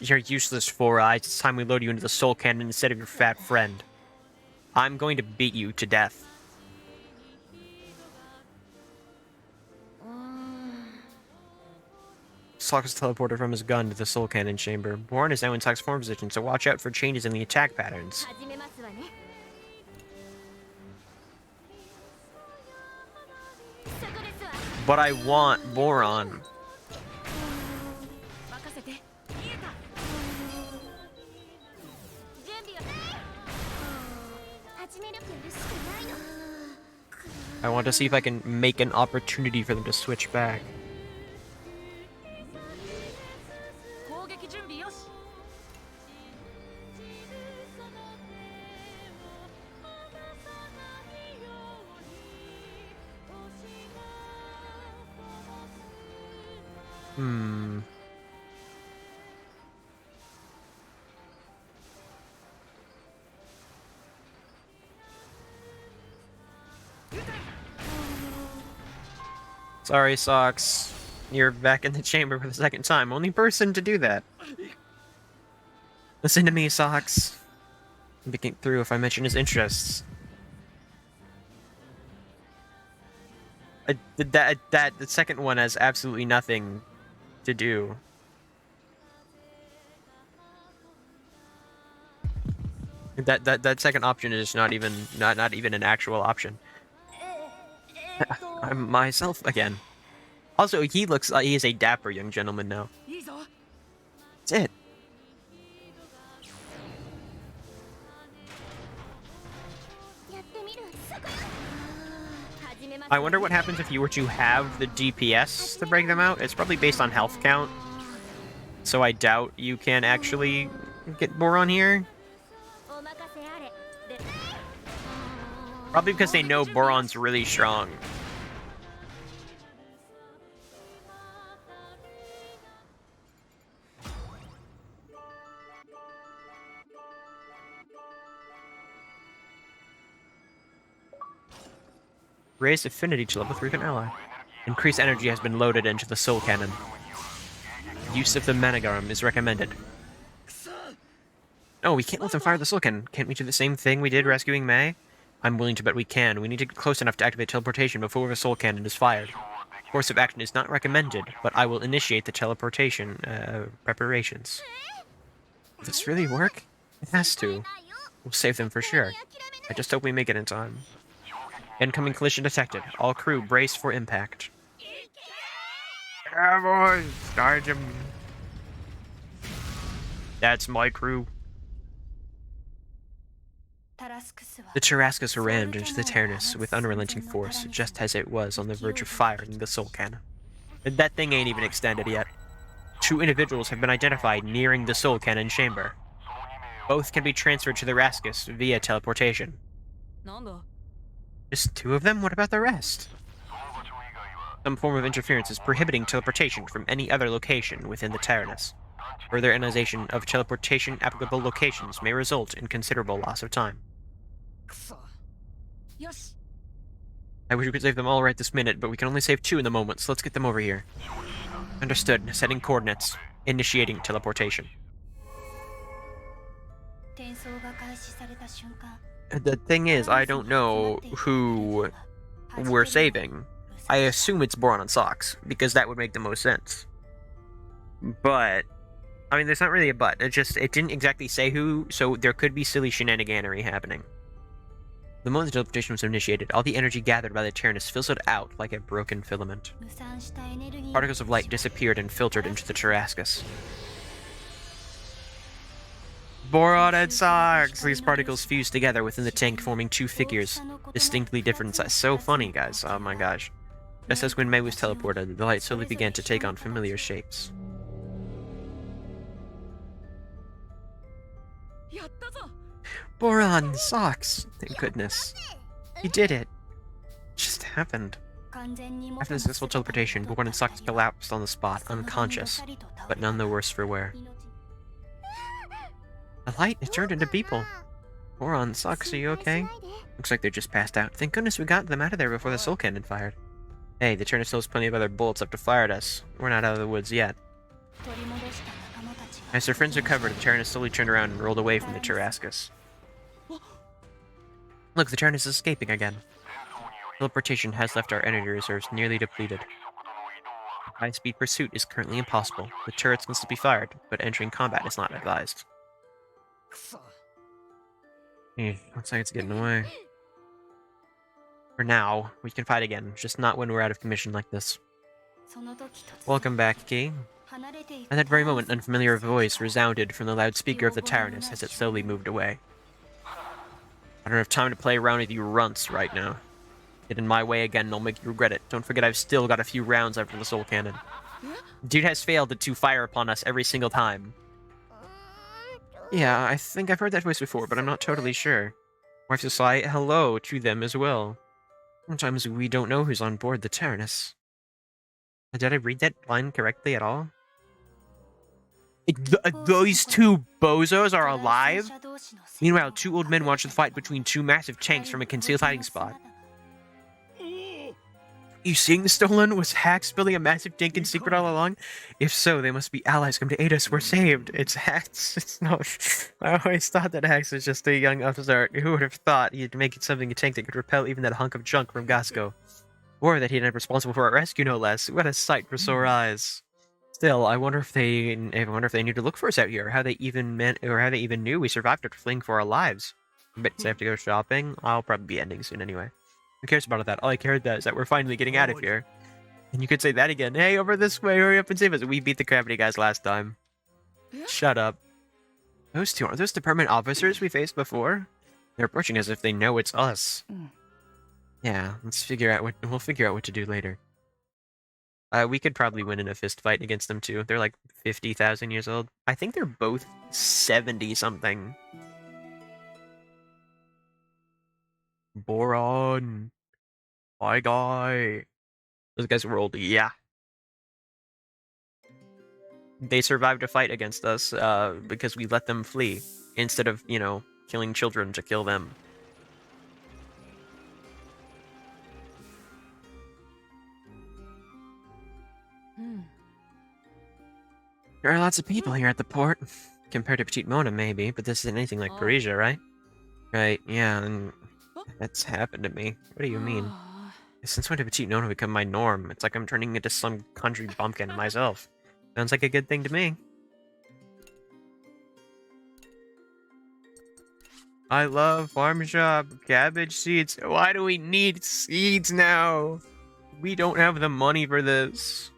You're useless, Four Eyes. It's time we load you into the soul cannon instead of your fat friend. I'm going to beat you to death. Sock's teleported from his gun to the soul cannon chamber. Boron is now in Sock's form position, so watch out for changes in the attack patterns. But I want Boron. I want to see if I can make an opportunity for them to switch back. Hmm. Sorry, Socks. You're back in the chamber for the second time. Only person to do that. Listen to me, Socks. I'm picking through if I mention his interests. The second one has absolutely nothing to do. That second option is not even an actual option. I'm myself again. Also, he looks like he is a dapper young gentleman now. That's it. I wonder what happens if you were to have the DPS to break them out. It's probably based on health count. So I doubt you can actually get Boron here. Probably because they know Boron's really strong. Raise affinity to level 3 with an ally. Increased energy has been loaded into the soul cannon. Use of the Managarm is recommended. No, we can't let them fire the soul cannon. Can't we do the same thing we did rescuing May? I'm willing to bet we can. We need to get close enough to activate teleportation before the soul cannon is fired. Course of action is not recommended, but I will initiate the teleportation preparations. Will this really work? It has to. We'll save them for sure. I just hope we make it in time. Incoming collision detected. All crew brace for impact. Yeah, boys, charge him. That's my crew. The Tarrascus rammed into the Terranus with unrelenting force, just as it was on the verge of firing the soul cannon. That thing ain't even extended yet. 2 individuals have been identified nearing the soul cannon chamber. Both can be transferred to the Rascus via teleportation. Just 2 of them? What about the rest? Some form of interference is prohibiting teleportation from any other location within the Terranus. Further analyzation of teleportation applicable locations may result in considerable loss of time. I wish we could save them all right this minute, but we can only save 2 in the moment, so let's get them over here. Understood. Setting coordinates. Initiating teleportation. The thing is, I don't know who we're saving. I assume it's Boron and Socks, because that would make the most sense. But, I mean, there's not really a but. It didn't exactly say who, so there could be silly shenaniganery happening. The moment the teleportation was initiated, all the energy gathered by the Terranus fizzled out like a broken filament. Particles of light disappeared and filtered into the Tarrascus. Boron and Socks! These particles fused together within the tank, forming 2 figures, distinctly different in size. So funny, guys. Oh my gosh. Just as when May was teleported, the light slowly began to take on familiar shapes. Boron! Socks! Thank goodness. He did it. It just happened. After the successful teleportation, Boron and Socks collapsed on the spot, unconscious, but none the worse for wear. The light, it turned into people. Boron, Socks, are you okay? Looks like they just passed out. Thank goodness we got them out of there before the soul cannon fired. Hey, the Terranus still has plenty of other bullets left to fire at us. We're not out of the woods yet. As their friends recovered, the Terranus slowly turned around and rolled away from the Tarrascus. Look, the Terranus is escaping again. Teleportation has left our energy reserves nearly depleted. High-speed pursuit is currently impossible. The turrets can still be fired, but entering combat is not advised. Looks like it's getting away. For now, we can fight again, just not when we're out of commission like this. Welcome back, Key. At that very moment, an unfamiliar voice resounded from the loudspeaker of the Terranus as it slowly moved away. I don't have time to play around with you runts right now. Get in my way again and I'll make you regret it. Don't forget I've still got a few rounds after the soul cannon. Dude has failed to fire upon us every single time. Yeah, I think I've heard that voice before, but I'm not totally sure. We'll have to say hello to them as well. Sometimes we don't know who's on board the Terranus. Did I read that line correctly at all? Those two bozos are alive? Meanwhile, two old men watch the fight between two massive tanks from a concealed hiding spot. You seeing this, Stolen? Was Hax building a massive tank in secret all along? If so, they must be allies come to aid us. We're saved. It's Hax. It's not. I always thought that Hax was just a young upstart. Who would have thought he'd make it something a tank that could repel even that hunk of junk from Gasco? Or that he'd been responsible for our rescue, no less. What a sight for sore eyes. Still, I wonder if they knew to look for us out here, how they even knew we survived after fleeing for our lives. But I have to go shopping. I'll probably be ending soon anyway. Who cares about that? All I care about is that we're finally getting out of here. And you could say that again. Hey, over this way, hurry up and save us. We beat the gravity guys last time. Shut up. Those two, are those the permanent officers we faced before? They're approaching as if they know it's us. Yeah, we'll figure out what to do later. We could probably win in a fist fight against them too. They're like 50,000 years old. I think they're both 70-something. Boron. My guy. Those guys were old, yeah. They survived a fight against us because we let them flee instead of, killing children to kill them. There are lots of people here at the port. Compared to Petite Mona, maybe, but this isn't anything like Parisia, right? Right, yeah, and that's happened to me. What do you mean? Since when did Petite Mona become my norm? It's like I'm turning into some country bumpkin myself. Sounds like a good thing to me. I love farm shop, cabbage seeds. Why do we need seeds now? We don't have the money for this.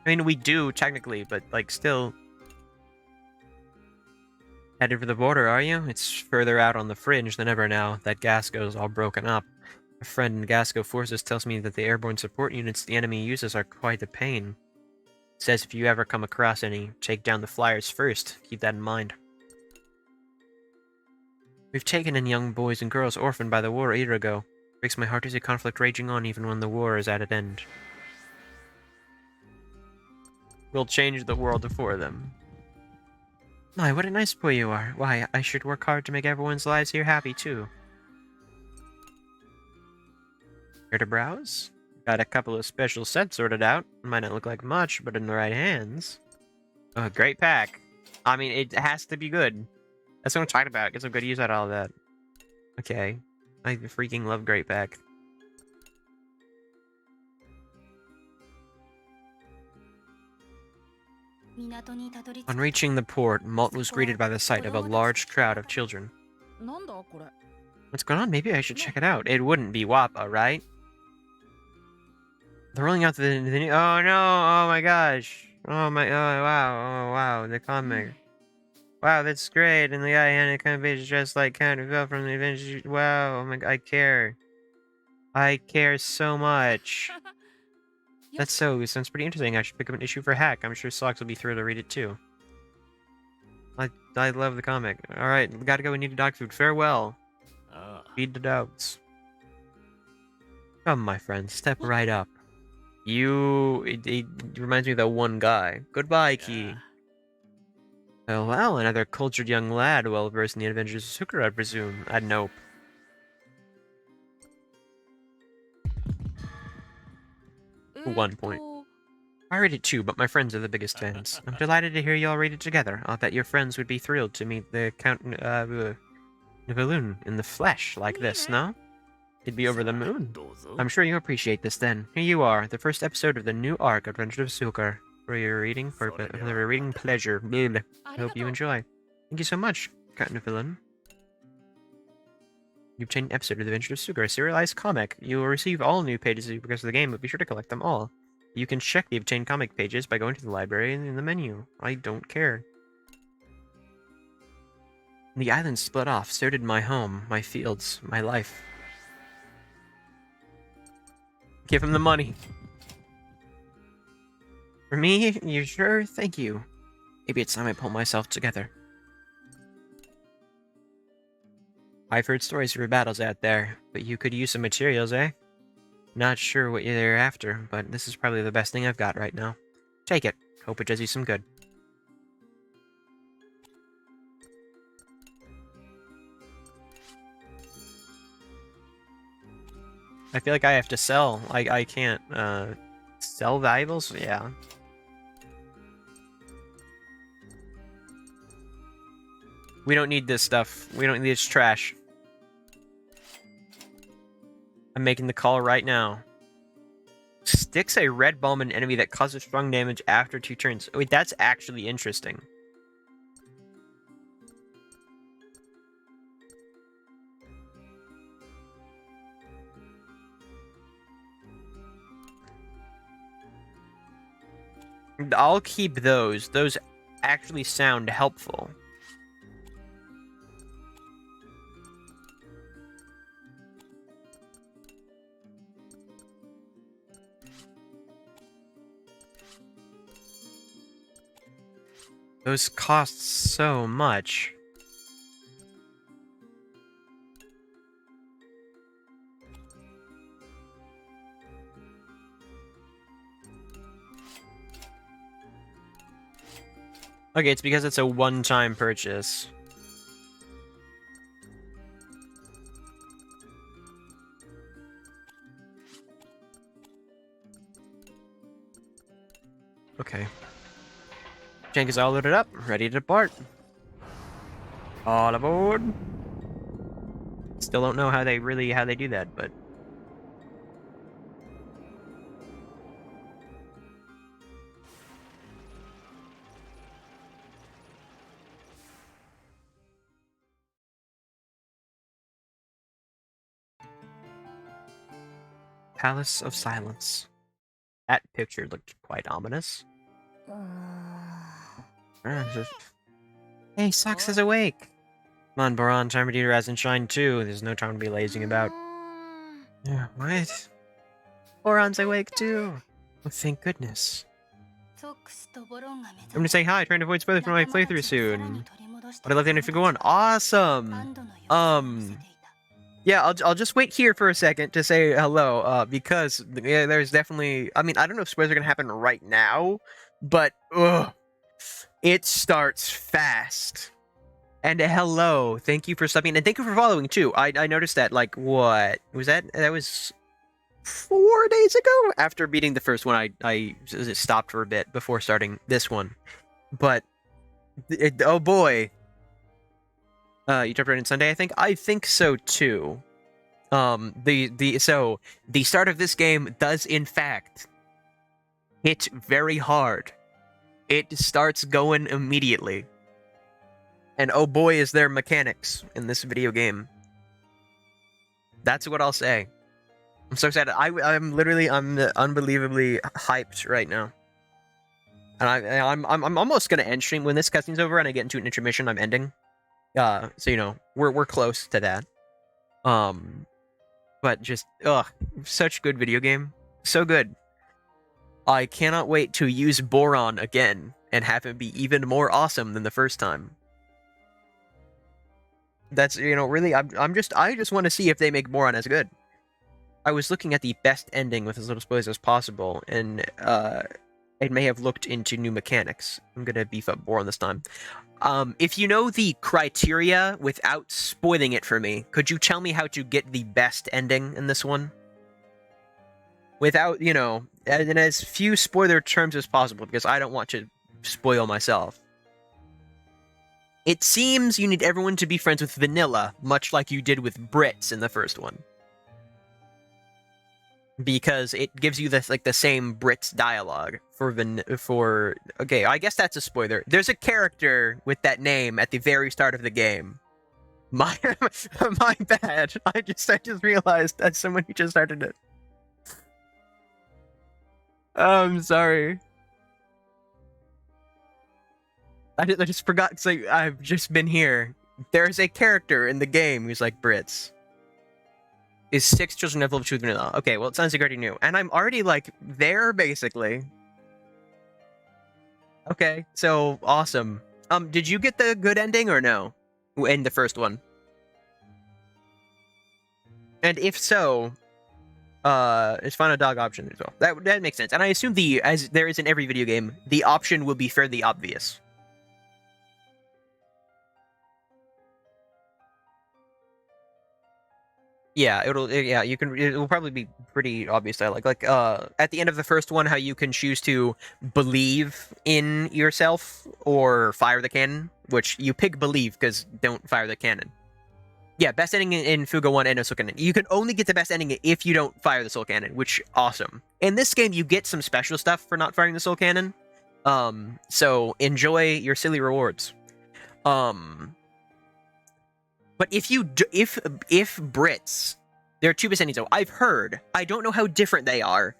I mean, we do, technically, but, still. Headed for the border, are you? It's further out on the fringe than ever now. That Gasco's all broken up. A friend in Gasco forces tells me that the airborne support units the enemy uses are quite a pain. Says if you ever come across any, take down the flyers first. Keep that in mind. We've taken in young boys and girls orphaned by the war a year ago. Breaks my heart to see conflict raging on even when the war is at an end. We'll change the world for them. My, what a nice boy you are. Why, I should work hard to make everyone's lives here happy, too. Here to browse? Got a couple of special sets sorted out. Might not look like much, but in the right hands. Oh, great pack. I mean, it has to be good. That's what I'm talking about. Get some good use out of all that. Okay. I freaking love great pack. On reaching the port, Malt was greeted by the sight of a large crowd of children. What's going on? Maybe I should check it out. It wouldn't be Wappa, right? They're rolling out the new... Oh no! Oh my gosh! Oh wow! Oh wow! The comic. Wow, that's great! And the guy handed kind of page just like kind of fell from the adventure. Wow! Oh my god! I care. I care so much. That sounds pretty interesting. I should pick up an issue for Hack. I'm sure Socks will be thrilled to read it too. I love the comic. Alright, gotta go. We need dog food. Farewell. Feed the dogs. Come, my friend. Step right up. It reminds me of that one guy. Goodbye, Key. Oh, well, another cultured young lad, well versed in the adventures of Sakura, I presume. Nope. One point. I read it too, but my friends are the biggest fans. I'm delighted to hear you all read it together. I'll bet your friends would be thrilled to meet the Count Nivaloon in the flesh like this, no? It'd be over the moon. I'm sure you'll appreciate this then. Here you are, the first episode of the new arc, Adventures of Sakura. For your reading pleasure. I hope you enjoy. Thank you so much, Count Nivaloon. You obtained an episode of The Adventure of Sugar, a serialized comic. You will receive all new pages because of the game, but be sure to collect them all. You can check the obtained comic pages by going to the library in the menu. I don't care. The island split off, so did my home, my fields, my life. Give him the money. For me? You sure? Thank you. Maybe it's time I pull myself together. I've heard stories of your battles out there, but you could use some materials, eh? Not sure what you're after, but this is probably the best thing I've got right now. Take it. Hope it does you some good. I feel like I have to sell. I can't, sell valuables? Yeah. We don't need this stuff. We don't need this trash. I'm making the call right now. Sticks a red bomb an enemy that causes strong damage after 2 turns. Wait, that's actually interesting. I'll keep those. Those actually sound helpful. Those cost so much. Okay, it's because it's a one-time purchase. Okay. Tank is all loaded up, ready to depart. All aboard. Still don't know how they do that, but Palace of Silence. That picture looked quite ominous. Hey, Socks is awake. Come on, Boron, time to rise and shine too. There's no time to be lazing about. Yeah, what? Boron's awake too. Oh, thank goodness. I'm gonna say hi, trying to avoid spoilers for my playthrough soon. But I love the end if you go on. Awesome! Yeah, I'll just wait here for a second to say hello, because yeah, there's definitely... I mean, I don't know if spoilers are gonna happen right now, but, ugh. It starts fast. And hello, thank you for stopping, and thank you for following, too. I noticed that, like, what? Was that... That was 4 days ago? After beating the first one, I stopped for a bit before starting this one. But, oh boy. You jumped right in Sunday, I think? I think so, too. So, the start of this game does, in fact, hit very hard. It starts going immediately. And oh boy, is there mechanics in this video game. That's what I'll say. I'm so excited. I'm unbelievably hyped right now. And I'm almost gonna end stream when this cutscene's over and I get into an intermission. I'm ending. So you know, we're close to that. But just such good video game. So good. I cannot wait to use Boron again and have him be even more awesome than the first time. That's, you know, really, I just want to see if they make Boron as good. I was looking at the best ending with as little spoilers as possible, and it may have looked into new mechanics. I'm gonna beef up Boron this time. If you know the criteria without spoiling it for me, could you tell me how to get the best ending in this one? Without, you know, in as few spoiler terms as possible, because I don't want to spoil myself. It seems you need everyone to be friends with Vanilla, much like you did with Brits in the first one. Because it gives you the same Brits dialogue for okay, I guess that's a spoiler. There's a character with that name at the very start of the game. My bad. I just realized that's someone who just started it. I'm sorry. I just forgot, because I've just been here. There's a character in the game who's like Brits. Is 6 children have lived with Vanilla? Okay, well, it sounds like I already knew. And I'm already, like, there, basically. Okay, so, awesome. Did you get the good ending, or no? In the first one? And if so, It's find a dog option as well. That makes sense. And I assume as there is in every video game, the option will be fairly obvious. Yeah, it'll probably be pretty obvious. Like at the end of the first one, how you can choose to believe in yourself or fire the cannon, which you pick believe because don't fire the cannon. Yeah, best ending in Fuga 1 and no Soul Cannon. You can only get the best ending if you don't fire the Soul Cannon, which awesome. In this game, you get some special stuff for not firing the Soul Cannon. So enjoy your silly rewards. But if Brits, there are two best endings though. I've heard. I don't know how different they are,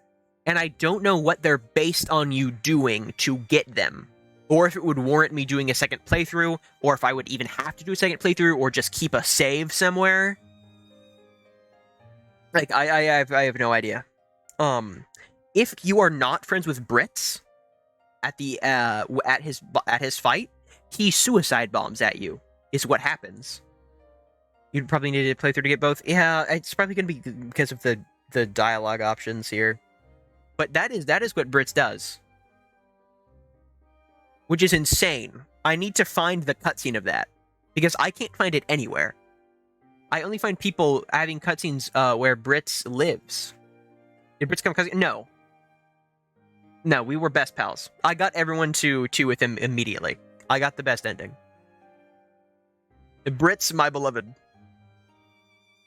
and I don't know what they're based on you doing to get them, or if it would warrant me doing a second playthrough, or if I would even have to do a second playthrough, or just keep a save somewhere. Like I have no idea. If you are not friends with Brits at his fight, he suicide bombs at you. Is what happens. You'd probably need a playthrough to get both. Yeah, it's probably going to be because of the dialogue options here. But that is what Brits does. Which is insane. I need to find the cutscene of that. Because I can't find it anywhere. I only find people having cutscenes where Brits lives. Did Brits come cutscene? No. No, we were best pals. I got everyone to with him immediately. I got the best ending. Brits, my beloved.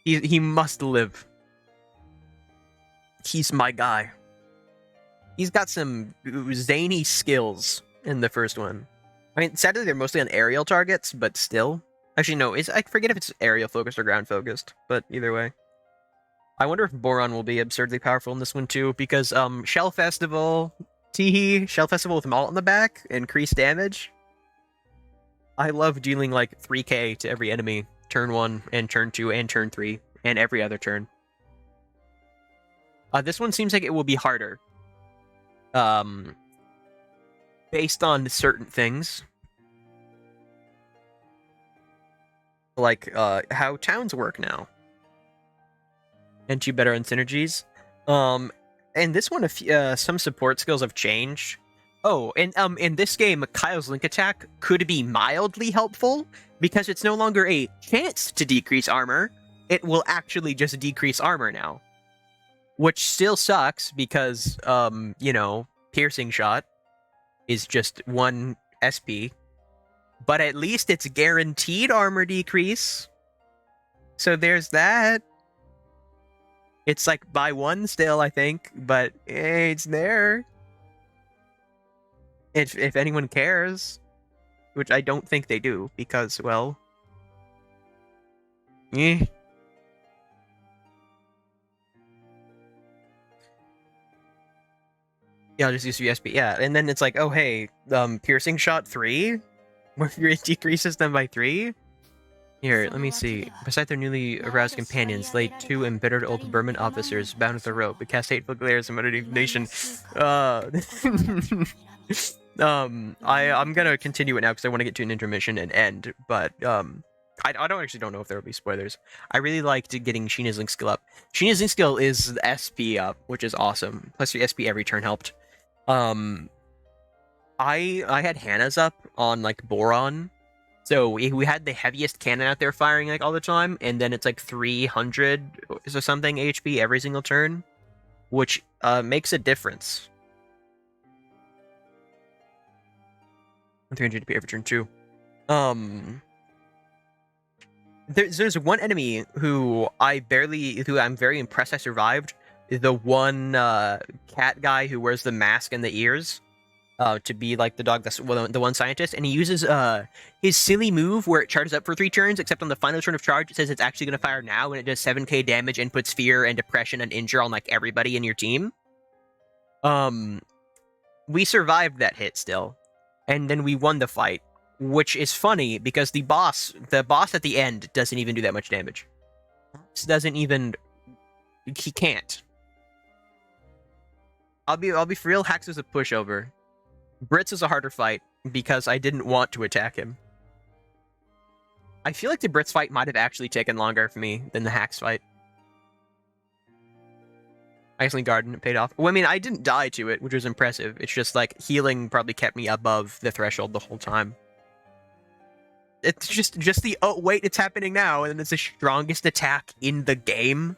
He must live. He's my guy. He's got some zany skills in the first one. I mean, sadly, they're mostly on aerial targets, but still. Actually, no, I forget if it's aerial focused or ground focused, but either way. I wonder if Boron will be absurdly powerful in this one too, because Shell Festival, Shell Festival with Malt in the back, increased damage. I love dealing like 3k to every enemy, turn 1 and turn 2 and turn 3, and every other turn. This one seems like it will be harder. Based on certain things. Like how towns work now. And you better on synergies. And this one, some support skills have changed. Oh, and in this game, Kyle's Link Attack could be mildly helpful because it's no longer a chance to decrease armor. It will actually just decrease armor now. Which still sucks because, you know, Piercing Shot is just 1 SP. But at least it's guaranteed armor decrease. So there's that. It's like by 1 still, I think, but it's there. If anyone cares, which I don't think they do, because, well, Yeah, I'll just use USB. Yeah, and then it's like, oh hey, piercing shot 3, where it decreases them by 3. Here, let me see. Beside their newly aroused companions lay 2 embittered old Burman officers bound with a rope, but cast hateful glares and muttered indignation. I'm gonna continue it now because I want to get to an intermission and end, but I don't know if there will be spoilers. I really liked getting Sheena's Link skill up. Sheena's Link skill is the SP up, which is awesome. Plus your SP every turn helped. I had Hannah's up on like Boron. So we had the heaviest cannon out there firing like all the time, and then it's like 300 or something HP every single turn, which makes a difference. 300 HP every turn too. There's one enemy who I'm very impressed I survived. The one cat guy who wears the mask and the ears. To be like the dog that's the one scientist, and he uses his silly move where it charges up for 3 turns, except on the final turn of charge it says it's actually going to fire now, and it does 7k damage and puts fear and depression and injure on like everybody in your team. We survived that hit still, and then we won the fight, which is funny because the boss at the end doesn't even do that much damage. He can't. I'll be for real. Hax was a pushover. Brits is a harder fight because I didn't want to attack him. I feel like the Brits fight might have actually taken longer for me than the Hax fight. Iceland Garden, it paid off. Well, I mean, I didn't die to it, which was impressive. It's just like healing probably kept me above the threshold the whole time. It's just the, oh wait, it's happening now, and then it's the strongest attack in the game.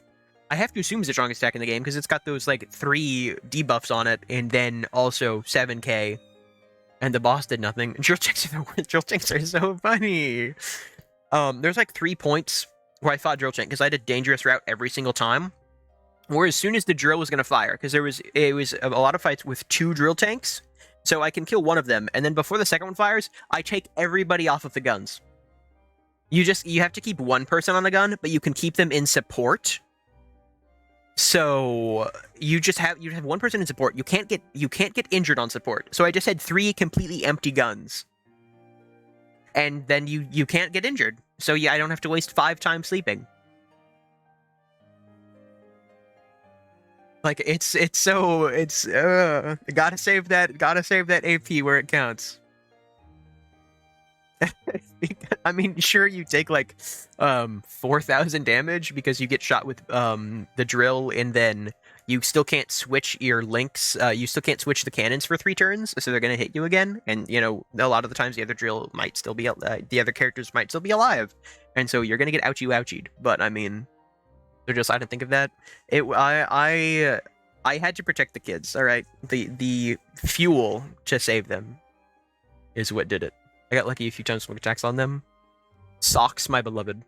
I have to assume it's the strongest attack in the game because it's got those like 3 debuffs on it, and then also 7k, and the boss did nothing. Drill tanks are the worst. Drill tanks are so funny. There's like 3 points where I fought drill tank because I had a dangerous route every single time. Where as soon as the drill was going to fire, because it was a lot of fights with 2 drill tanks, so I can kill one of them, and then before the second one fires, I take everybody off of the guns. You have to keep one person on the gun, but you can keep them in support. So you have one person in support. You can't get injured on support. So I just had 3 completely empty guns, and then you can't get injured. So yeah, I don't have to waste 5 times sleeping. Like gotta save that AP where it counts. I mean, sure, you take like 4,000 damage because you get shot with the drill, and then you still can't switch your links. You still can't switch the cannons for 3 turns, so they're gonna hit you again. And you know, a lot of the times the other drill might still be the other characters might still be alive, and so you're gonna get ouchied. But I mean, they're just, I didn't think of that. I had to protect the kids. All right, the fuel to save them is what did it. I got lucky a few times smoke attacks on them. Socks, my beloved.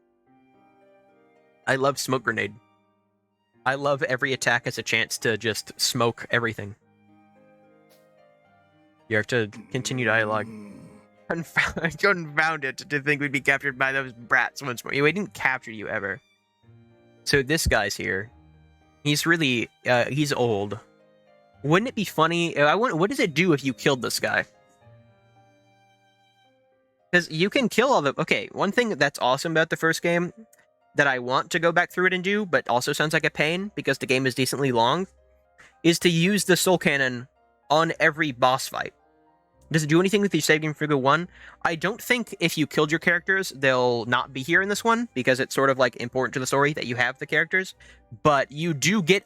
I love smoke grenade. I love every attack as a chance to just smoke everything. You have to continue dialogue. Confounded to think we'd be captured by those brats once more. We didn't capture you ever. So this guy's here. He's really, he's old. Wouldn't it be funny? What does it do if you killed this guy? Because you can kill all the... Okay, one thing that's awesome about the first game that I want to go back through it and do, but also sounds like a pain because the game is decently long, is to use the soul cannon on every boss fight. Does it do anything with your save game Fuga 1? I don't think if you killed your characters, they'll not be here in this one, because it's sort of like important to the story that you have the characters, but you do get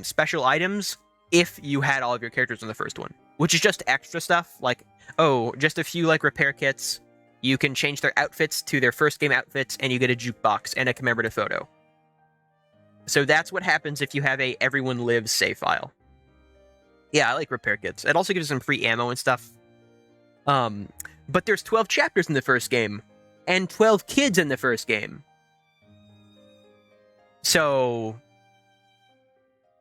special items if you had all of your characters in the first one, which is just extra stuff, like, oh, just a few like repair kits. You can change their outfits to their first game outfits, and you get a jukebox and a commemorative photo. So that's what happens if you have a Everyone Lives save file. Yeah, I like repair kits. It also gives some free ammo and stuff. But there's 12 chapters in the first game, and 12 kids in the first game. So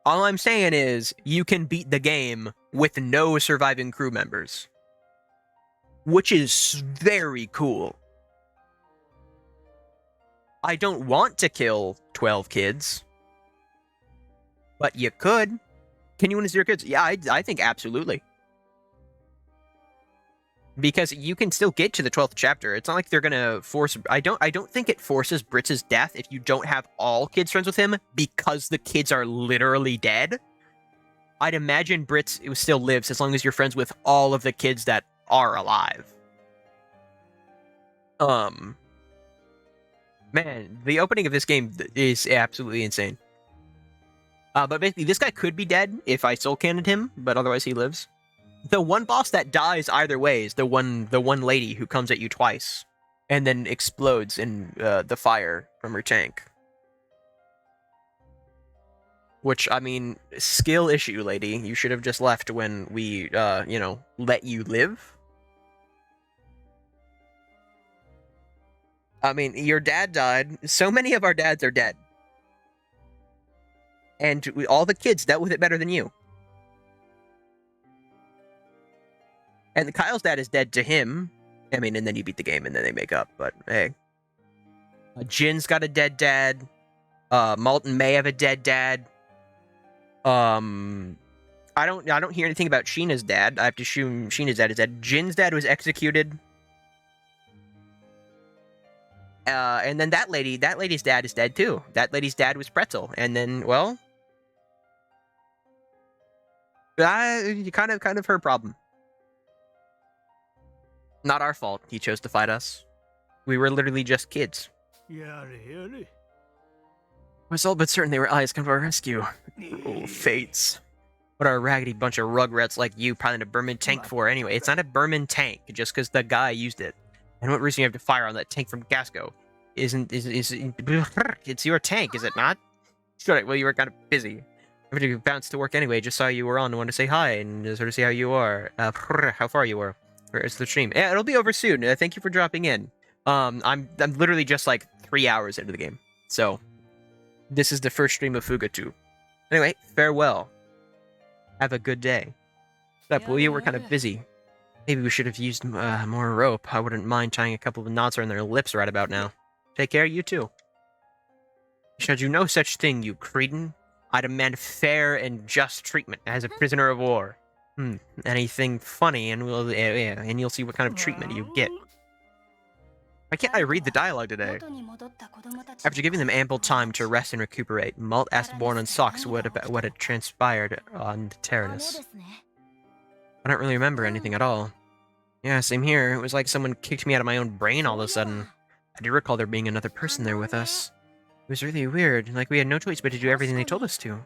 all I'm saying is you can beat the game with no surviving crew members, which is very cool. I don't want to kill 12 kids, but you could. Can you win 0 kids? Yeah, I think absolutely. Because you can still get to the 12th chapter. It's not like they're gonna force... I don't think it forces Britz's death if you don't have all kids friends with him, because the kids are literally dead. I'd imagine Britz still lives as long as you're friends with all of the kids that are alive. Man, the opening of this game is absolutely insane. But basically, this guy could be dead if I soul cannoned him, but otherwise he lives. The one boss that dies either way is the one lady who comes at you twice and then explodes in the fire from her tank. Which, I mean, skill issue, lady. You should have just left when we, you know, let you live. I mean, your dad died. So many of our dads are dead. And all the kids dealt with it better than you. And Kyle's dad is dead to him. I mean, and then you beat the game and then they make up, but hey. Jin's got a dead dad. Malton may have a dead dad. I don't hear anything about Sheena's dad. I have to assume Sheena's dad is dead. Jin's dad was executed. And then that lady's dad is dead too. That lady's dad was Pretzel. And then, well, kind of her problem. Not our fault. He chose to fight us. We were literally just kids. was all but certain they were allies come to our rescue. Cruel fates. What are a raggedy bunch of rugrats like you piloting a Berman tank for anyway? It's not a Berman tank, just because the guy used it. And what reason you have to fire on that tank from Gasco? It's your tank, is it not? Sure, well, you were kind of busy. Everybody bounced to work anyway, just saw you were on, wanted to say hi and sort of see how you are. How far you were. Where's the stream? Yeah, it'll be over soon. Thank you for dropping in. I'm literally just like 3 hours into the game. So, this is the first stream of Fuga 2. Anyway, farewell. Have a good day. What's up, will you? We're kind of busy. Maybe we should have used more rope. I wouldn't mind tying a couple of knots around their lips right about now. Take care, you too. Shall do no such thing, you cretin. I demand fair and just treatment as a prisoner of war. Anything funny, and and you'll see what kind of treatment you get. Why can't I read the dialogue today? After giving them ample time to rest and recuperate, Malt asked Born and Socks what had transpired on Tyrannus. I don't really remember anything at all. Yeah, same here. It was like someone kicked me out of my own brain all of a sudden. I do recall there being another person there with us. It was really weird, like we had no choice but to do everything they told us to.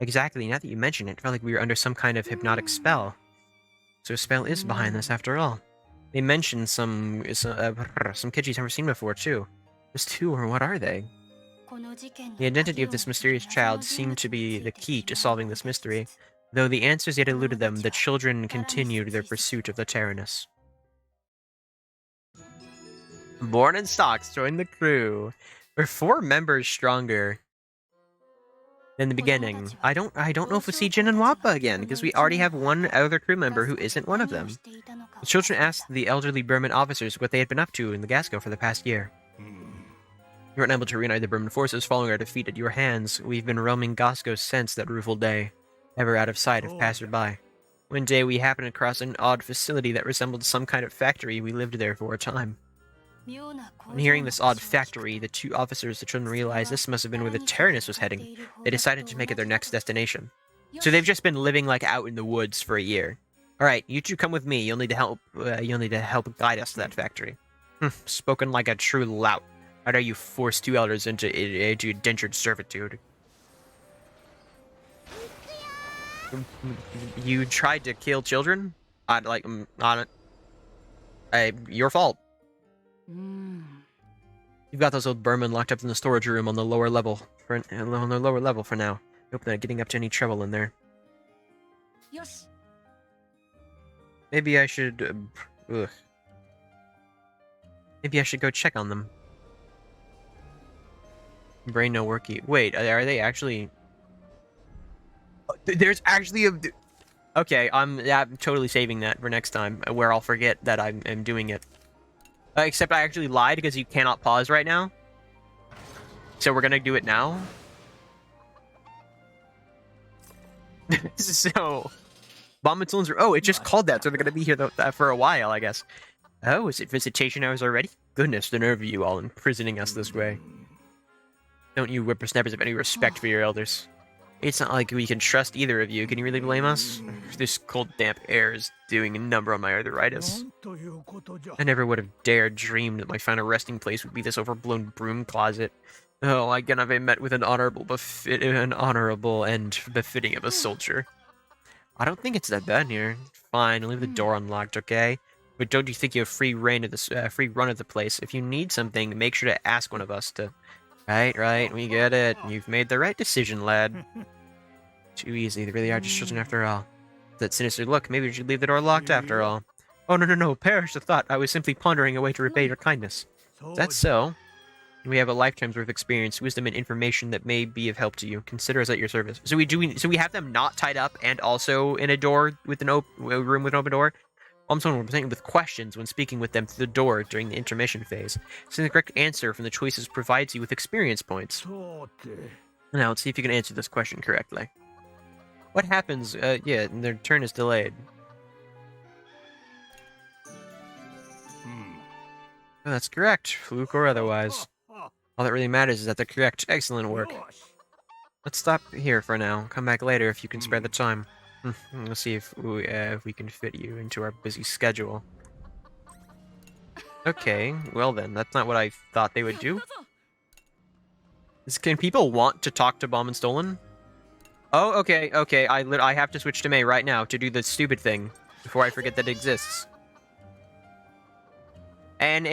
Exactly, now that you mention it, it felt like we were under some kind of hypnotic spell. So a spell is behind this after all. They mentioned some kids she's never seen before, too. Just two, or what are they? The identity of this mysterious child seemed to be the key to solving this mystery. Though the answers yet eluded them, the children continued their pursuit of the Tyrannus. Born in Stocks joined the crew. We're 4 members stronger than the beginning. I don't know if we'll see Jin and Wappa again, because we already have one other crew member who isn't one of them. The children asked the elderly Burman officers what they had been up to in the Gasco for the past year. You weren't able to reunite the Burman forces following our defeat at your hands. We've been roaming Gasco since that rueful day, ever out of sight of passersby. One day we happened across an odd facility that resembled some kind of factory. We lived there for a time. On hearing this odd factory, the 2 officers, the children realized this must have been where the Tyrannus was heading. They decided to make it their next destination. So they've just been living like out in the woods for a year. Alright, you 2 come with me. You'll need to help guide us to that factory. Spoken like a true lout. How dare you force 2 elders into indentured servitude? You tried to kill children? Your fault. You've got those old Burmen locked up in the storage room on the lower level for now. Hope they're not getting up to any trouble in there. Maybe I should. Maybe I should go check on them. Brain no worky. Wait, are they actually? There's actually a. Okay, I'm totally saving that for next time, where I'll forget that I'm doing it. Except I actually lied because you cannot pause right now. So we're gonna do it now. So, Bomb and Cylinders. Oh, it just called that, so they're gonna be here for a while, I guess. Oh, is it visitation hours already? Goodness, the nerve of you all imprisoning us this way. Don't you whippersnappers have any respect for your elders? It's not like we can trust either of you. Can you really blame us? This cold, damp air is doing a number on my arthritis. I never would have dared dream that my final resting place would be this overblown broom closet. Oh, again have I met with an honorable and befitting of a soldier. I don't think it's that bad here. Fine, leave the door unlocked, okay? But don't you think you have free run of the place? If you need something, make sure to ask one of us to... Right, we get it. You've made the right decision, lad. Too easy, they really are just children after all. That sinister look, maybe we should leave the door locked after all. Oh, no, perish the thought. I was simply pondering a way to repay your kindness. That's so. We have a lifetime's worth of experience, wisdom, and information that may be of help to you. Consider us at your service. So we have them not tied up and also in a door with a room with an open door? I'm someone presented with questions when speaking with them through the door during the intermission phase. So the correct answer from the choices provides you with experience points. Now, let's see if you can answer this question correctly. What happens, their turn is delayed. Oh, that's correct, fluke or otherwise. All that really matters is that they're correct. Excellent work. Let's stop here for now. Come back later if you can spare the time. We'll see if we can fit you into our busy schedule. Okay, well then, that's not what I thought they would do. Can people want to talk to Bomb and Stolen? Oh, okay, okay. I have to switch to May right now to do the stupid thing before I forget that it exists. And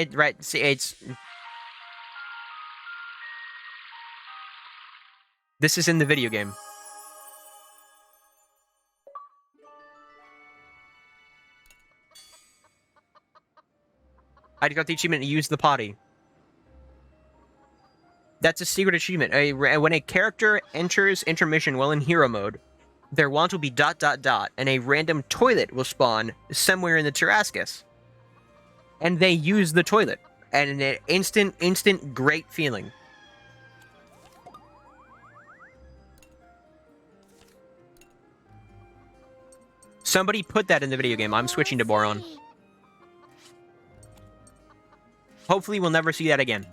this is in the video game. I got the achievement to use the potty. That's a secret achievement. When a character enters intermission while in hero mode, their wand will be ... and a random toilet will spawn somewhere in the Tarascus. And they use the toilet. And an instant great feeling. Somebody put that in the video game. I'm switching to Boron. Hopefully we'll never see that again.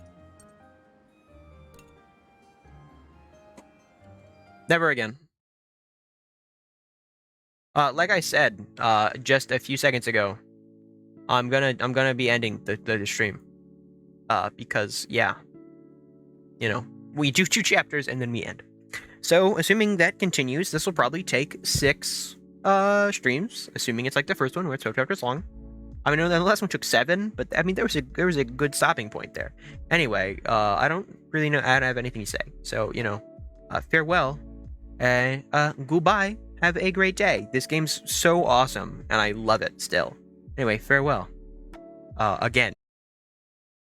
Never again. Like I said, just a few seconds ago, I'm gonna be ending the stream. Because yeah, you know, we do 2 chapters and then we end. So assuming that continues, this will probably take 6 streams. Assuming it's like the first one, where it's 12 chapters long. I mean, the last one took 7, but I mean there was a good stopping point there. Anyway, I don't really know. I don't have anything to say. So you know, farewell, and goodbye. Have a great day. This game's so awesome, and I love it still. Anyway, farewell. Again.